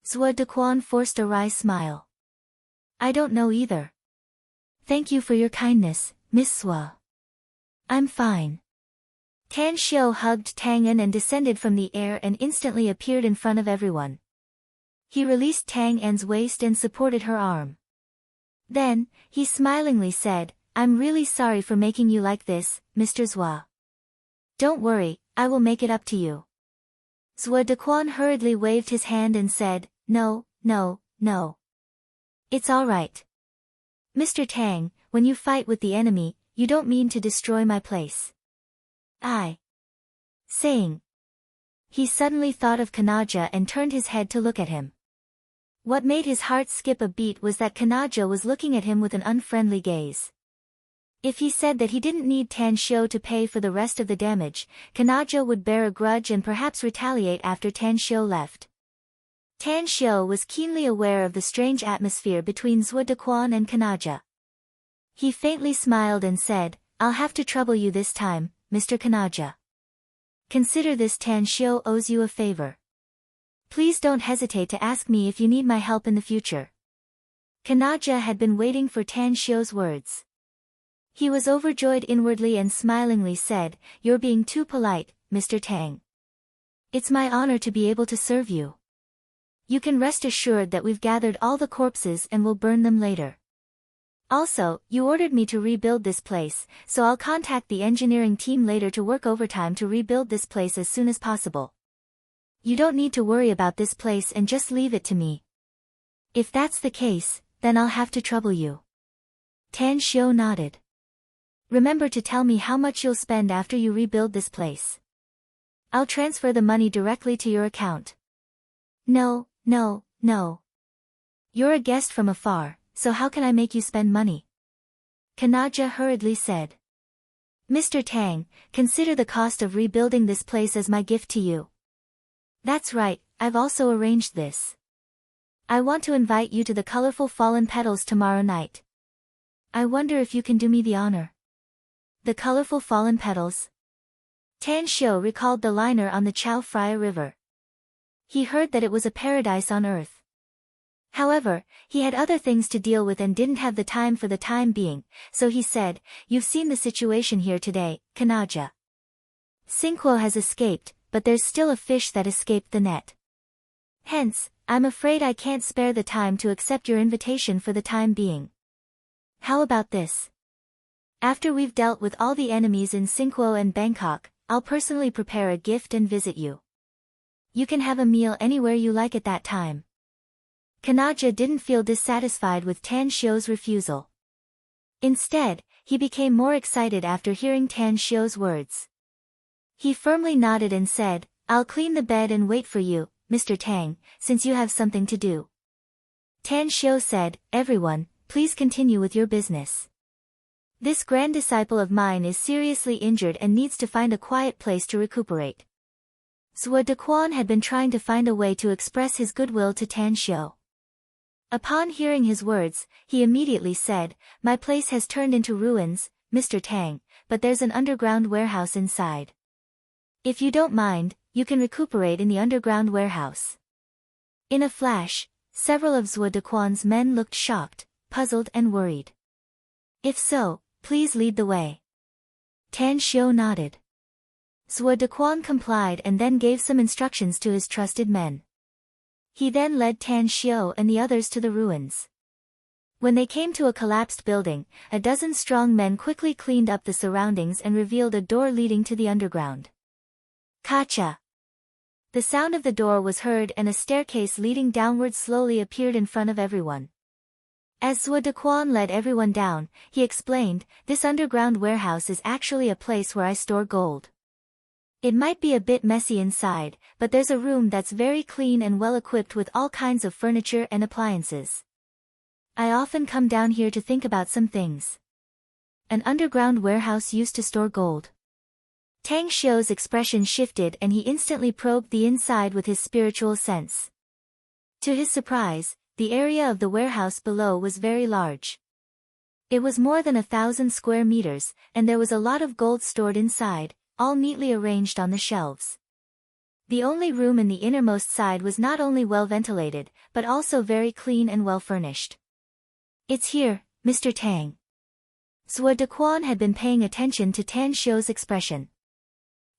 Zhuo Dequan forced a wry smile. I don't know either. Thank you for your kindness, Miss Zhuo. I'm fine. Tan Xiao hugged Tang An and descended from the air and instantly appeared in front of everyone. He released Tang An's waist and supported her arm. Then, he smilingly said, I'm really sorry for making you like this, Mr. Zhuo. Don't worry, I will make it up to you. Zhuo Dequan hurriedly waved his hand and said, "No, no, no. It's all right. Mr. Tang, when you fight with the enemy, you don't mean to destroy my place." Saying. He suddenly thought of Kanaja and turned his head to look at him. What made his heart skip a beat was that Kanaja was looking at him with an unfriendly gaze. If he said that he didn't need Tan Shio to pay for the rest of the damage, Kanaja would bear a grudge and perhaps retaliate after Tan Shio left. Tan Shio was keenly aware of the strange atmosphere between Zhuo Dequan and Kanaja. He faintly smiled and said, "I'll have to trouble you this time, Mr. Kanaja. Consider this, Tan Shio owes you a favor. Please don't hesitate to ask me if you need my help in the future." Kanaja had been waiting for Tan Shio's words. He was overjoyed inwardly and smilingly said, "You're being too polite, Mr. Tang. It's my honor to be able to serve you. You can rest assured that we've gathered all the corpses and will burn them later. Also, you ordered me to rebuild this place, so I'll contact the engineering team later to work overtime to rebuild this place as soon as possible. You don't need to worry about this place and just leave it to me. If that's the case, then I'll have to trouble you." Tan Shio nodded. "Remember to tell me how much you'll spend after you rebuild this place. I'll transfer the money directly to your account." No. You're a guest from afar, so how can I make you spend money?" Kanaja hurriedly said. "Mr. Tang, consider the cost of rebuilding this place as my gift to you." "That's right, I've also arranged this. I want to invite you to the colorful fallen petals tomorrow night. I wonder if you can do me the honor." The colorful fallen petals? Tan Shio recalled the liner on the Chao Phraya River. He heard that it was a paradise on earth. However, he had other things to deal with and didn't have the time for the time being, so he said, "You've seen the situation here today, Kanaja. Xingguo has escaped, but there's still a fish that escaped the net. Hence, I'm afraid I can't spare the time to accept your invitation for the time being. How about this? After we've dealt with all the enemies in Xingguo and Bangkok, I'll personally prepare a gift and visit you. You can have a meal anywhere you like at that time." Kanaja didn't feel dissatisfied with Tan Shio's refusal. Instead, he became more excited after hearing Tan Shio's words. He firmly nodded and said, "I'll clean the bed and wait for you, Mr. Tang, since you have something to do." Tan Shio said, "Everyone, please continue with your business. This grand disciple of mine is seriously injured and needs to find a quiet place to recuperate." Zhuo Dequan had been trying to find a way to express his goodwill to Tan Shio. Upon hearing his words, he immediately said, "My place has turned into ruins, Mr. Tang, but there's an underground warehouse inside. If you don't mind, you can recuperate in the underground warehouse." In a flash, several of Zhuo Dequan's men looked shocked, puzzled and worried. "If so, please lead the way." Tan Shio nodded. Zhuo Dequan complied and then gave some instructions to his trusted men. He then led Tan Shio and the others to the ruins. When they came to a collapsed building, a dozen strong men quickly cleaned up the surroundings and revealed a door leading to the underground. Kacha! The sound of the door was heard and a staircase leading downward slowly appeared in front of everyone. As Zhuo Dequan led everyone down, he explained, "This underground warehouse is actually a place where I store gold. It might be a bit messy inside, but there's a room that's very clean and well equipped with all kinds of furniture and appliances. I often come down here to think about some things." An underground warehouse used to store gold. Tang Shio's expression shifted and he instantly probed the inside with his spiritual sense. To his surprise, the area of the warehouse below was very large. It was more than 1,000 square meters, and there was a lot of gold stored inside, all neatly arranged on the shelves. The only room in the innermost side was not only well ventilated, but also very clean and well furnished. "It's here, Mr. Tang." Zhuo Dequan had been paying attention to Tan Shio's expression.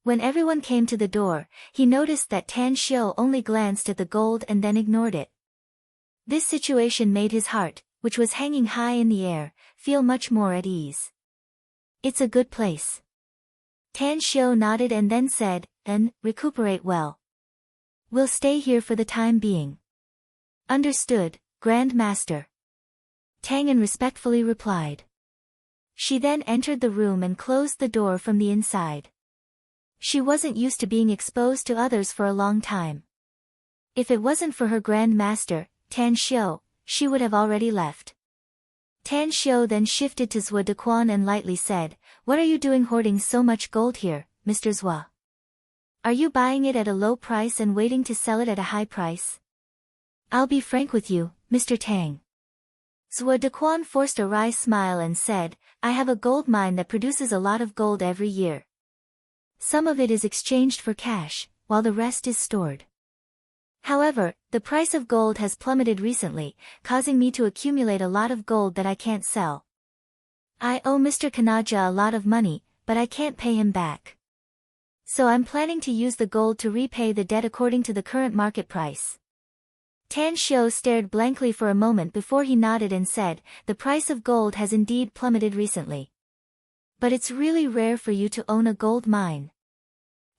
When everyone came to the door, he noticed that Tan Shio only glanced at the gold and then ignored it. This situation made his heart, which was hanging high in the air, feel much more at ease. "It's a good place." Tan Shio nodded and then said, "And recuperate well." We'll stay here for the time being. Understood, Grand Master. Tang respectfully replied. She then entered the room and closed the door from the inside. She wasn't used to being exposed to others for a long time. If it wasn't for her Grand Master, Tan Xiu, she would have already left. Tan Xiu then shifted to Zhuo Dequan and lightly said, "What are you doing hoarding so much gold here, Mr. Zhuo? Are you buying it at a low price and waiting to sell it at a high price?" "I'll be frank with you, Mr. Tang." Zhuo Dequan forced a wry smile and said, "I have a gold mine that produces a lot of gold every year. Some of it is exchanged for cash, while the rest is stored. However, the price of gold has plummeted recently, causing me to accumulate a lot of gold that I can't sell. I owe Mr. Kanaja a lot of money, but I can't pay him back. So I'm planning to use the gold to repay the debt according to the current market price." Tan Xiu stared blankly for a moment before he nodded and said, "The price of gold has indeed plummeted recently. But it's really rare for you to own a gold mine.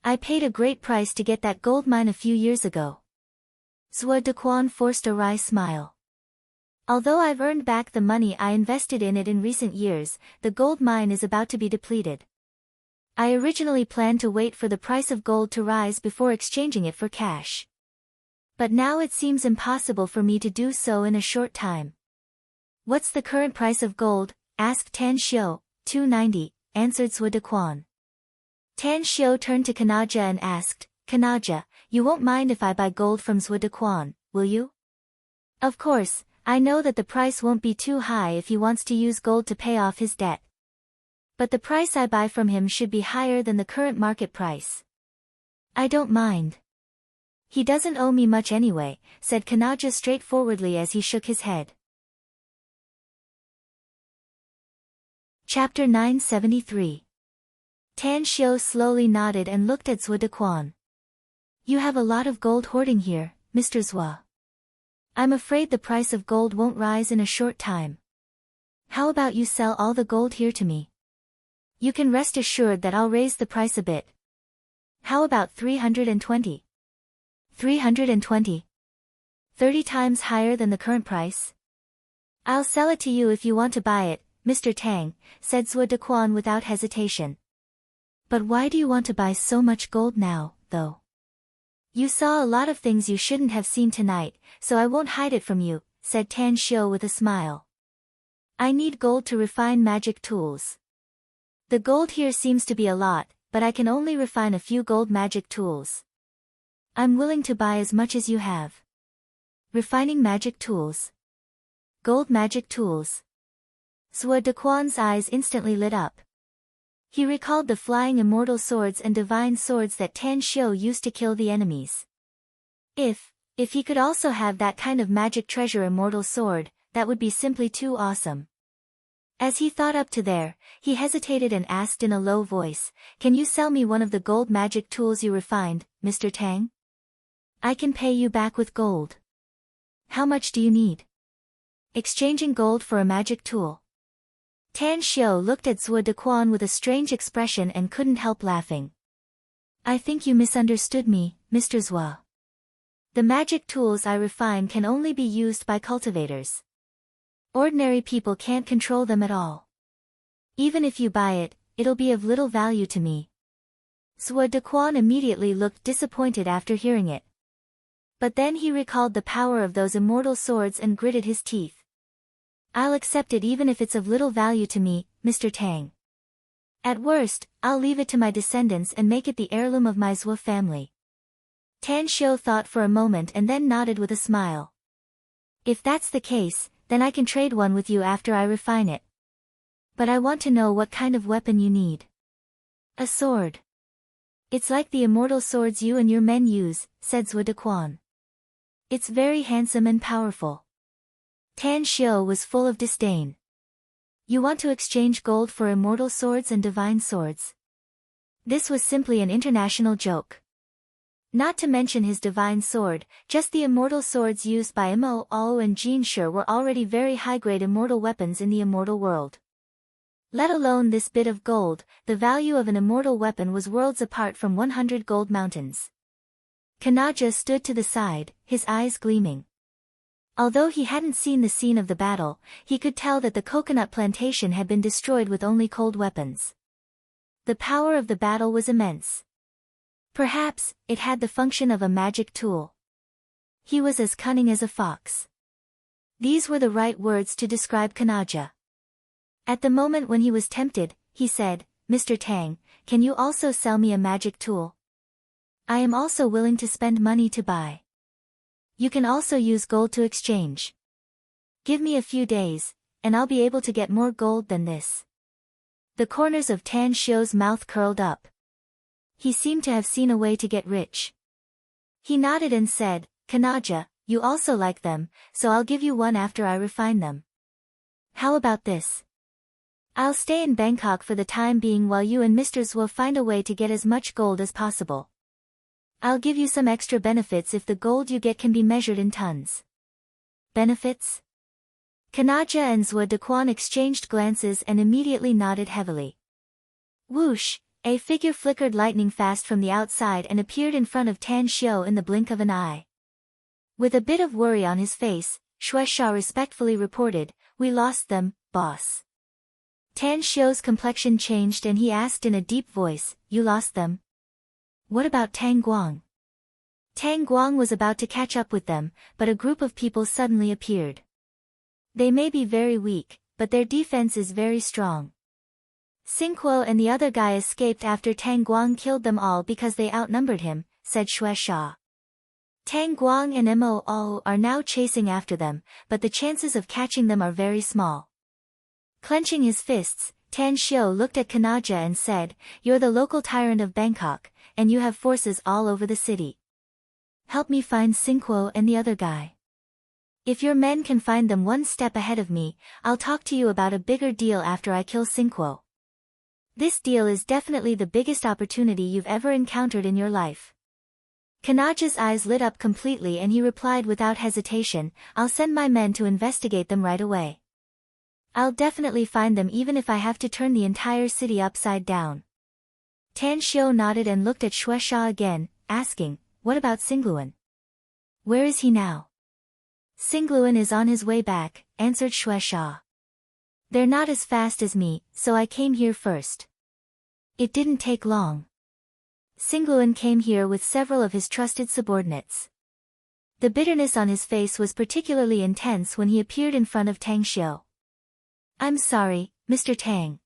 I paid a great price to get that gold mine a few years ago." Zhuo Dequan forced a wry smile. "Although I've earned back the money I invested in it in recent years, the gold mine is about to be depleted. I originally planned to wait for the price of gold to rise before exchanging it for cash. But now it seems impossible for me to do so in a short time." "What's the current price of gold?" asked Tan Xiu. 290, answered Zhuo Dequan. Tan Xiu turned to Kanaja and asked, "Kanaja, you won't mind if I buy gold from Zhuo Dequan, will you?" "Of course, I know that the price won't be too high if he wants to use gold to pay off his debt. But the price I buy from him should be higher than the current market price." "I don't mind. He doesn't owe me much anyway," said Kanaja straightforwardly as he shook his head. Chapter 973. Tan Xiu slowly nodded and looked at Zhuo Dequan. "You have a lot of gold hoarding here, Mr. Zhuo. I'm afraid the price of gold won't rise in a short time. How about you sell all the gold here to me? You can rest assured that I'll raise the price a bit. How about 320? 320? 30 times higher than the current price? I'll sell it to you if you want to buy it, Mr. Tang," said Zhuo Dequan without hesitation. "But why do you want to buy so much gold now, though? You saw a lot of things you shouldn't have seen tonight, so I won't hide it from you," said Tan Xiu with a smile. "I need gold to refine magic tools. The gold here seems to be a lot, but I can only refine a few gold magic tools. I'm willing to buy as much as you have." "Refining magic tools? Gold magic tools?" Zhuo Dequan's eyes instantly lit up. He recalled the flying immortal swords and divine swords that Tan Xiu used to kill the enemies. If he could also have that kind of magic treasure immortal sword, that would be simply too awesome. As he thought up to there, he hesitated and asked in a low voice, "Can you sell me one of the gold magic tools you refined, Mr. Tang? I can pay you back with gold." "How much do you need?" "Exchanging gold for a magic tool." Tan Xiu looked at Zhuo Dequan with a strange expression and couldn't help laughing. "I think you misunderstood me, Mr. Zhuo. The magic tools I refine can only be used by cultivators. Ordinary people can't control them at all. Even if you buy it, it'll be of little value to me." Zhuo Dequan immediately looked disappointed after hearing it. But then he recalled the power of those immortal swords and gritted his teeth. "I'll accept it even if it's of little value to me, Mr. Tang. At worst, I'll leave it to my descendants and make it the heirloom of my Zhuo family." Tan Xiu thought for a moment and then nodded with a smile. "If that's the case, then I can trade one with you after I refine it. But I want to know what kind of weapon you need." "A sword. It's like the immortal swords you and your men use," said Zhuo Dequan. "It's very handsome and powerful." Tan Xiu was full of disdain. "You want to exchange gold for immortal swords and divine swords?" This was simply an international joke. Not to mention his divine sword, just the immortal swords used by Mo, Ao and Jin Shi were already very high-grade immortal weapons in the immortal world. Let alone this bit of gold, the value of an immortal weapon was worlds apart from 100 gold mountains. Kanaja stood to the side, his eyes gleaming. Although he hadn't seen the scene of the battle, he could tell that the coconut plantation had been destroyed with only cold weapons. The power of the battle was immense. Perhaps, it had the function of a magic tool. He was as cunning as a fox. These were the right words to describe Kanaja. At the moment when he was tempted, he said, "Mr. Tang, can you also sell me a magic tool? I am also willing to spend money to buy. You can also use gold to exchange. Give me a few days, and I'll be able to get more gold than this." The corners of Tan Shio's mouth curled up. He seemed to have seen a way to get rich. He nodded and said, "Kanaja, you also like them, so I'll give you one after I refine them. How about this? I'll stay in Bangkok for the time being while you and Mr. Zhuo find a way to get as much gold as possible. I'll give you some extra benefits if the gold you get can be measured in tons." Benefits? Kanaja and Zhuo Dequan exchanged glances and immediately nodded heavily. Whoosh! A figure flickered lightning fast from the outside and appeared in front of Tan Shio in the blink of an eye. With a bit of worry on his face, Shueisha respectfully reported, "We lost them, boss." Tan Shio's complexion changed and he asked in a deep voice, "You lost them? What about Tang Guang?" Tang Guang was about to catch up with them, but a group of people suddenly appeared. They may be very weak, but their defense is very strong. Xingguo and the other guy escaped after Tang Guang killed them all because they outnumbered him, said Shueisha. Tang Guang and Mo are now chasing after them, but the chances of catching them are very small. Clenching his fists, Tan Shio looked at Kanaja and said, "You're the local tyrant of Bangkok, and you have forces all over the city. Help me find Xingguo and the other guy. If your men can find them one step ahead of me, I'll talk to you about a bigger deal after I kill Xingguo. This deal is definitely the biggest opportunity you've ever encountered in your life." Kanaja's eyes lit up completely and he replied without hesitation, "I'll send my men to investigate them right away. I'll definitely find them even if I have to turn the entire city upside down." Tan Shio nodded and looked at Shueisha again, asking, "What about Xingluan? Where is he now?" "Xingluan is on his way back," answered Shueisha. "They're not as fast as me, so I came here first." It didn't take long. Xingluan came here with several of his trusted subordinates. The bitterness on his face was particularly intense when he appeared in front of Tang Shio. "I'm sorry, Mr. Tang."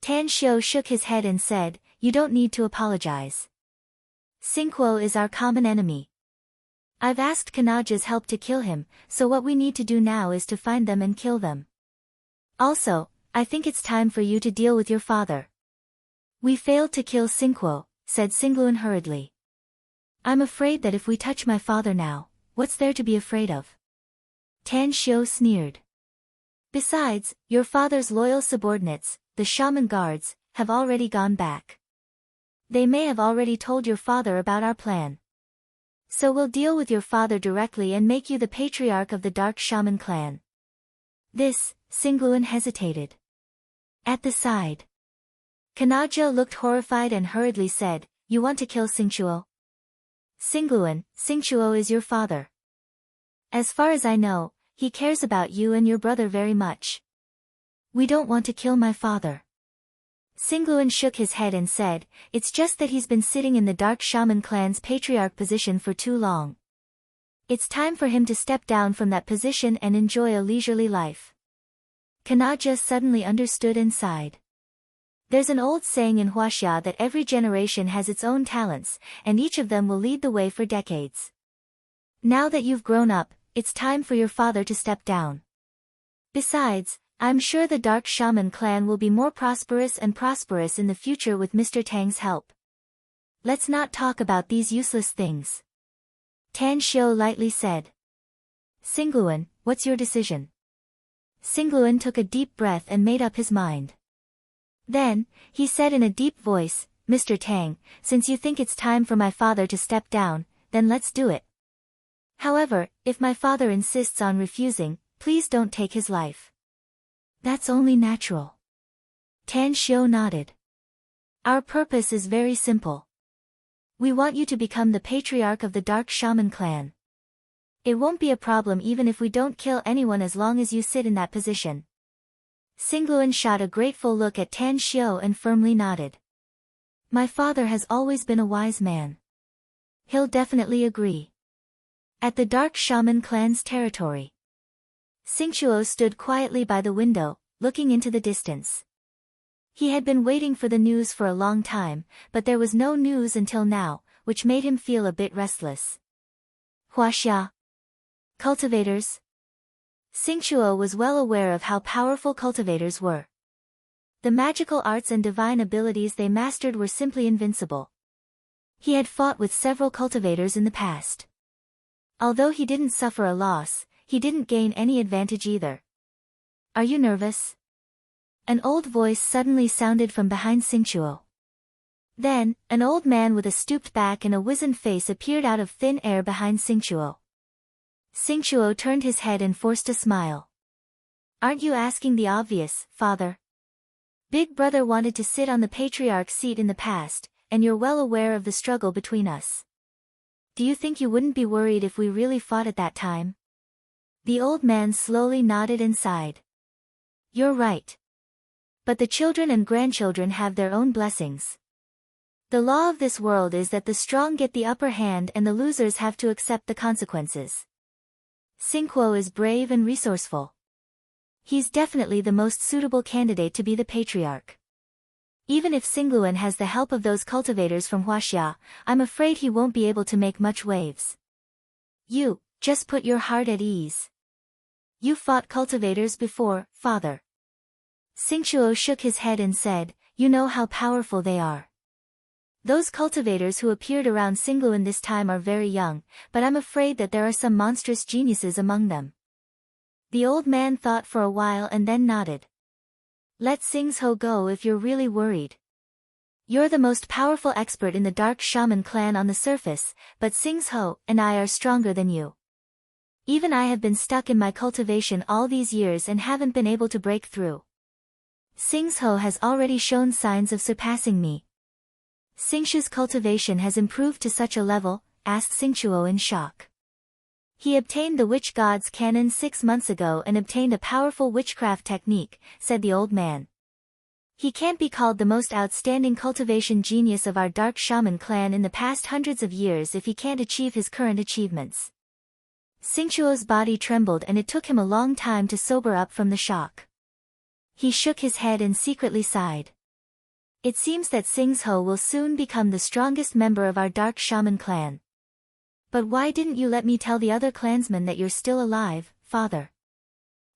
Tan Shio shook his head and said, "You don't need to apologize. Xingguo is our common enemy. I've asked Kanaja's help to kill him, so what we need to do now is to find them and kill them. Also, I think it's time for you to deal with your father." "We failed to kill Xingguo," said Xingluan hurriedly. "I'm afraid that if we touch my father now, what's there to be afraid of?" Tan Shio sneered. "Besides, your father's loyal subordinates, the shaman guards, have already gone back. They may have already told your father about our plan. So we'll deal with your father directly and make you the patriarch of the Dark Shaman clan." This, Xingluan hesitated. At the side, Kanaja looked horrified and hurriedly said, "You want to kill Xingguo?" Xingguo is your father. As far as I know, he cares about you and your brother very much. We don't want to kill my father." Xingluan shook his head and said, "It's just that he's been sitting in the Dark Shaman clan's patriarch position for too long. It's time for him to step down from that position and enjoy a leisurely life." Kanaja suddenly understood and sighed. There's an old saying in Huaxia that every generation has its own talents, and each of them will lead the way for decades. Now that you've grown up, it's time for your father to step down. Besides, I'm sure the Dark Shaman clan will be more prosperous in the future with Mr. Tang's help. Let's not talk about these useless things." Tan Shio lightly said. "Xingluan, what's your decision?" Xingluan took a deep breath and made up his mind. Then, he said in a deep voice, "Mr. Tang, since you think it's time for my father to step down, then let's do it. However, if my father insists on refusing, please don't take his life." "That's only natural." Tan Shio nodded. "Our purpose is very simple. We want you to become the patriarch of the Dark Shaman clan. It won't be a problem even if we don't kill anyone as long as you sit in that position. Singluan shot a grateful look at Tan Xiao and firmly nodded. My father has always been a wise man. He'll definitely agree. At the Dark Shaman clan's territory, Xingqiu stood quietly by the window, looking into the distance. He had been waiting for the news for a long time, but there was no news until now, which made him feel a bit restless. Huaxia. Cultivators. Xingqiu was well aware of how powerful cultivators were. The magical arts and divine abilities they mastered were simply invincible. He had fought with several cultivators in the past. Although he didn't suffer a loss, he didn't gain any advantage either. Are you nervous? An old voice suddenly sounded from behind Xingqiu. Then, an old man with a stooped back and a wizened face appeared out of thin air behind Xingqiu. Xingqiu turned his head and forced a smile. Aren't you asking the obvious, father? Big brother wanted to sit on the patriarch's seat in the past, and you're well aware of the struggle between us. Do you think you wouldn't be worried if we really fought at that time? The old man slowly nodded and sighed. You're right. But the children and grandchildren have their own blessings. The law of this world is that the strong get the upper hand and the losers have to accept the consequences. Xingqiu is brave and resourceful. He's definitely the most suitable candidate to be the patriarch. Even if Xingluan has the help of those cultivators from Huaxia, I'm afraid he won't be able to make much waves. You, just put your heart at ease. You fought cultivators before, father. Xingqiu shook his head and said, you know how powerful they are. Those cultivators who appeared around Xingluan this time are very young, but I'm afraid that there are some monstrous geniuses among them. The old man thought for a while and then nodded. Let Xingzhou go if you're really worried. You're the most powerful expert in the Dark Shaman clan on the surface, but Xingzhou and I are stronger than you. Even I have been stuck in my cultivation all these years and haven't been able to break through. Xingzhou has already shown signs of surpassing me. Xingshu's cultivation has improved to such a level, asked Xingqiu in shock. He obtained the Witch God's Canon 6 months ago and obtained a powerful witchcraft technique, said the old man. He can't be called the most outstanding cultivation genius of our Dark Shaman clan in the past hundreds of years if he can't achieve his current achievements. Xingqiu's body trembled and it took him a long time to sober up from the shock. He shook his head and secretly sighed. It seems that Xingzhou will soon become the strongest member of our Dark Shaman clan. But why didn't you let me tell the other clansmen that you're still alive, father?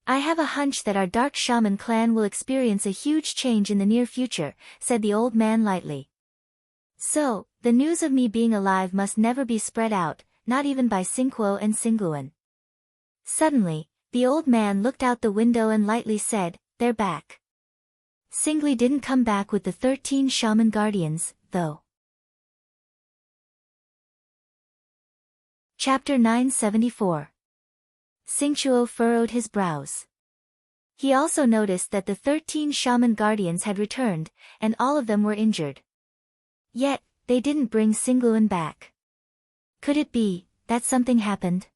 I have a hunch that our Dark Shaman clan will experience a huge change in the near future, said the old man lightly. So, the news of me being alive must never be spread out, not even by Xingqiu and Xingluan. Suddenly, the old man looked out the window and lightly said, they're back. Xingli didn't come back with the 13 shaman guardians, though. Chapter 974. Xingqiu furrowed his brows. He also noticed that the 13 shaman guardians had returned, and all of them were injured. Yet, they didn't bring Xingluan back. Could it be that something happened?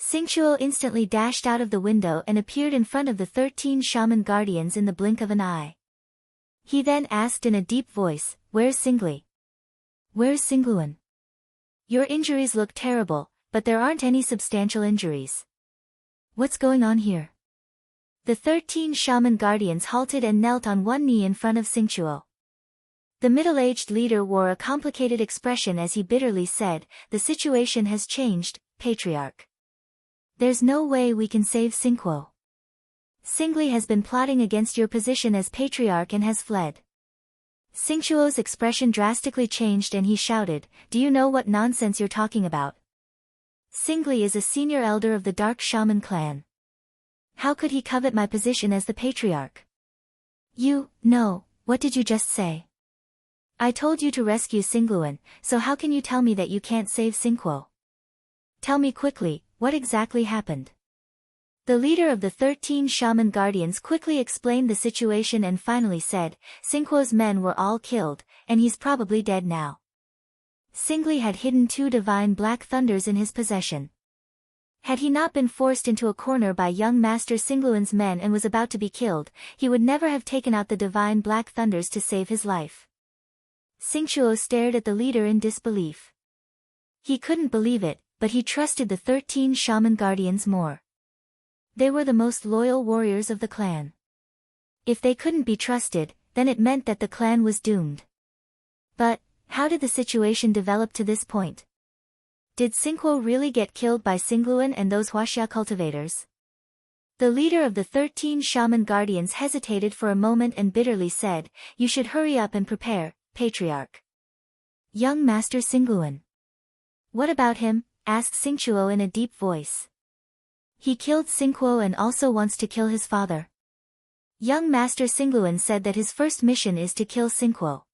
Xingqiu instantly dashed out of the window and appeared in front of the 13 shaman guardians in the blink of an eye. He then asked in a deep voice, where's Xingli? Where's Xingluan? Your injuries look terrible, but there aren't any substantial injuries. What's going on here? The 13 shaman guardians halted and knelt on one knee in front of Xingqiu. The middle-aged leader wore a complicated expression as he bitterly said, the situation has changed, patriarch. There's no way we can save Xingqiu. Xingli has been plotting against your position as patriarch and has fled. Xingqiu's expression drastically changed and he shouted, do you know what nonsense you're talking about? Xingli is a senior elder of the Dark Shaman clan. How could he covet my position as the patriarch? No, what did you just say? I told you to rescue Xingluan, so how can you tell me that you can't save Xingqiu? Tell me quickly, what exactly happened? The leader of the 13 shaman guardians quickly explained the situation and finally said, Xingqiu's men were all killed, and he's probably dead now. Singly had hidden 2 divine black thunders in his possession. Had he not been forced into a corner by young Master Singluan's men and was about to be killed, he would never have taken out the divine black thunders to save his life. Xingqiu stared at the leader in disbelief. He couldn't believe it, but he trusted the 13 shaman guardians more. They were the most loyal warriors of the clan. If they couldn't be trusted, then it meant that the clan was doomed. But, how did the situation develop to this point? Did Xingqiu really get killed by Singluan and those Huaxia cultivators? The leader of the 13 shaman guardians hesitated for a moment and bitterly said, "You should hurry up and prepare, Patriarch." Young Master Singluan. "What about him?" asked Xingqiu in a deep voice. "He killed Xingqiu and also wants to kill his father." Young Master Singluan said that his first mission is to kill Xingqiu.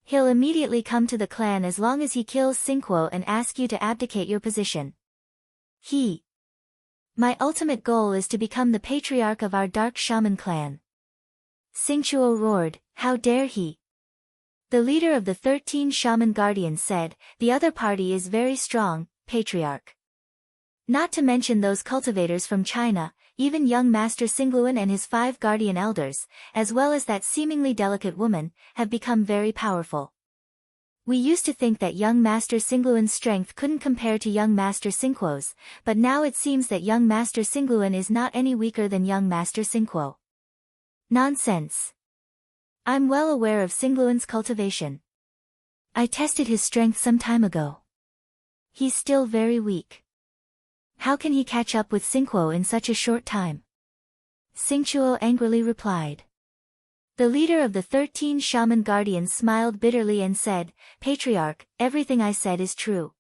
He'll immediately come to the clan as long as he kills Xingqiu and ask you to abdicate your position. My ultimate goal is to become the patriarch of our dark shaman clan. Xingqiu roared, "How dare he!" The leader of the 13 shaman guardians said, "The other party is very strong, Patriarch. Not to mention those cultivators from China, even young Master Singluan and his 5 guardian elders, as well as that seemingly delicate woman, have become very powerful. We used to think that young Master Singluan's strength couldn't compare to young Master Xingqiu's, but now it seems that young Master Singluan is not any weaker than young Master Xingqiu." "Nonsense. I'm well aware of Singluan's cultivation. I tested his strength some time ago. He's still very weak. How can he catch up with Xingqiu in such a short time?" Xingqiu angrily replied. The leader of the 13 shaman guardians smiled bitterly and said, "Patriarch, everything I said is true.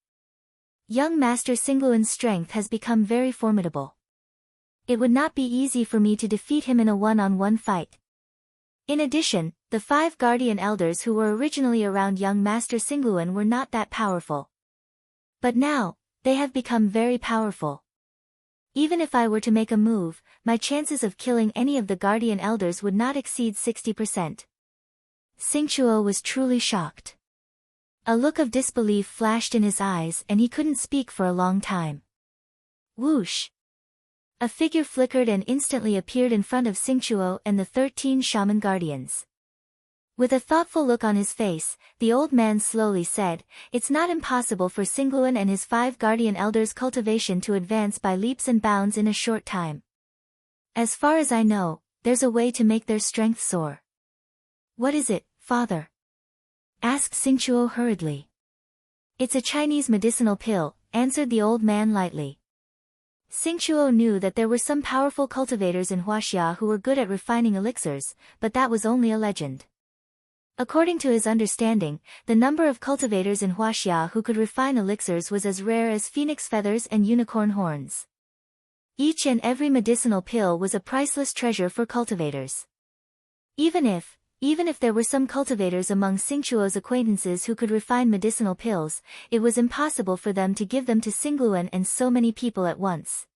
Young Master Singluan's strength has become very formidable. It would not be easy for me to defeat him in a one-on-one fight. In addition, the 5 guardian elders who were originally around young Master Singluan were not that powerful. But now, they have become very powerful. Even if I were to make a move, my chances of killing any of the guardian elders would not exceed 60%. Xingqiu was truly shocked. A look of disbelief flashed in his eyes and he couldn't speak for a long time. Whoosh! A figure flickered and instantly appeared in front of Xingqiu and the 13 shaman guardians. With a thoughtful look on his face, the old man slowly said, "It's not impossible for Singluan and his 5 guardian elders' cultivation to advance by leaps and bounds in a short time. As far as I know, there's a way to make their strength soar." "What is it, father?" asked Xingqiu hurriedly. "It's a Chinese medicinal pill," answered the old man lightly. Xingqiu knew that there were some powerful cultivators in Huaxia who were good at refining elixirs, but that was only a legend. According to his understanding, the number of cultivators in Huaxia who could refine elixirs was as rare as phoenix feathers and unicorn horns. Each and every medicinal pill was a priceless treasure for cultivators. Even if there were some cultivators among Xingqiu's acquaintances who could refine medicinal pills, it was impossible for them to give them to Singluan and so many people at once.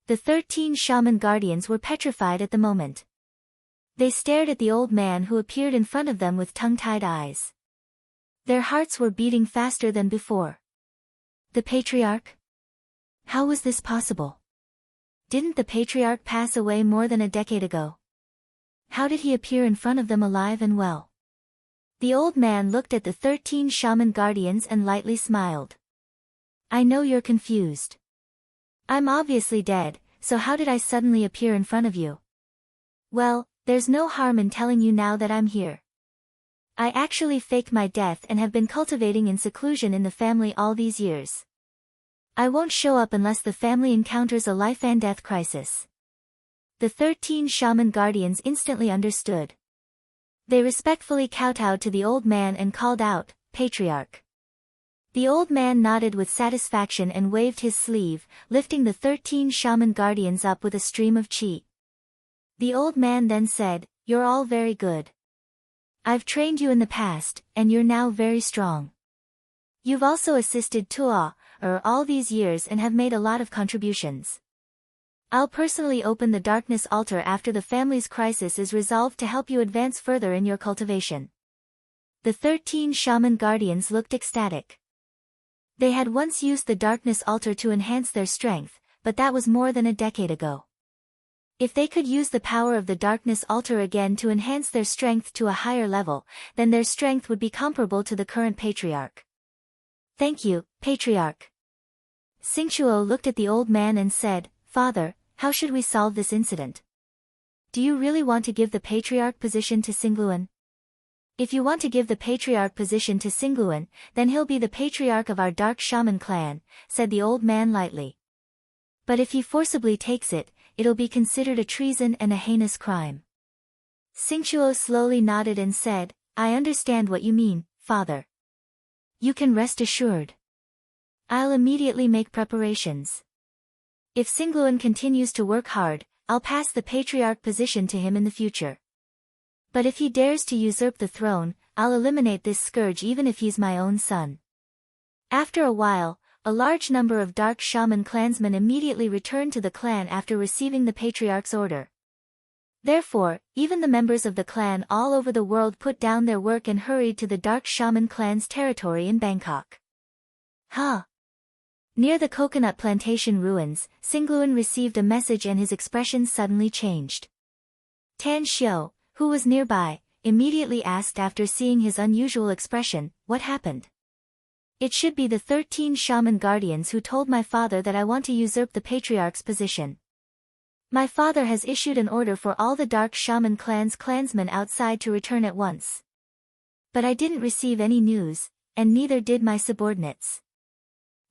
The 13 shaman guardians were petrified at the moment. They stared at the old man who appeared in front of them with tongue-tied eyes. Their hearts were beating faster than before. The Patriarch? How was this possible? Didn't the Patriarch pass away more than a decade ago? How did he appear in front of them alive and well? The old man looked at the 13 shaman guardians and lightly smiled. "I know you're confused. I'm obviously dead, so how did I suddenly appear in front of you? Well, there's no harm in telling you now that I'm here. I actually faked my death and have been cultivating in seclusion in the family all these years. I won't show up unless the family encounters a life and death crisis." The 13 shaman guardians instantly understood. They respectfully kowtowed to the old man and called out, "Patriarch." The old man nodded with satisfaction and waved his sleeve, lifting the 13 shaman guardians up with a stream of qi. The old man then said, "You're all very good. I've trained you in the past, and you're now very strong. You've also assisted Tua, all these years and have made a lot of contributions. I'll personally open the darkness altar after the family's crisis is resolved to help you advance further in your cultivation." The 13 shaman guardians looked ecstatic. They had once used the darkness altar to enhance their strength, but that was more than a decade ago. If they could use the power of the darkness altar again to enhance their strength to a higher level, then their strength would be comparable to the current patriarch. Thank you, patriarch. Xingqiu looked at the old man and said, Father, how should we solve this incident? Do you really want to give the patriarch position to Xingluan? If you want to give the patriarch position to Xingluan, then he'll be the patriarch of our dark shaman clan, said the old man lightly. But if he forcibly takes it, it'll be considered a treason and a heinous crime. Xingqiu slowly nodded and said, I understand what you mean, Father. You can rest assured. I'll immediately make preparations. If Xingluan continues to work hard, I'll pass the patriarch position to him in the future. But if he dares to usurp the throne, I'll eliminate this scourge even if he's my own son. After a while, a large number of dark shaman clansmen immediately returned to the clan after receiving the patriarch's order. Therefore, even the members of the clan all over the world put down their work and hurried to the dark shaman clan's territory in Bangkok. Near the coconut plantation ruins, Xingluan received a message and his expression suddenly changed. Tan Xiu, who was nearby, immediately asked after seeing his unusual expression, what happened? It should be the 13 shaman guardians who told my father that I want to usurp the patriarch's position. My father has issued an order for all the dark shaman clan's clansmen outside to return at once. But I didn't receive any news, and neither did my subordinates.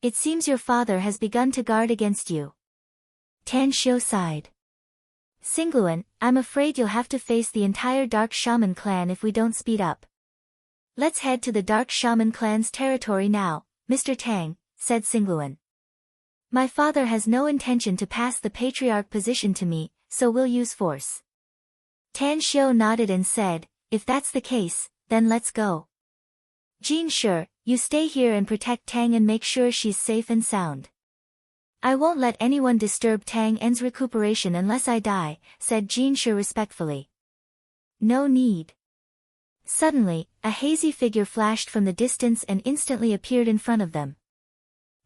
It seems your father has begun to guard against you. Tan Xiu sighed. Xingluan, I'm afraid you'll have to face the entire dark shaman clan if we don't speed up. Let's head to the dark shaman clan's territory now, Mr. Tang, said Xingluan. My father has no intention to pass the patriarch position to me, so we'll use force. Tan Xiu nodded and said, if that's the case, then let's go. Jin Shi, you stay here and protect Tang and make sure she's safe and sound. I won't let anyone disturb Tang En's recuperation unless I die, said Jin Shi respectfully. No need. Suddenly, a hazy figure flashed from the distance and instantly appeared in front of them.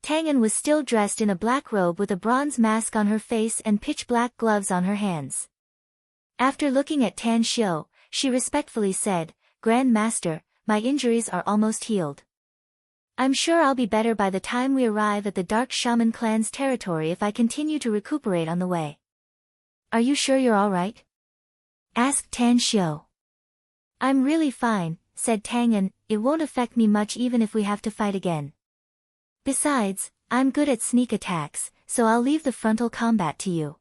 Tang En was still dressed in a black robe with a bronze mask on her face and pitch-black gloves on her hands. After looking at Tan Xiu, she respectfully said, Grand Master, my injuries are almost healed. I'm sure I'll be better by the time we arrive at the Dark Shaman clan's territory if I continue to recuperate on the way. Are you sure you're all right? Asked Tan Xiu. I'm really fine, said Tang En, it won't affect me much even if we have to fight again. Besides, I'm good at sneak attacks, so I'll leave the frontal combat to you.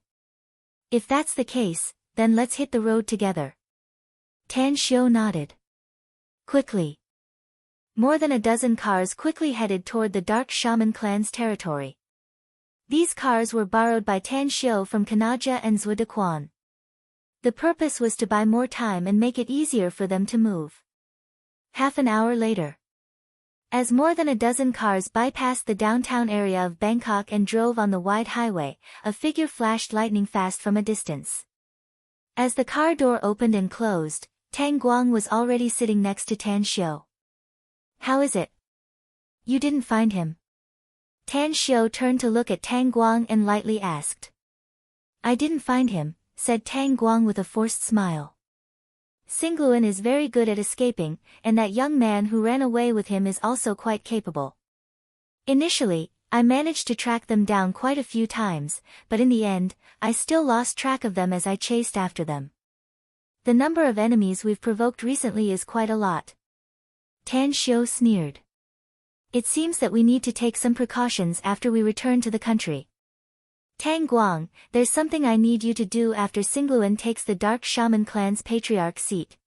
If that's the case, then let's hit the road together. Tan Xiu nodded. Quickly. More than a dozen cars quickly headed toward the Dark Shaman clan's territory. These cars were borrowed by Tan Xiu from Kanaja and Zhuo Dequan. The purpose was to buy more time and make it easier for them to move. Half an hour later. As more than a dozen cars bypassed the downtown area of Bangkok and drove on the wide highway, a figure flashed lightning fast from a distance. As the car door opened and closed, Tang Guang was already sitting next to Tan Xiu. How is it? You didn't find him? Tan Xiu turned to look at Tang Guang and lightly asked. I didn't find him, said Tang Guang with a forced smile. Xingluan is very good at escaping, and that young man who ran away with him is also quite capable. Initially, I managed to track them down quite a few times, but in the end, I still lost track of them as I chased after them. The number of enemies we've provoked recently is quite a lot. Tan Xiu sneered. It seems that we need to take some precautions after we return to the country. Tang Guang, there's something I need you to do after Xingluan takes the Dark Shaman clan's patriarch seat.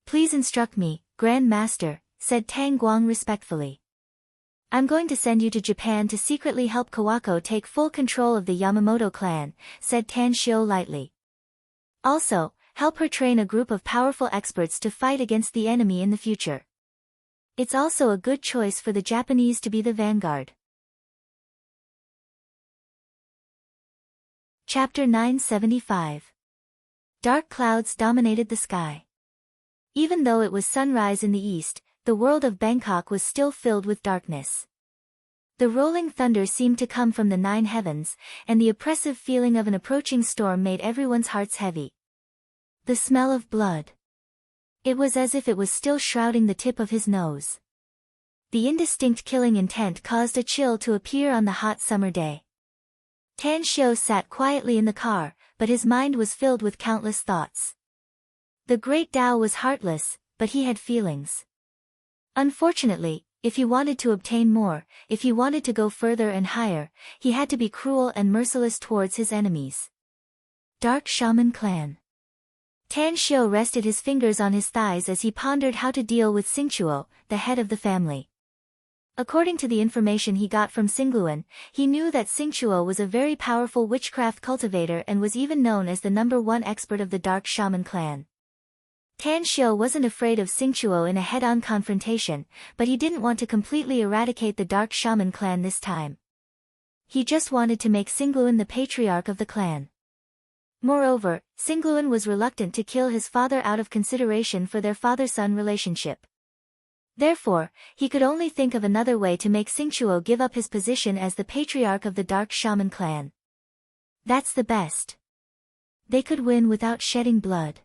Please instruct me, Grand Master, said Tang Guang respectfully. I'm going to send you to Japan to secretly help Kawako take full control of the Yamamoto clan, said Tan Xiu lightly. Also, help her train a group of powerful experts to fight against the enemy in the future. It's also a good choice for the Japanese to be the vanguard. Chapter 975. Dark clouds dominated the sky. Even though it was sunrise in the east, the world of Bangkok was still filled with darkness. The rolling thunder seemed to come from the 9 heavens, and the oppressive feeling of an approaching storm made everyone's hearts heavy. The smell of blood. It was as if it was still shrouding the tip of his nose. The indistinct killing intent caused a chill to appear on the hot summer day. Tan Shio sat quietly in the car, but his mind was filled with countless thoughts. The great Tao was heartless, but he had feelings. Unfortunately, if he wanted to obtain more, if he wanted to go further and higher, he had to be cruel and merciless towards his enemies. Dark Shaman Clan. Tan Shio rested his fingers on his thighs as he pondered how to deal with Xingchuo, the head of the family. According to the information he got from Xingluan, he knew that Xingchuo was a very powerful witchcraft cultivator and was even known as the #1 expert of the Dark Shaman Clan. Tan Shio wasn't afraid of Xingchuo in a head-on confrontation, but he didn't want to completely eradicate the Dark Shaman Clan this time. He just wanted to make Xingluan the patriarch of the clan. Moreover, Xingluan was reluctant to kill his father out of consideration for their father-son relationship. Therefore, he could only think of another way to make Xingchuo give up his position as the patriarch of the Dark Shaman Clan. That's the best. They could win without shedding blood.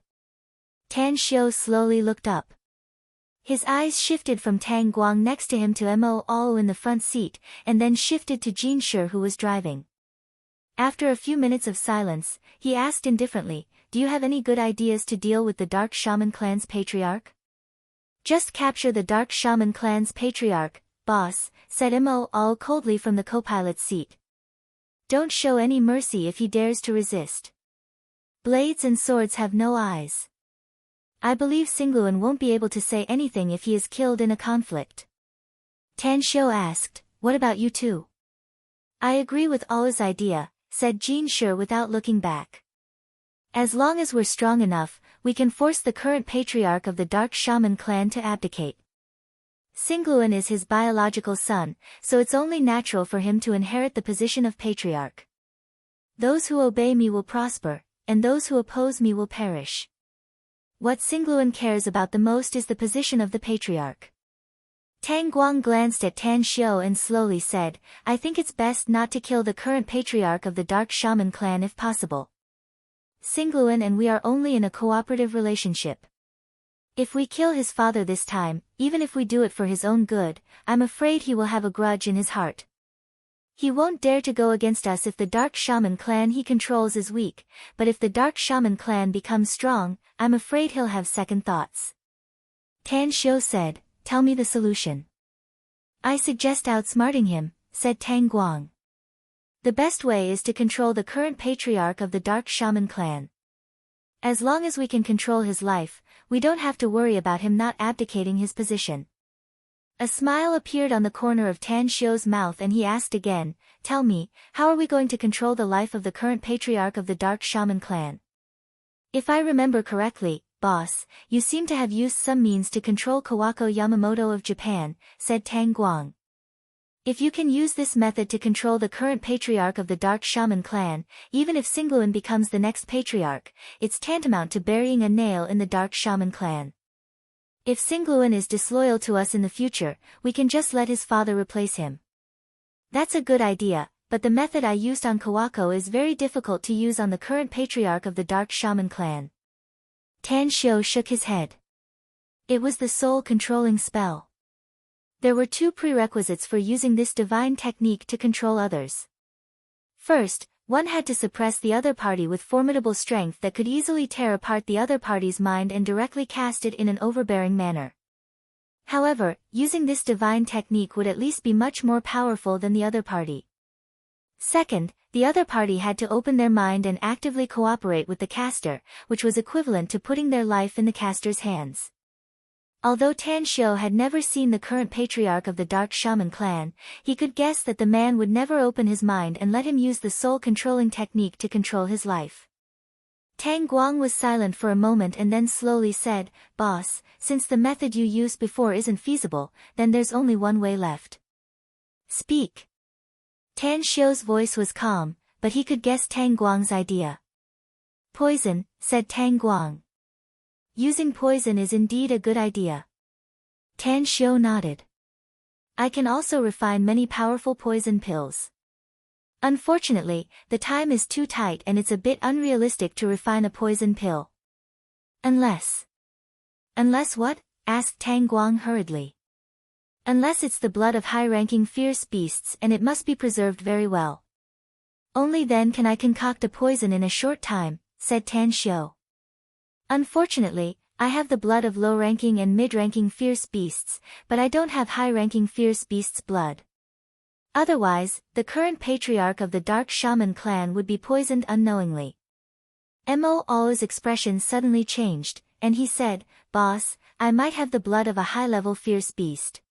Tan Shio slowly looked up. His eyes shifted from Tang Guang next to him to Mo Ao in the front seat, and then shifted to Jin Shi who was driving. After a few minutes of silence, he asked indifferently, "Do you have any good ideas to deal with the Dark Shaman Clan's patriarch?" "Just capture the Dark Shaman Clan's patriarch, boss," said Mo Ao coldly from the co-pilot's seat. "Don't show any mercy if he dares to resist. Blades and swords have no eyes. I believe Xingluan won't be able to say anything if he is killed in a conflict." Tan Shio asked, "What about you two?" "I agree with Alla's idea," said Jin Shi without looking back. "As long as we're strong enough, we can force the current patriarch of the Dark Shaman Clan to abdicate. Xingluan is his biological son, so it's only natural for him to inherit the position of patriarch. Those who obey me will prosper, and those who oppose me will perish. What Xingluan cares about the most is the position of the patriarch." Tang Guang glanced at Tan Shio and slowly said, "I think it's best not to kill the current patriarch of the Dark Shaman Clan if possible. Xingluan and we are only in a cooperative relationship. If we kill his father this time, even if we do it for his own good, I'm afraid he will have a grudge in his heart. He won't dare to go against us if the Dark Shaman Clan he controls is weak, but if the Dark Shaman Clan becomes strong, I'm afraid he'll have second thoughts." Tan Shio said, "Tell me the solution." "I suggest outsmarting him," said Tang Guang. "The best way is to control the current patriarch of the Dark Shaman Clan. As long as we can control his life, we don't have to worry about him not abdicating his position." A smile appeared on the corner of Tan Shio's mouth and he asked again, "Tell me, how are we going to control the life of the current patriarch of the Dark Shaman Clan?" "If I remember correctly, boss, you seem to have used some means to control Kawako Yamamoto of Japan," said Tang Guang. "If you can use this method to control the current patriarch of the Dark Shaman Clan, even if Xingluan becomes the next patriarch, it's tantamount to burying a nail in the Dark Shaman Clan. If Xingluan is disloyal to us in the future, we can just let his father replace him." "That's a good idea, but the method I used on Kawako is very difficult to use on the current patriarch of the Dark Shaman Clan." Tan Shio shook his head. It was the soul-controlling spell. There were 2 prerequisites for using this divine technique to control others. First, one had to suppress the other party with formidable strength that could easily tear apart the other party's mind and directly cast it in an overbearing manner. However, using this divine technique would at least be much more powerful than the other party. Second, the other party had to open their mind and actively cooperate with the caster, which was equivalent to putting their life in the caster's hands. Although Tan Shio had never seen the current patriarch of the Dark Shaman Clan, he could guess that the man would never open his mind and let him use the soul-controlling technique to control his life. Tang Guang was silent for a moment and then slowly said, "Boss, since the method you used before isn't feasible, then there's only one way left." "Speak." Tan Shio's voice was calm, but he could guess Tang Guang's idea. "Poison," said Tang Guang. Using poison is indeed a good idea. Tan Xiu nodded. I can also refine many powerful poison pills. Unfortunately, the time is too tight and it's a bit unrealistic to refine a poison pill. Unless what? Asked Tang Guang hurriedly. Unless it's the blood of high-ranking fierce beasts and it must be preserved very well. Only then can I concoct a poison in a short time, said Tan Xiu. Unfortunately, I have the blood of low-ranking and mid-ranking fierce beasts, but I don't have high-ranking fierce beasts' blood. Otherwise, the current patriarch of the Dark Shaman clan would be poisoned unknowingly. Mo's expression suddenly changed, and he said, Boss, I might have the blood of a high-level fierce beast.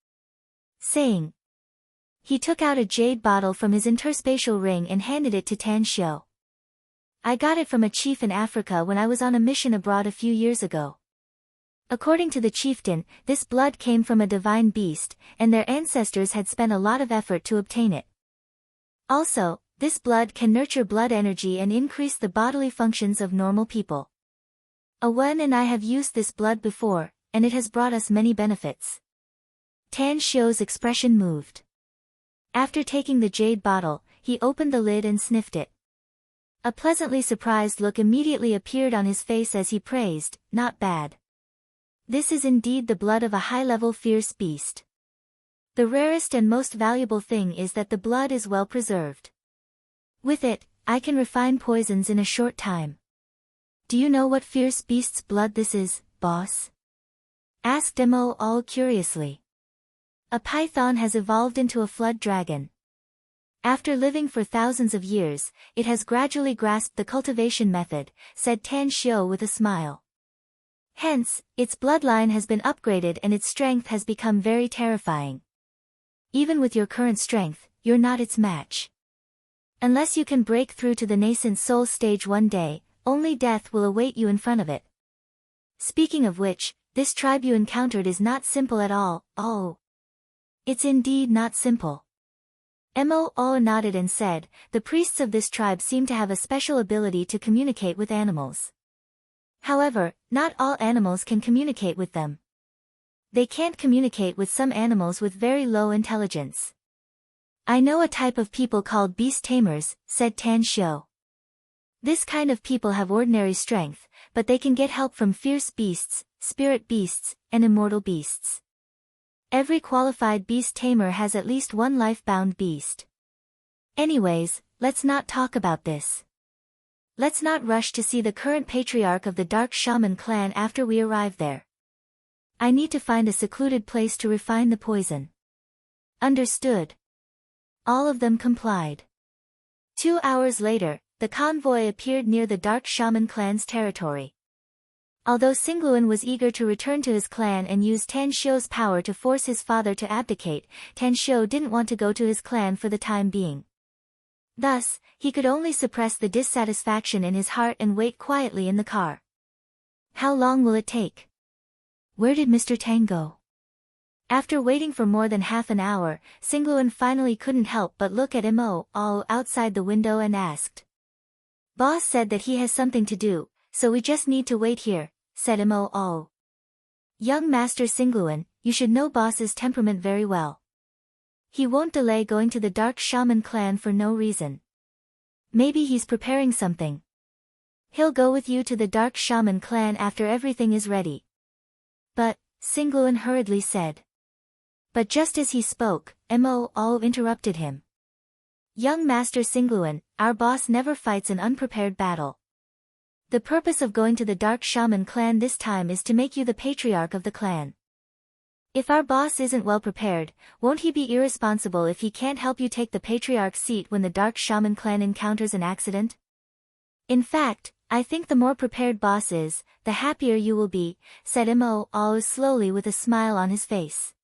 Saying. He took out a jade bottle from his interspatial ring and handed it to Tan Xiu. I got it from a chief in Africa when I was on a mission abroad a few years ago. According to the chieftain, this blood came from a divine beast, and their ancestors had spent a lot of effort to obtain it. Also, this blood can nurture blood energy and increase the bodily functions of normal people. Awen and I have used this blood before, and it has brought us many benefits. Tan Xiu's expression moved. After taking the jade bottle, he opened the lid and sniffed it. A pleasantly surprised look immediately appeared on his face as he praised, not bad. This is indeed the blood of a high-level fierce beast. The rarest and most valuable thing is that the blood is well preserved. With it, I can refine poisons in a short time. Do you know what fierce beast's blood this is, boss? Asked Mo all curiously. A python has evolved into a flood dragon. After living for thousands of years, it has gradually grasped the cultivation method, said Tan Xiu with a smile. Hence, its bloodline has been upgraded and its strength has become very terrifying. Even with your current strength, you're not its match. Unless you can break through to the nascent soul stage one day, only death will await you in front of it. Speaking of which, this tribe you encountered is not simple at all. Oh. It's indeed not simple. Mo nodded and said, the priests of this tribe seem to have a special ability to communicate with animals. However, not all animals can communicate with them. They can't communicate with some animals with very low intelligence. I know a type of people called beast tamers, said Tan Xiu. This kind of people have ordinary strength, but they can get help from fierce beasts, spirit beasts, and immortal beasts. Every qualified beast tamer has at least one life-bound beast. Anyways, let's not talk about this. Let's not rush to see the current patriarch of the Dark Shaman clan after we arrive there. I need to find a secluded place to refine the poison. Understood. All of them complied. 2 hours later, the convoy appeared near the Dark Shaman clan's territory. Although Xingluan was eager to return to his clan and use Tan Xiu's power to force his father to abdicate, Tan Xiu didn't want to go to his clan for the time being. Thus, he could only suppress the dissatisfaction in his heart and wait quietly in the car. How long will it take? Where did Mr. Tang go? After waiting for more than half an hour, Xingluan finally couldn't help but look at Mo all outside the window and asked. Boss said that he has something to do, so we just need to wait here, said Mo all. Young Master Xingluan, you should know boss's temperament very well. He won't delay going to the Dark Shaman clan for no reason. Maybe he's preparing something. He'll go with you to the Dark Shaman clan after everything is ready. But, Xingluan hurriedly said. But just as he spoke, Mo all interrupted him. Young Master Xingluan, our boss never fights an unprepared battle. The purpose of going to the Dark Shaman clan this time is to make you the patriarch of the clan. If our boss isn't well prepared, won't he be irresponsible if he can't help you take the patriarch's seat when the Dark Shaman clan encounters an accident? In fact, I think the more prepared boss is, the happier you will be, said Mo all slowly with a smile on his face.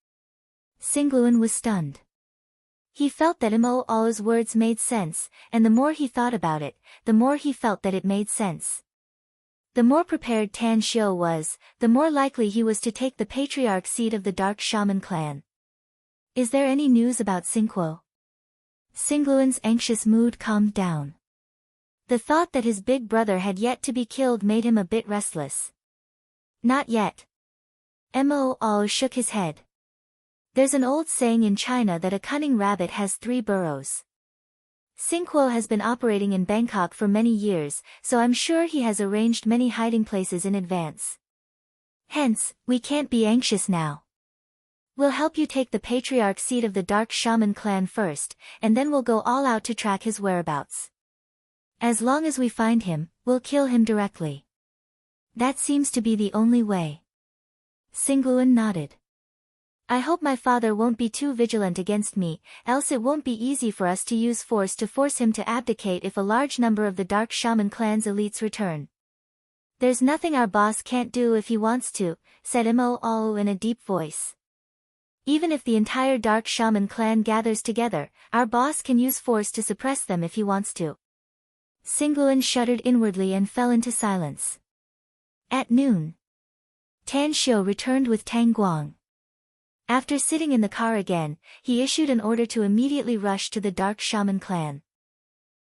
Xingluan was stunned. He felt that Mo all's words made sense, and the more he thought about it, the more he felt that it made sense. The more prepared Tan Xiu was, the more likely he was to take the patriarch seat of the Dark Shaman clan. Is there any news about Xingguo? Xingluan's anxious mood calmed down. The thought that his big brother had yet to be killed made him a bit restless. Not yet. Mo shook his head. There's an old saying in China that a cunning rabbit has 3 burrows. Xingguo has been operating in Bangkok for many years, so I'm sure he has arranged many hiding places in advance. Hence, we can't be anxious now. We'll help you take the patriarch seat of the Dark Shaman clan first, and then we'll go all out to track his whereabouts. As long as we find him, we'll kill him directly. That seems to be the only way. Xingluan nodded. I hope my father won't be too vigilant against me, else it won't be easy for us to use force to force him to abdicate if a large number of the Dark Shaman clan's elites return. There's nothing our boss can't do if he wants to, said Mo in a deep voice. Even if the entire Dark Shaman clan gathers together, our boss can use force to suppress them if he wants to. Xingluan shuddered inwardly and fell into silence. At noon, Tan Xiu returned with Tang Guang. After sitting in the car again, he issued an order to immediately rush to the Dark Shaman clan.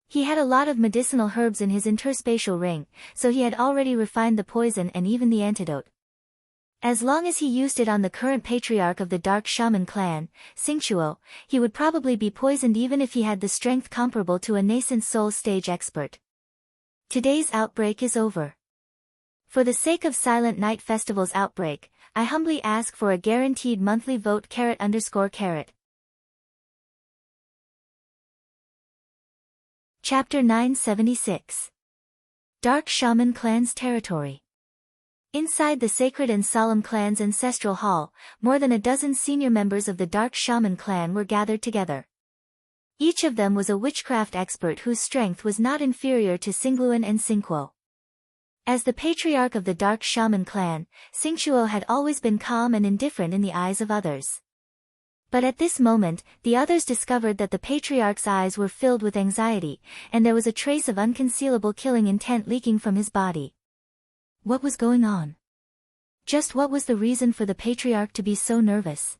He had a lot of medicinal herbs in his interspatial ring, so he had already refined the poison and even the antidote. As long as he used it on the current patriarch of the Dark Shaman clan, Xingguo, he would probably be poisoned even if he had the strength comparable to a nascent soul stage expert. Today's outbreak is over. For the sake of Silent Night Festival's outbreak, I humbly ask for a guaranteed monthly vote _. Chapter 976. Dark Shaman Clan's Territory. Inside the sacred and solemn clan's ancestral hall, more than a dozen senior members of the Dark Shaman clan were gathered together. Each of them was a witchcraft expert whose strength was not inferior to Xingluan and Xingguo. As the patriarch of the Dark Shaman clan, Xingguo had always been calm and indifferent in the eyes of others. But at this moment, the others discovered that the patriarch's eyes were filled with anxiety, and there was a trace of unconcealable killing intent leaking from his body. What was going on? Just what was the reason for the patriarch to be so nervous?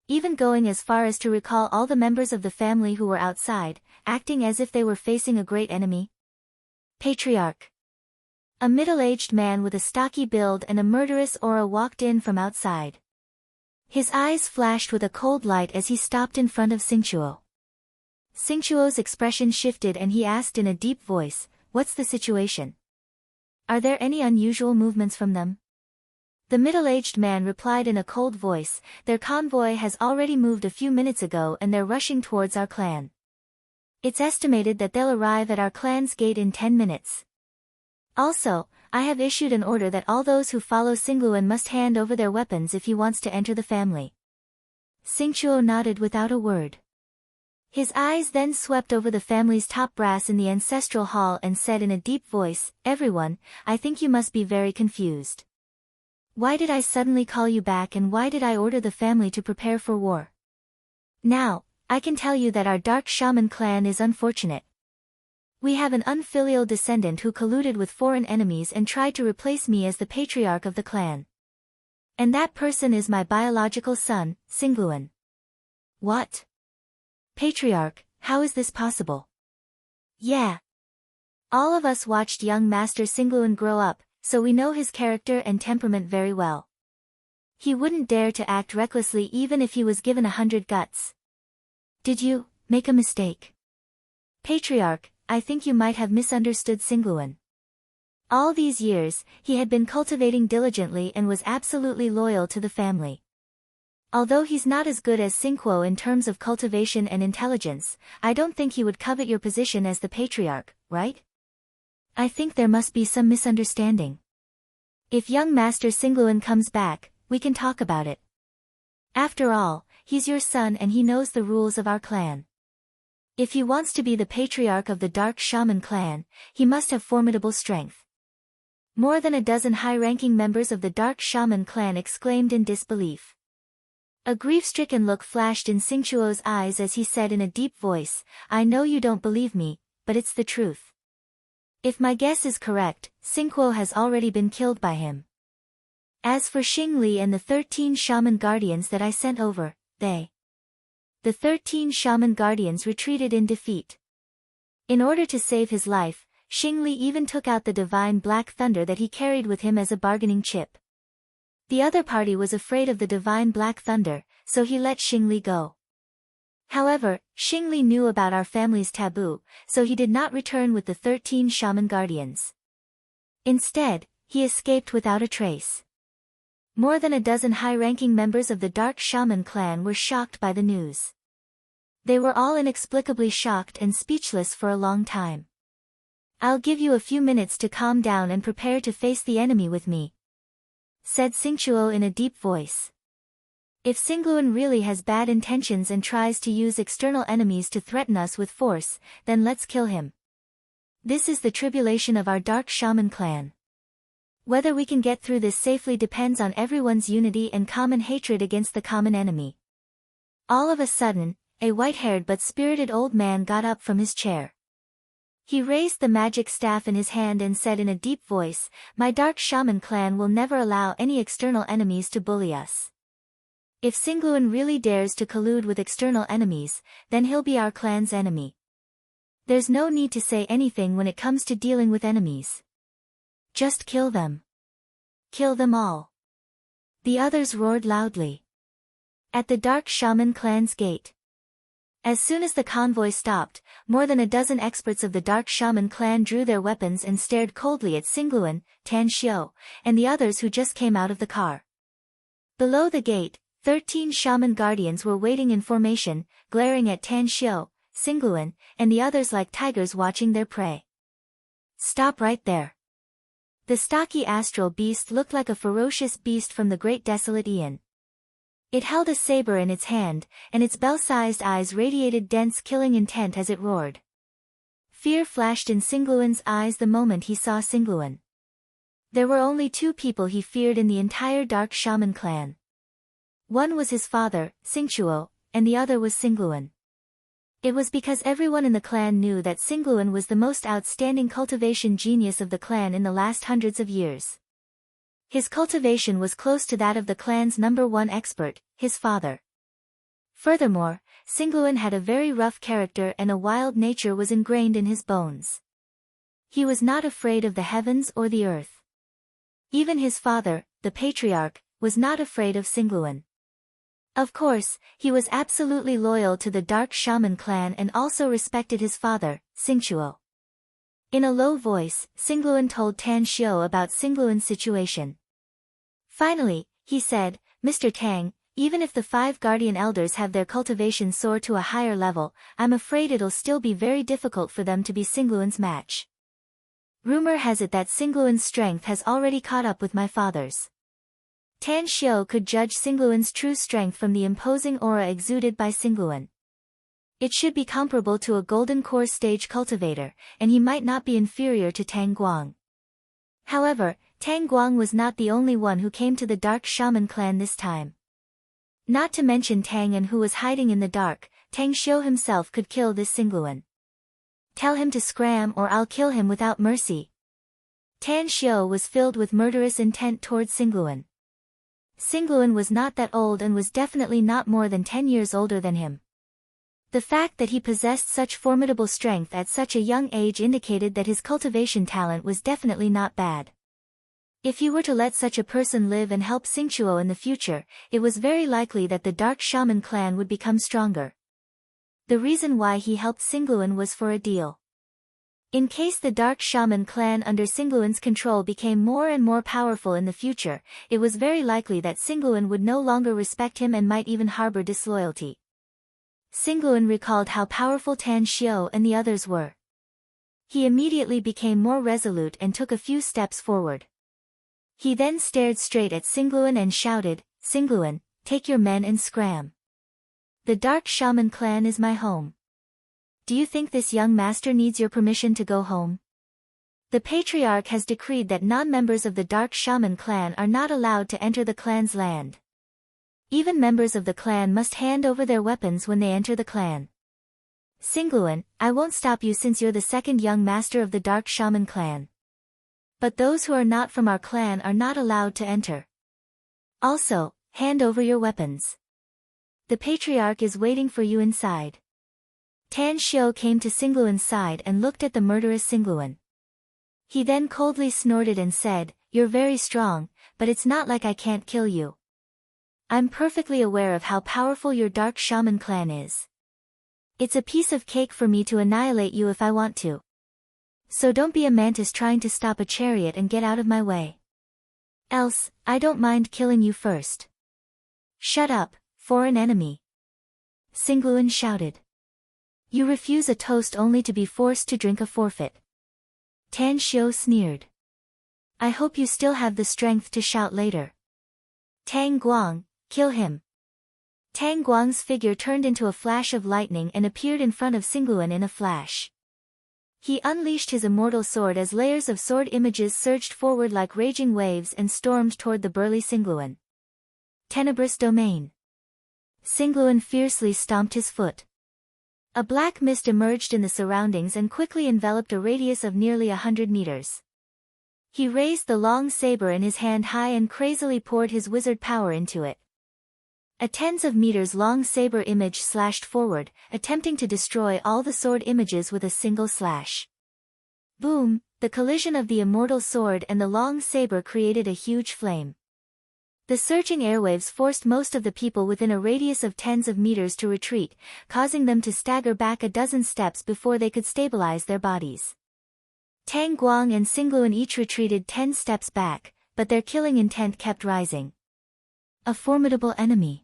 Even going as far as to recall all the members of the family who were outside, acting as if they were facing a great enemy? Patriarch. A middle-aged man with a stocky build and a murderous aura walked in from outside. His eyes flashed with a cold light as he stopped in front of Xingguo. Xingguo's expression shifted and he asked in a deep voice, "What's the situation? Are there any unusual movements from them?" The middle-aged man replied in a cold voice, "Their convoy has already moved a few minutes ago and they're rushing towards our clan. It's estimated that they'll arrive at our clan's gate in 10 minutes. Also, I have issued an order that all those who follow Xingluan must hand over their weapons if he wants to enter the family." Xingguo nodded without a word. His eyes then swept over the family's top brass in the ancestral hall and said in a deep voice, "Everyone, I think you must be very confused. Why did I suddenly call you back and why did I order the family to prepare for war? Now, I can tell you that our Dark Shaman clan is unfortunate. We have an unfilial descendant who colluded with foreign enemies and tried to replace me as the patriarch of the clan. And that person is my biological son, Xingluan." "What? Patriarch, how is this possible?" "Yeah. All of us watched young Master Xingluan grow up, so we know his character and temperament very well. He wouldn't dare to act recklessly even if he was given 100 guts. Did you make a mistake? Patriarch, I think you might have misunderstood Xingluan. All these years, he had been cultivating diligently and was absolutely loyal to the family. Although he's not as good as Xingguo in terms of cultivation and intelligence, I don't think he would covet your position as the patriarch, right? I think there must be some misunderstanding. If young Master Xingluan comes back, we can talk about it. After all, he's your son and he knows the rules of our clan. If he wants to be the patriarch of the Dark Shaman clan, he must have formidable strength." More than a dozen high-ranking members of the Dark Shaman clan exclaimed in disbelief. A grief-stricken look flashed in Xingguo's eyes as he said in a deep voice, "I know you don't believe me, but it's the truth. If my guess is correct, Xingguo has already been killed by him. As for Xing Li and the 13 shaman guardians that I sent over, The 13 shaman guardians retreated in defeat. In order to save his life, Xing Li even took out the divine black thunder that he carried with him as a bargaining chip. The other party was afraid of the divine Black Thunder, so he let Xingli go. However, Xingli knew about our family's taboo, so he did not return with the 13 shaman guardians. Instead, he escaped without a trace. More than a dozen high-ranking members of the Dark Shaman clan were shocked by the news. They were all inexplicably shocked and speechless for a long time. "I'll give you a few minutes to calm down and prepare to face the enemy with me," said Xingchuo in a deep voice. "If Xingluan really has bad intentions and tries to use external enemies to threaten us with force, then let's kill him. This is the tribulation of our Dark Shaman clan. Whether we can get through this safely depends on everyone's unity and common hatred against the common enemy." All of a sudden, a white-haired but spirited old man got up from his chair. He raised the magic staff in his hand and said in a deep voice, "My Dark Shaman clan will never allow any external enemies to bully us. If Xingluan really dares to collude with external enemies, then he'll be our clan's enemy. There's no need to say anything when it comes to dealing with enemies. Just kill them. Kill them all." The others roared loudly. At the Dark Shaman clan's gate. As soon as the convoy stopped, more than a dozen experts of the Dark Shaman clan drew their weapons and stared coldly at Xingluan, Tan Xiu, and the others who just came out of the car. Below the gate, 13 shaman guardians were waiting in formation, glaring at Tan Xiu, Xingluan, and the others like tigers watching their prey. "Stop right there." The stocky astral beast looked like a ferocious beast from the great desolate Aeon. It held a saber in its hand, and its bell-sized eyes radiated dense killing intent as it roared. Fear flashed in Xingluan's eyes the moment he saw Xingluan. There were only two people he feared in the entire Dark Shaman clan. One was his father, Xingchuo, and the other was Xingluan. It was because everyone in the clan knew that Xingluan was the most outstanding cultivation genius of the clan in the last hundreds of years. His cultivation was close to that of the clan's #1 expert, his father. Furthermore, Xingluan had a very rough character and a wild nature was ingrained in his bones. He was not afraid of the heavens or the earth. Even his father, the patriarch, was not afraid of Xingluan. Of course, he was absolutely loyal to the Dark Shaman clan and also respected his father, Xingchuo. In a low voice, Xingluan told Tan Xiu about Xingluan's situation. Finally, he said, "Mr. Tang, even if the 5 guardian elders have their cultivation soar to a higher level, I'm afraid it'll still be very difficult for them to be Xingluan's match. Rumor has it that Xingluan's strength has already caught up with my father's." Tan Xiu could judge Xingluan's true strength from the imposing aura exuded by Xingluan. It should be comparable to a golden core stage cultivator, and he might not be inferior to Tang Guang. However, Tang Guang was not the only one who came to the Dark Shaman clan this time. Not to mention Tang An, who was hiding in the dark, Tang Xiu himself could kill this Xingluan. "Tell him to scram or I'll kill him without mercy." Tan Xiu was filled with murderous intent towards Xingluan. Xingluan was not that old and was definitely not more than 10 years older than him. The fact that he possessed such formidable strength at such a young age indicated that his cultivation talent was definitely not bad. If he were to let such a person live and help Xingchuo in the future, it was very likely that the Dark Shaman clan would become stronger. The reason why he helped Xingluan was for a deal. In case the Dark Shaman clan under Xingluan's control became more and more powerful in the future, it was very likely that Xingluan would no longer respect him and might even harbor disloyalty. Xingluan recalled how powerful Tan Xiu and the others were. He immediately became more resolute and took a few steps forward. He then stared straight at Xingluan and shouted, "Xingluan, take your men and scram. The Dark Shaman clan is my home. Do you think this young master needs your permission to go home? The patriarch has decreed that non-members of the Dark Shaman clan are not allowed to enter the clan's land. Even members of the clan must hand over their weapons when they enter the clan. Xingluan, I won't stop you since you're the second young master of the Dark Shaman clan. But those who are not from our clan are not allowed to enter. Also, hand over your weapons. The patriarch is waiting for you inside." Tan Xiu came to Xingluan's side and looked at the murderous Xingluan. He then coldly snorted and said, you're very strong, but it's not like I can't kill you. I'm perfectly aware of how powerful your dark shaman clan is. It's a piece of cake for me to annihilate you if I want to. So don't be a mantis trying to stop a chariot and get out of my way. Else, I don't mind killing you first. Shut up, foreign enemy. Singluan shouted. You refuse a toast only to be forced to drink a forfeit. Tan Xiu sneered. I hope you still have the strength to shout later. Tang Guang, kill him. Tang Guang's figure turned into a flash of lightning and appeared in front of Singluan in a flash. He unleashed his immortal sword as layers of sword images surged forward like raging waves and stormed toward the burly Singluan. Tenebrous domain. Singluan fiercely stomped his foot. A black mist emerged in the surroundings and quickly enveloped a radius of nearly 100 meters. He raised the long saber in his hand high and crazily poured his wizard power into it. A tens of meters long saber image slashed forward, attempting to destroy all the sword images with a single slash. Boom! The collision of the immortal sword and the long saber created a huge flame. The surging airwaves forced most of the people within a radius of tens of meters to retreat, causing them to stagger back a dozen steps before they could stabilize their bodies. Tang Guang and Singluan each retreated 10 steps back, but their killing intent kept rising. A formidable enemy.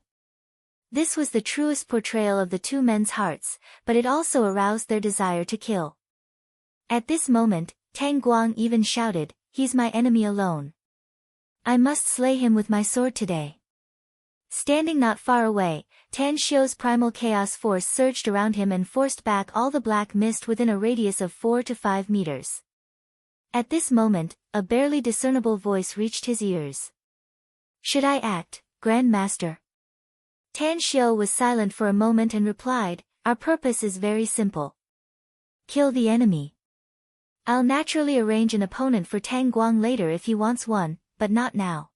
This was the truest portrayal of the two men's hearts, but it also aroused their desire to kill. At this moment, Tang Guang even shouted, "He's my enemy alone. I must slay him with my sword today." Standing not far away, Tan Xiu's primal chaos force surged around him and forced back all the black mist within a radius of 4 to 5 meters. At this moment, a barely discernible voice reached his ears. "Should I act, Grand Master?" Tan Xiu was silent for a moment and replied, "Our purpose is very simple. Kill the enemy. I'll naturally arrange an opponent for Tang Guang later if he wants one, but not now."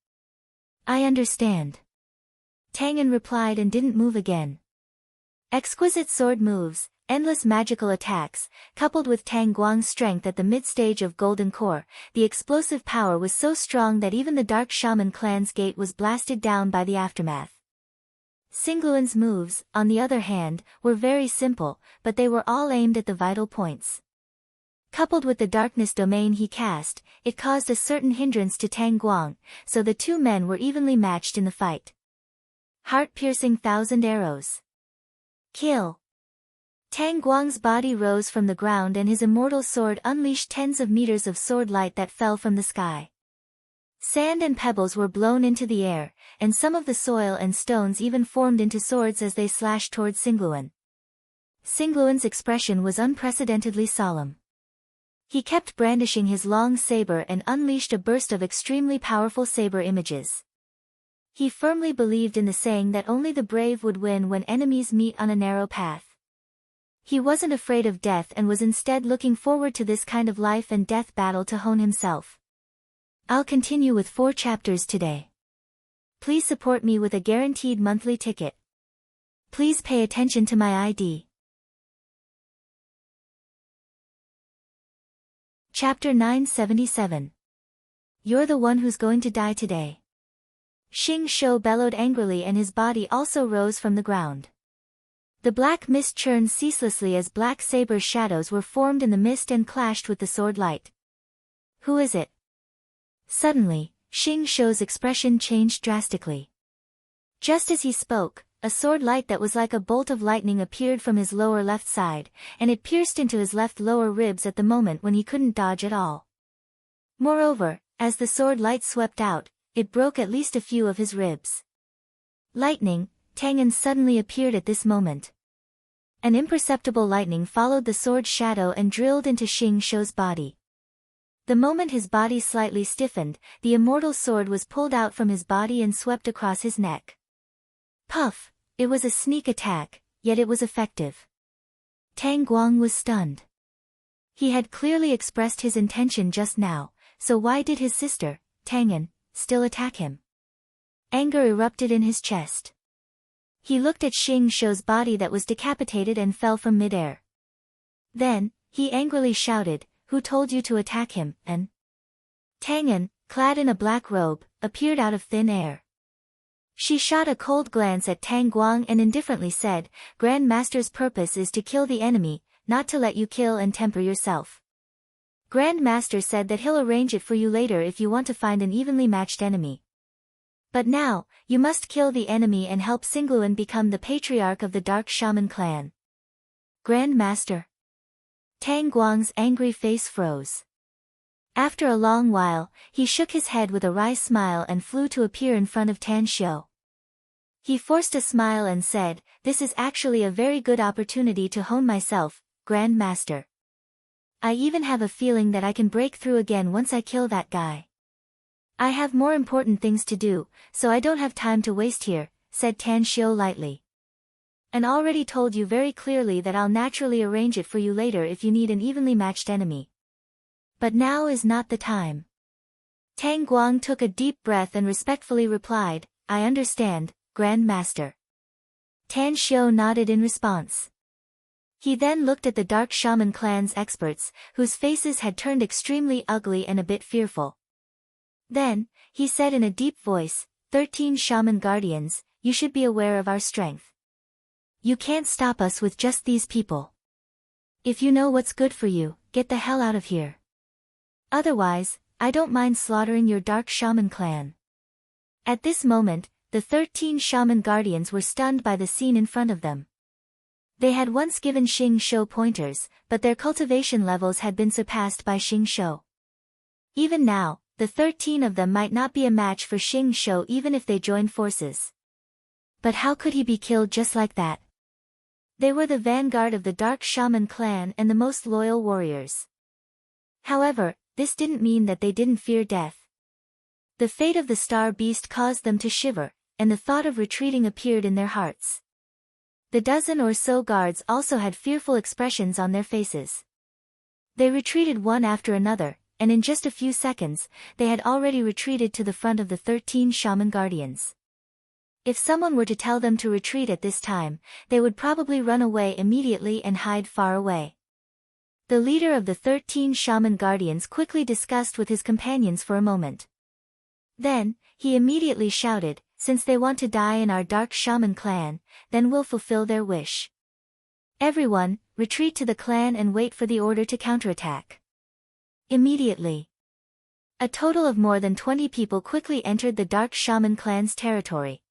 "I understand." Tangan replied and didn't move again. Exquisite sword moves, endless magical attacks, coupled with Tang Guang's strength at the mid-stage of Golden Core, the explosive power was so strong that even the Dark Shaman clan's gate was blasted down by the aftermath. Singluan's moves, on the other hand, were very simple, but they were all aimed at the vital points. Coupled with the darkness domain he cast, it caused a certain hindrance to Tang Guang, so the two men were evenly matched in the fight. Heart-piercing 1,000 arrows. Kill. Tang Guang's body rose from the ground and his immortal sword unleashed tens of meters of sword light that fell from the sky. Sand and pebbles were blown into the air, and some of the soil and stones even formed into swords as they slashed toward Singluan. Singluan's expression was unprecedentedly solemn. He kept brandishing his long saber and unleashed a burst of extremely powerful saber images. He firmly believed in the saying that only the brave would win when enemies meet on a narrow path. He wasn't afraid of death and was instead looking forward to this kind of life and death battle to hone himself. I'll continue with 4 chapters today. Please support me with a guaranteed monthly ticket. Please pay attention to my ID. Chapter 977. You're the one who's going to die today. Xing Shou bellowed angrily and his body also rose from the ground. The black mist churned ceaselessly as black saber shadows were formed in the mist and clashed with the sword light. Who is it? Suddenly, Xing Shou's expression changed drastically. Just as he spoke, a sword light that was like a bolt of lightning appeared from his lower left side, and it pierced into his left lower ribs at the moment when he couldn't dodge at all. Moreover, as the sword light swept out, it broke at least a few of his ribs. Lightning, Tangan suddenly appeared at this moment. An imperceptible lightning followed the sword's shadow and drilled into Xing Shou's body. The moment his body slightly stiffened, the immortal sword was pulled out from his body and swept across his neck. Puff! It was a sneak attack, yet it was effective. Tang Guang was stunned. He had clearly expressed his intention just now, so why did his sister, Tangan, still attack him? Anger erupted in his chest. He looked at Xing Shou's body that was decapitated and fell from midair. Then, he angrily shouted, "Who told you to attack him, and Tang'an, clad in a black robe, appeared out of thin air. She shot a cold glance at Tang Guang and indifferently said, Grand Master's purpose is to kill the enemy, not to let you kill and temper yourself. Grand Master said that he'll arrange it for you later if you want to find an evenly matched enemy. But now, you must kill the enemy and help Xingluan become the patriarch of the Dark Shaman clan. Grand Master. Tang Guang's angry face froze. After a long while, he shook his head with a wry smile and flew to appear in front of Tan Xiu. He forced a smile and said, This is actually a very good opportunity to hone myself, Grand Master. I even have a feeling that I can break through again once I kill that guy. I have more important things to do, so I don't have time to waste here, said Tan Xiu lightly. And already told you very clearly that I'll naturally arrange it for you later if you need an evenly matched enemy. But now is not the time. Tang Guang took a deep breath and respectfully replied, I understand, Grand Master. Tan Xiu nodded in response. He then looked at the Dark Shaman clan's experts, whose faces had turned extremely ugly and a bit fearful. Then, he said in a deep voice, 13 Shaman Guardians, you should be aware of our strength. You can't stop us with just these people. If you know what's good for you, get the hell out of here. Otherwise, I don't mind slaughtering your Dark Shaman clan. At this moment, the 13 Shaman Guardians were stunned by the scene in front of them. They had once given Xing Shou pointers, but their cultivation levels had been surpassed by Xing Shou. Even now, the 13 of them might not be a match for Xing Shou even if they joined forces. But how could he be killed just like that? They were the vanguard of the Dark Shaman clan and the most loyal warriors. However, this didn't mean that they didn't fear death. The fate of the star beast caused them to shiver, and the thought of retreating appeared in their hearts. The dozen or so guards also had fearful expressions on their faces. They retreated one after another, and in just a few seconds, they had already retreated to the front of the 13 Shaman Guardians. If someone were to tell them to retreat at this time, they would probably run away immediately and hide far away. The leader of the 13 Shaman Guardians quickly discussed with his companions for a moment. Then, he immediately shouted, Since they want to die in our Dark Shaman clan, then we'll fulfill their wish. Everyone, retreat to the clan and wait for the order to counterattack. Immediately. A total of more than 20 people quickly entered the Dark Shaman clan's territory.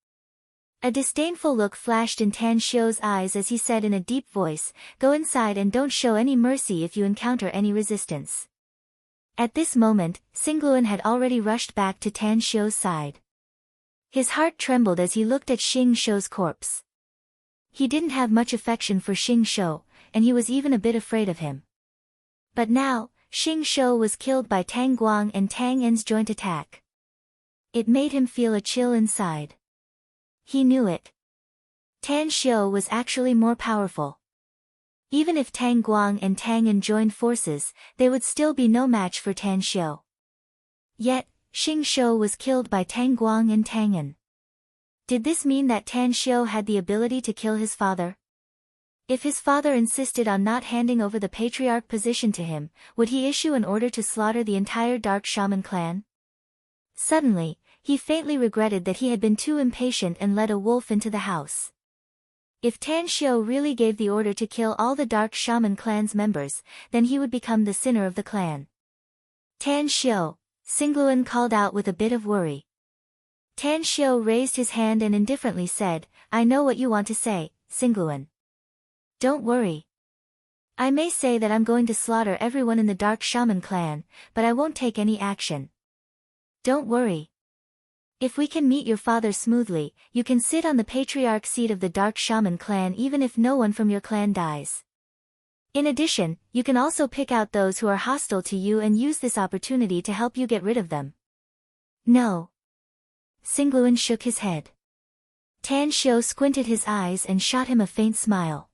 A disdainful look flashed in Tan Xiu's eyes as he said in a deep voice, Go inside and don't show any mercy if you encounter any resistance. At this moment, Xingluan had already rushed back to Tan Xiu's side. His heart trembled as he looked at Xing Shou's corpse. He didn't have much affection for Xing Shou, and he was even a bit afraid of him. But now, Xing Shou was killed by Tang Guang and Tang En's joint attack. It made him feel a chill inside. He knew it. Tan Xiu was actually more powerful. Even if Tang Guang and Tang En joined forces, they would still be no match for Tan Xiu. Yet, Xing Shou was killed by Tang Guang and Tang En. Did this mean that Tan Xiu had the ability to kill his father? If his father insisted on not handing over the patriarch position to him, would he issue an order to slaughter the entire Dark Shaman clan? Suddenly, he faintly regretted that he had been too impatient and led a wolf into the house. If Tan Xiu really gave the order to kill all the Dark Shaman clan's members, then he would become the sinner of the clan. Tan Xiu, Xingluan called out with a bit of worry. Tan Xiu raised his hand and indifferently said, I know what you want to say, Xingluan. Don't worry. I may say that I'm going to slaughter everyone in the Dark Shaman clan, but I won't take any action. Don't worry. If we can meet your father smoothly, you can sit on the patriarch seat of the Dark Shaman clan even if no one from your clan dies. In addition, you can also pick out those who are hostile to you and use this opportunity to help you get rid of them. No. Xingluan shook his head. Tan Xiu squinted his eyes and shot him a faint smile.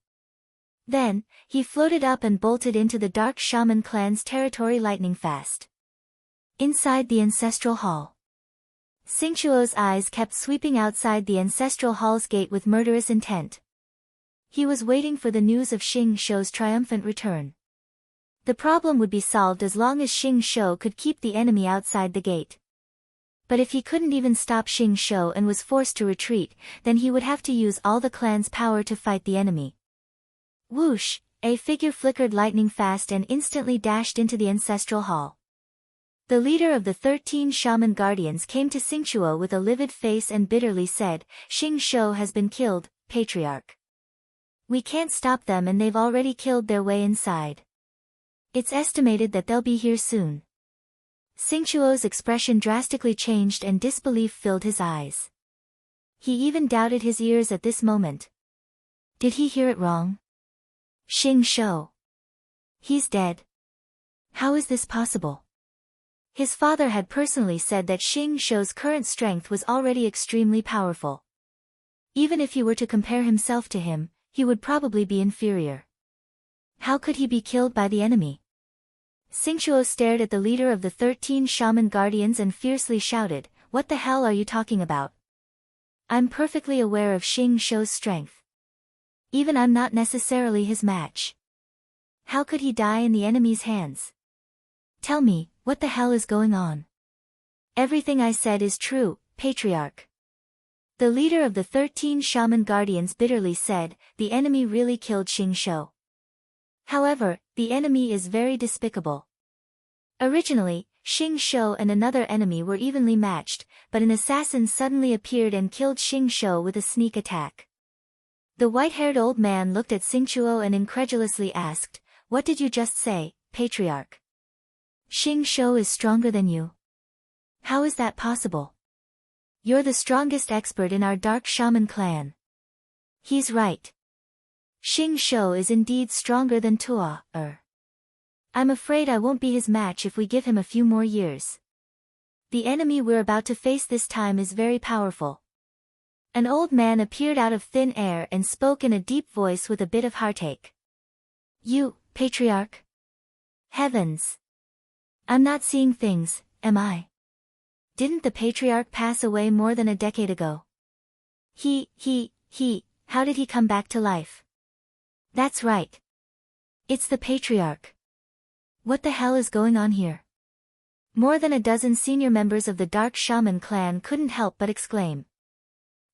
Then, he floated up and bolted into the Dark Shaman clan's territory lightning fast. Inside the ancestral hall. Xingchuo's eyes kept sweeping outside the ancestral hall's gate with murderous intent. He was waiting for the news of Xing Shou's triumphant return. The problem would be solved as long as Xing Shou could keep the enemy outside the gate. But if he couldn't even stop Xing Shou and was forced to retreat, then he would have to use all the clan's power to fight the enemy. Whoosh! A figure flickered lightning fast and instantly dashed into the ancestral hall. The leader of the 13 shaman guardians came to Xingchuo with a livid face and bitterly said, "Xing Shou has been killed, Patriarch. We can't stop them and they've already killed their way inside. It's estimated that they'll be here soon." Xingchuo's expression drastically changed and disbelief filled his eyes. He even doubted his ears at this moment. Did he hear it wrong? Xing Shou. He's dead. How is this possible? His father had personally said that Xing Shou's current strength was already extremely powerful. Even if he were to compare himself to him, he would probably be inferior. How could he be killed by the enemy? Xingchuo stared at the leader of the 13 shaman guardians and fiercely shouted, "What the hell are you talking about? I'm perfectly aware of Xing Shou's strength. Even I'm not necessarily his match. How could he die in the enemy's hands? Tell me, what the hell is going on?" "Everything I said is true, Patriarch." The leader of the 13 shaman guardians bitterly said, "The enemy really killed Xing Shou. However, the enemy is very despicable. Originally, Xing Shou and another enemy were evenly matched, but an assassin suddenly appeared and killed Xing Shou with a sneak attack." The white-haired old man looked at Xingchuo and incredulously asked, "What did you just say, Patriarch? Xing Shou is stronger than you? How is that possible? You're the strongest expert in our dark shaman clan." "He's right. Xing Shou is indeed stronger than Tua. I'm afraid I won't be his match if we give him a few more years. The enemy we're about to face this time is very powerful." An old man appeared out of thin air and spoke in a deep voice with a bit of heartache. "You, Patriarch? Heavens! I'm not seeing things, am I? Didn't the Patriarch pass away more than a decade ago? How did he come back to life?" "That's right. It's the Patriarch. What the hell is going on here?" More than a dozen senior members of the Dark Shaman clan couldn't help but exclaim.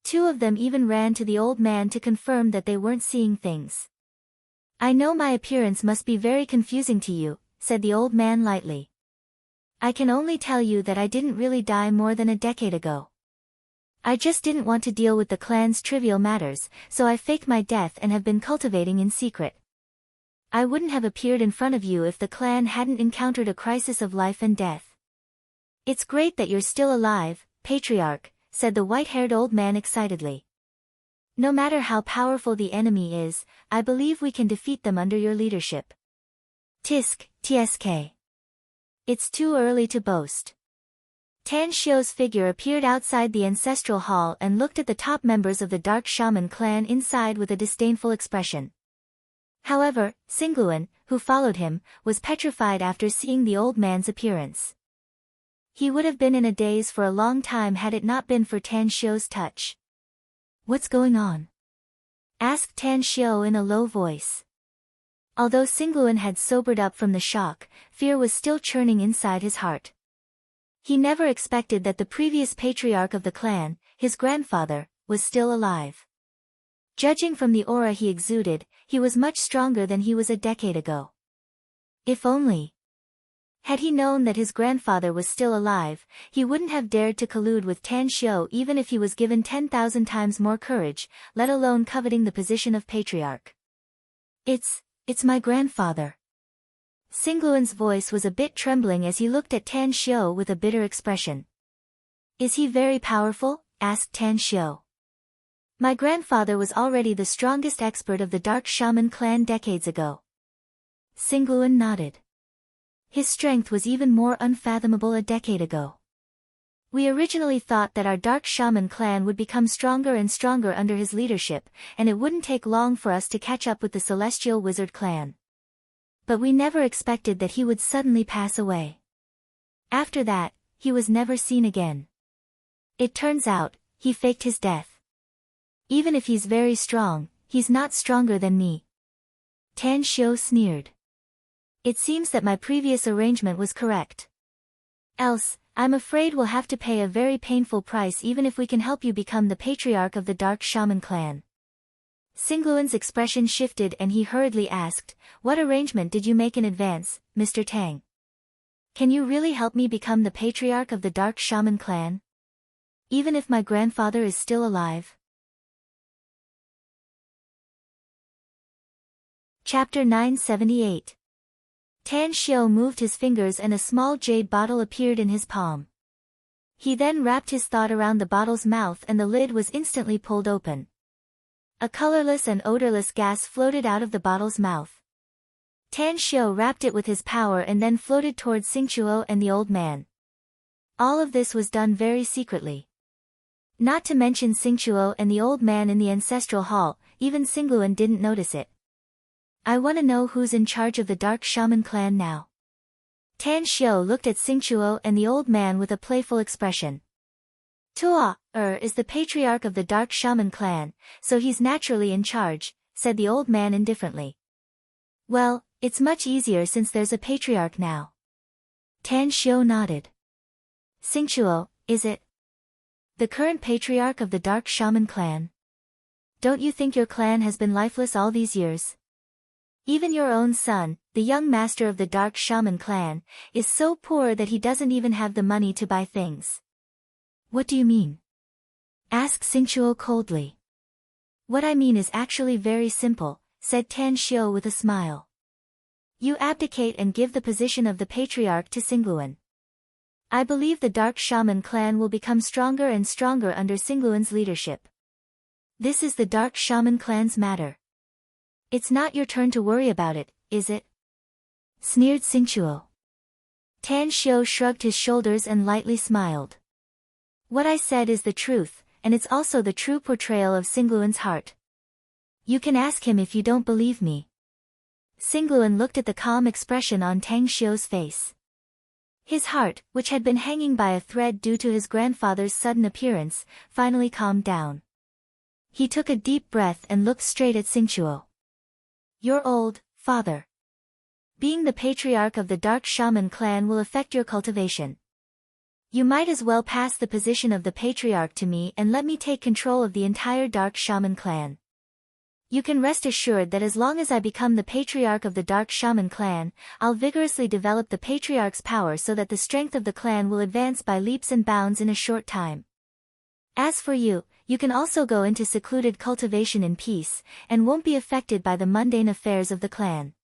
Two of them even ran to the old man to confirm that they weren't seeing things. "I know my appearance must be very confusing to you," said the old man lightly. "I can only tell you that I didn't really die more than a decade ago. I just didn't want to deal with the clan's trivial matters, so I faked my death and have been cultivating in secret. I wouldn't have appeared in front of you if the clan hadn't encountered a crisis of life and death." "It's great that you're still alive, Patriarch," said the white-haired old man excitedly. "No matter how powerful the enemy is, I believe we can defeat them under your leadership." Tsk. It's too early to boast. Tan Xiu's figure appeared outside the ancestral hall and looked at the top members of the Dark Shaman clan inside with a disdainful expression. However, Xingluan, who followed him, was petrified after seeing the old man's appearance. He would have been in a daze for a long time had it not been for Tan Xiu's touch. "What's going on?" asked Tan Xiu in a low voice. Although Xingluan had sobered up from the shock, fear was still churning inside his heart. He never expected that the previous patriarch of the clan, his grandfather, was still alive. Judging from the aura he exuded, he was much stronger than he was a decade ago. If only. Had he known that his grandfather was still alive, he wouldn't have dared to collude with Tan Xiu even if he was given 10,000 times more courage, let alone coveting the position of patriarch. It's my grandfather." Xingluan's voice was a bit trembling as he looked at Tan Xiu with a bitter expression. "Is he very powerful?" asked Tan Xiu. "My grandfather was already the strongest expert of the Dark Shaman clan decades ago." Xingluan nodded. "His strength was even more unfathomable a decade ago. We originally thought that our Dark Shaman clan would become stronger and stronger under his leadership, and it wouldn't take long for us to catch up with the Celestial Wizard clan. But we never expected that he would suddenly pass away. After that, he was never seen again. It turns out, he faked his death. Even if he's very strong, he's not stronger than me." Tan Xiu sneered. It seems that my previous arrangement was correct. Else, I'm afraid we'll have to pay a very painful price even if we can help you become the patriarch of the Dark Shaman clan. Singluan's expression shifted and he hurriedly asked, "What arrangement did you make in advance, Mr. Tang? Can you really help me become the patriarch of the Dark Shaman clan? Even if my grandfather is still alive?" Chapter 978. Tan Xiao moved his fingers and a small jade bottle appeared in his palm. He then wrapped his thought around the bottle's mouth and the lid was instantly pulled open. A colorless and odorless gas floated out of the bottle's mouth. Tan Xiao wrapped it with his power and then floated towards Xingchuo and the old man. All of this was done very secretly. Not to mention Xingchuo and the old man in the ancestral hall, even Singluan didn't notice it. "I want to know who's in charge of the Dark Shaman clan now." Tan Xiao looked at Xingchuo and the old man with a playful expression. "Tua, is the patriarch of the Dark Shaman clan, so he's naturally in charge," said the old man indifferently. "Well, it's much easier since there's a patriarch now." Tan Xiao nodded. "Xingchuo, is it? The current patriarch of the Dark Shaman clan? Don't you think your clan has been lifeless all these years? Even your own son, the young master of the Dark Shaman clan, is so poor that he doesn't even have the money to buy things." "What do you mean?" asked Xingchuo coldly. "What I mean is actually very simple," said Tan Xiao with a smile. "You abdicate and give the position of the patriarch to Singluan. I believe the Dark Shaman clan will become stronger and stronger under Singluan's leadership. This is the Dark Shaman clan's matter. It's not your turn to worry about it, is it?" sneered Xingchuo. Tan Xiao shrugged his shoulders and lightly smiled. "What I said is the truth, and it's also the true portrayal of Singluan's heart. You can ask him if you don't believe me." Singluan looked at the calm expression on Tang Xiao's face. His heart, which had been hanging by a thread due to his grandfather's sudden appearance, finally calmed down. He took a deep breath and looked straight at Xingchuo. "You're old, father. Being the patriarch of the Dark Shaman clan will affect your cultivation. You might as well pass the position of the patriarch to me and let me take control of the entire Dark Shaman clan. You can rest assured that as long as I become the patriarch of the Dark Shaman clan, I'll vigorously develop the patriarch's power so that the strength of the clan will advance by leaps and bounds in a short time. As for you, you can also go into secluded cultivation in peace, and won't be affected by the mundane affairs of the clan."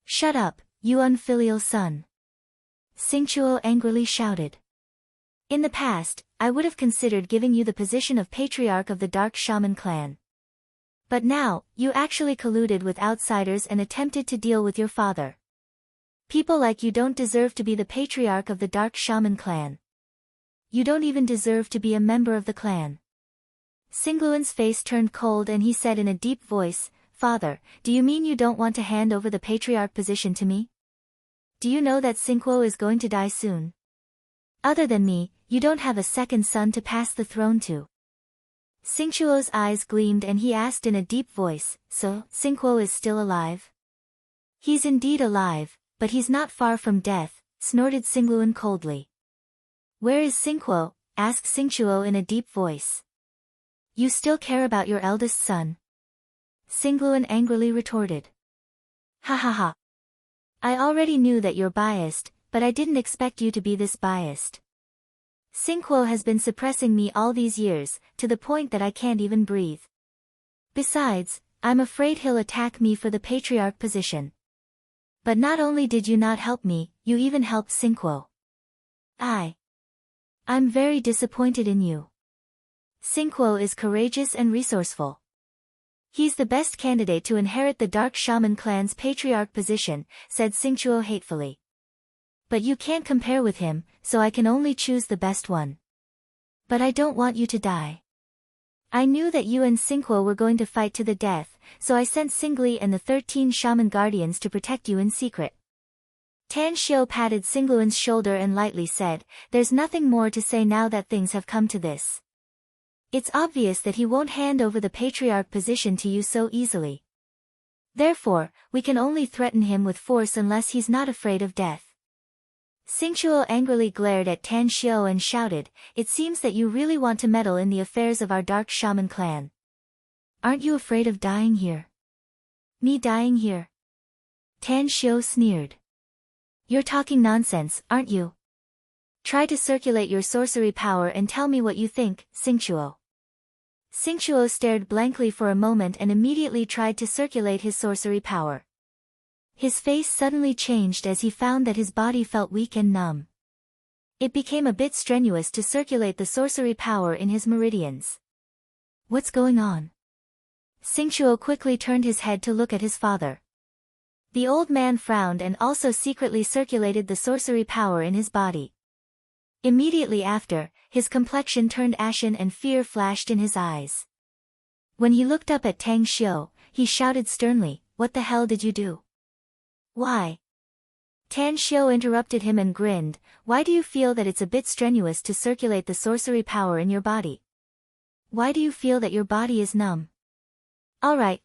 "Shut up, you unfilial son!" Xingchuo angrily shouted. "In the past, I would have considered giving you the position of patriarch of the Dark Shaman clan. But now, you actually colluded with outsiders and attempted to deal with your father. People like you don't deserve to be the patriarch of the Dark Shaman clan. You don't even deserve to be a member of the clan." Singluan's face turned cold and he said in a deep voice, "Father, do you mean you don't want to hand over the patriarch position to me? Do you know that Xingguo is going to die soon? Other than me, you don't have a second son to pass the throne to." Xingchuo's eyes gleamed and he asked in a deep voice, "So, Xingguo is still alive?" "He's indeed alive, but he's not far from death," snorted Singluan coldly. "Where is Xingguo?" asked Xingchuo in a deep voice. "You still care about your eldest son?" Singluan angrily retorted. "Ha ha ha. I already knew that you're biased, but I didn't expect you to be this biased. Xingguo has been suppressing me all these years, to the point that I can't even breathe. Besides, I'm afraid he'll attack me for the patriarch position. But not only did you not help me, you even helped Xingguo. I'm very disappointed in you. Xingguo is courageous and resourceful. He's the best candidate to inherit the Dark Shaman clan's patriarch position," said Xingchuo hatefully. "But you can't compare with him, so I can only choose the best one. But I don't want you to die. I knew that you and Xingguo were going to fight to the death, so I sent Xingli and the 13 shaman guardians to protect you in secret." Tan Xiao patted Singluan's shoulder and lightly said, "There's nothing more to say now that things have come to this. It's obvious that he won't hand over the patriarch position to you so easily. Therefore, we can only threaten him with force unless he's not afraid of death. Xingqiu angrily glared at Tan Xiu and shouted, "It seems that you really want to meddle in the affairs of our dark shaman clan. Aren't you afraid of dying here?" "Me dying here?" Tan Xiu sneered. "You're talking nonsense, aren't you? Try to circulate your sorcery power and tell me what you think, Xingqiu." Xingqiu stared blankly for a moment and immediately tried to circulate his sorcery power. His face suddenly changed as he found that his body felt weak and numb. It became a bit strenuous to circulate the sorcery power in his meridians. "What's going on?" Xingqiu quickly turned his head to look at his father. The old man frowned and also secretly circulated the sorcery power in his body. Immediately after, his complexion turned ashen and fear flashed in his eyes. When he looked up at Tang Xiu, he shouted sternly, "What the hell did you do?" "Why?" Tan Xiu interrupted him and grinned, "Why do you feel that it's a bit strenuous to circulate the sorcery power in your body? Why do you feel that your body is numb?" Alright.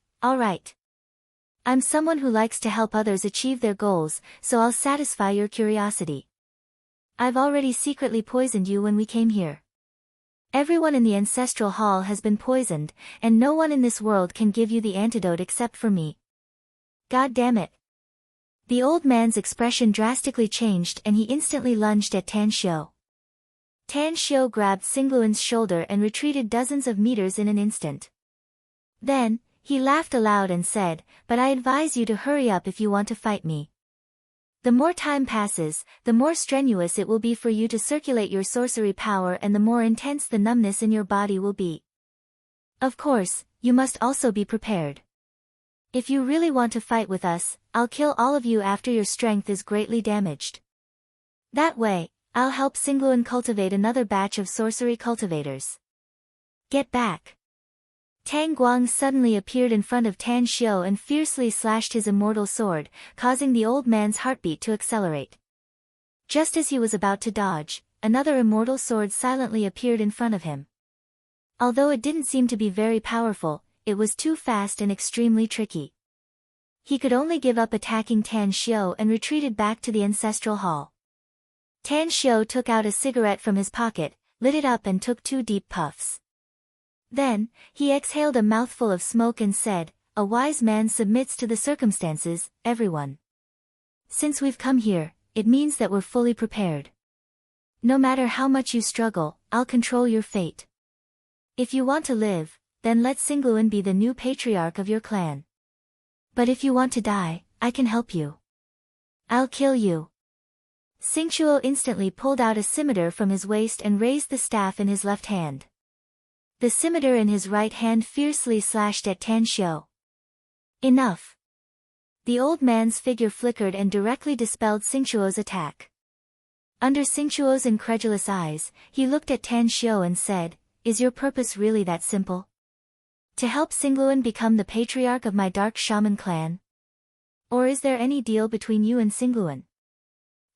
I'm someone who likes to help others achieve their goals, so I'll satisfy your curiosity. I've already secretly poisoned you when we came here. Everyone in the ancestral hall has been poisoned, and no one in this world can give you the antidote except for me. God damn it. The old man's expression drastically changed and he instantly lunged at Tan Xiu. Tan Xiu grabbed Xingluan's shoulder and retreated dozens of meters in an instant. Then, he laughed aloud and said, "But I advise you to hurry up if you want to fight me. The more time passes, the more strenuous it will be for you to circulate your sorcery power and the more intense the numbness in your body will be. Of course, you must also be prepared. If you really want to fight with us, I'll kill all of you after your strength is greatly damaged. That way, I'll help Xingluan cultivate another batch of sorcery cultivators. Get back." Tang Guang suddenly appeared in front of Tan Xiu and fiercely slashed his immortal sword, causing the old man's heartbeat to accelerate. Just as he was about to dodge, another immortal sword silently appeared in front of him. Although it didn't seem to be very powerful, it was too fast and extremely tricky. He could only give up attacking Tan Xiu and retreated back to the ancestral hall. Tan Xiu took out a cigarette from his pocket, lit it up and took 2 deep puffs. Then, he exhaled a mouthful of smoke and said, "A wise man submits to the circumstances, everyone. Since we've come here, it means that we're fully prepared. No matter how much you struggle, I'll control your fate. If you want to live, then let Xingluan be the new patriarch of your clan. But if you want to die, I can help you. I'll kill you." Xingqiu instantly pulled out a scimitar from his waist and raised the staff in his left hand. The scimitar in his right hand fiercely slashed at Tan Xiu. Enough. The old man's figure flickered and directly dispelled Xingqiu's attack. Under Xingqiu's incredulous eyes, he looked at Tan Xiu and said, "Is your purpose really that simple? To help Xingluan become the patriarch of my dark shaman clan? Or is there any deal between you and Xingluan?"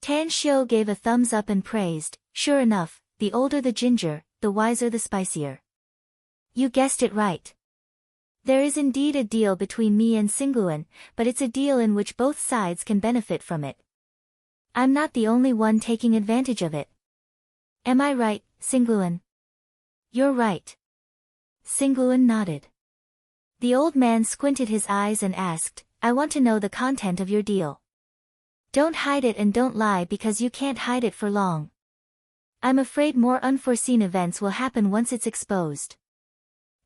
Tan Xiu gave a thumbs up and praised, "Sure enough, the older the ginger, the wiser the spicier. You guessed it right. There is indeed a deal between me and Xingluan, but it's a deal in which both sides can benefit from it. I'm not the only one taking advantage of it. Am I right, Xingluan?" "You're right." Xingluan nodded. The old man squinted his eyes and asked, "I want to know the content of your deal. Don't hide it and don't lie because you can't hide it for long. I'm afraid more unforeseen events will happen once it's exposed."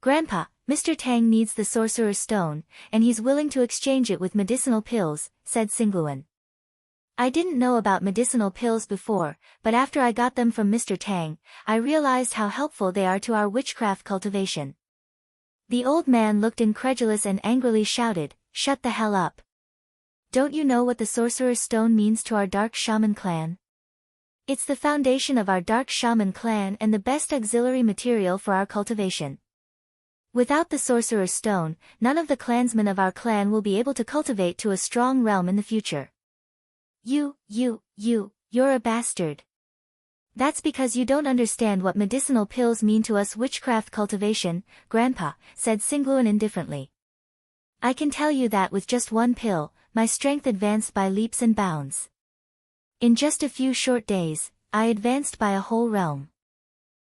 "Grandpa, Mr. Tang needs the Sorcerer's Stone, and he's willing to exchange it with medicinal pills," said Xingluan. "I didn't know about medicinal pills before, but after I got them from Mr. Tang, I realized how helpful they are to our witchcraft cultivation." The old man looked incredulous and angrily shouted, "Shut the hell up. Don't you know what the Sorcerer's Stone means to our Dark Shaman clan? It's the foundation of our Dark Shaman clan and the best auxiliary material for our cultivation. Without the Sorcerer's Stone, none of the clansmen of our clan will be able to cultivate to a strong realm in the future. You're a bastard. That's because you don't understand what medicinal pills mean to us witchcraft cultivation, Grandpa," said Xingluan indifferently. I can tell you that with just one pill, my strength advanced by leaps and bounds. In just a few short days, I advanced by a whole realm.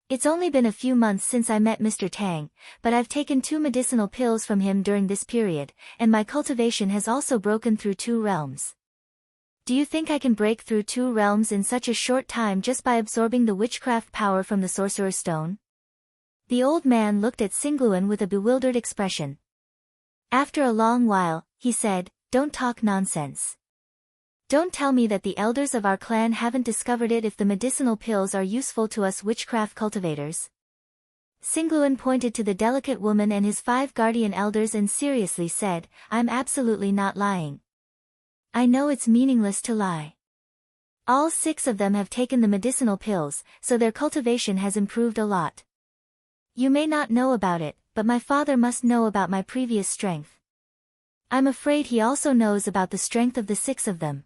It's only been a few months since I met Mr. Tang, but I've taken 2 medicinal pills from him during this period, and my cultivation has also broken through 2 realms. Do you think I can break through 2 realms in such a short time just by absorbing the witchcraft power from the Sorcerer's Stone? The old man looked at Xingluan with a bewildered expression. After a long while, he said, "Don't talk nonsense. Don't tell me that the elders of our clan haven't discovered it if the medicinal pills are useful to us witchcraft cultivators." Xingluan pointed to the delicate woman and his 5 guardian elders and seriously said, "I'm absolutely not lying. I know it's meaningless to lie. All 6 of them have taken the medicinal pills, so their cultivation has improved a lot. You may not know about it, but my father must know about my previous strength. I'm afraid he also knows about the strength of the 6 of them.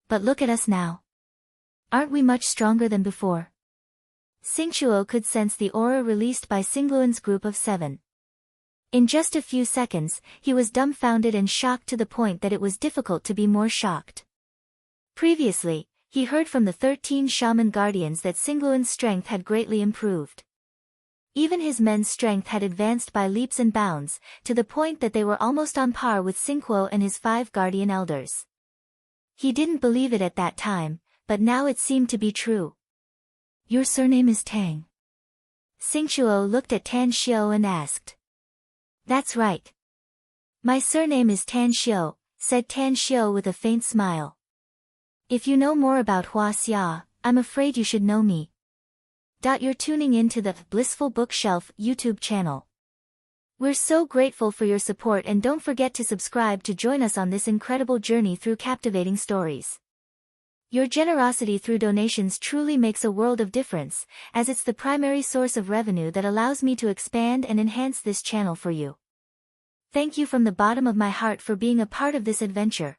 But look at us now. Aren't we much stronger than before?" Xingchuo could sense the aura released by Xingluan's group of 7. In just a few seconds, he was dumbfounded and shocked to the point that it was difficult to be more shocked. Previously, he heard from the 13 shaman guardians that Xingluan's strength had greatly improved. Even his men's strength had advanced by leaps and bounds, to the point that they were almost on par with Xingguo and his 5 guardian elders. He didn't believe it at that time, but now it seemed to be true. "Your surname is Tang?" Xingchuo looked at Tan Xiao and asked. "That's right. My surname is Tan Xiao," said Tan Xiao with a faint smile. "If you know more about Hua Xia, I'm afraid you should know me." You're tuning in to the Blissful Bookshelf YouTube channel. We're so grateful for your support, and don't forget to subscribe to join us on this incredible journey through captivating stories. Your generosity through donations truly makes a world of difference, as it's the primary source of revenue that allows me to expand and enhance this channel for you. Thank you from the bottom of my heart for being a part of this adventure.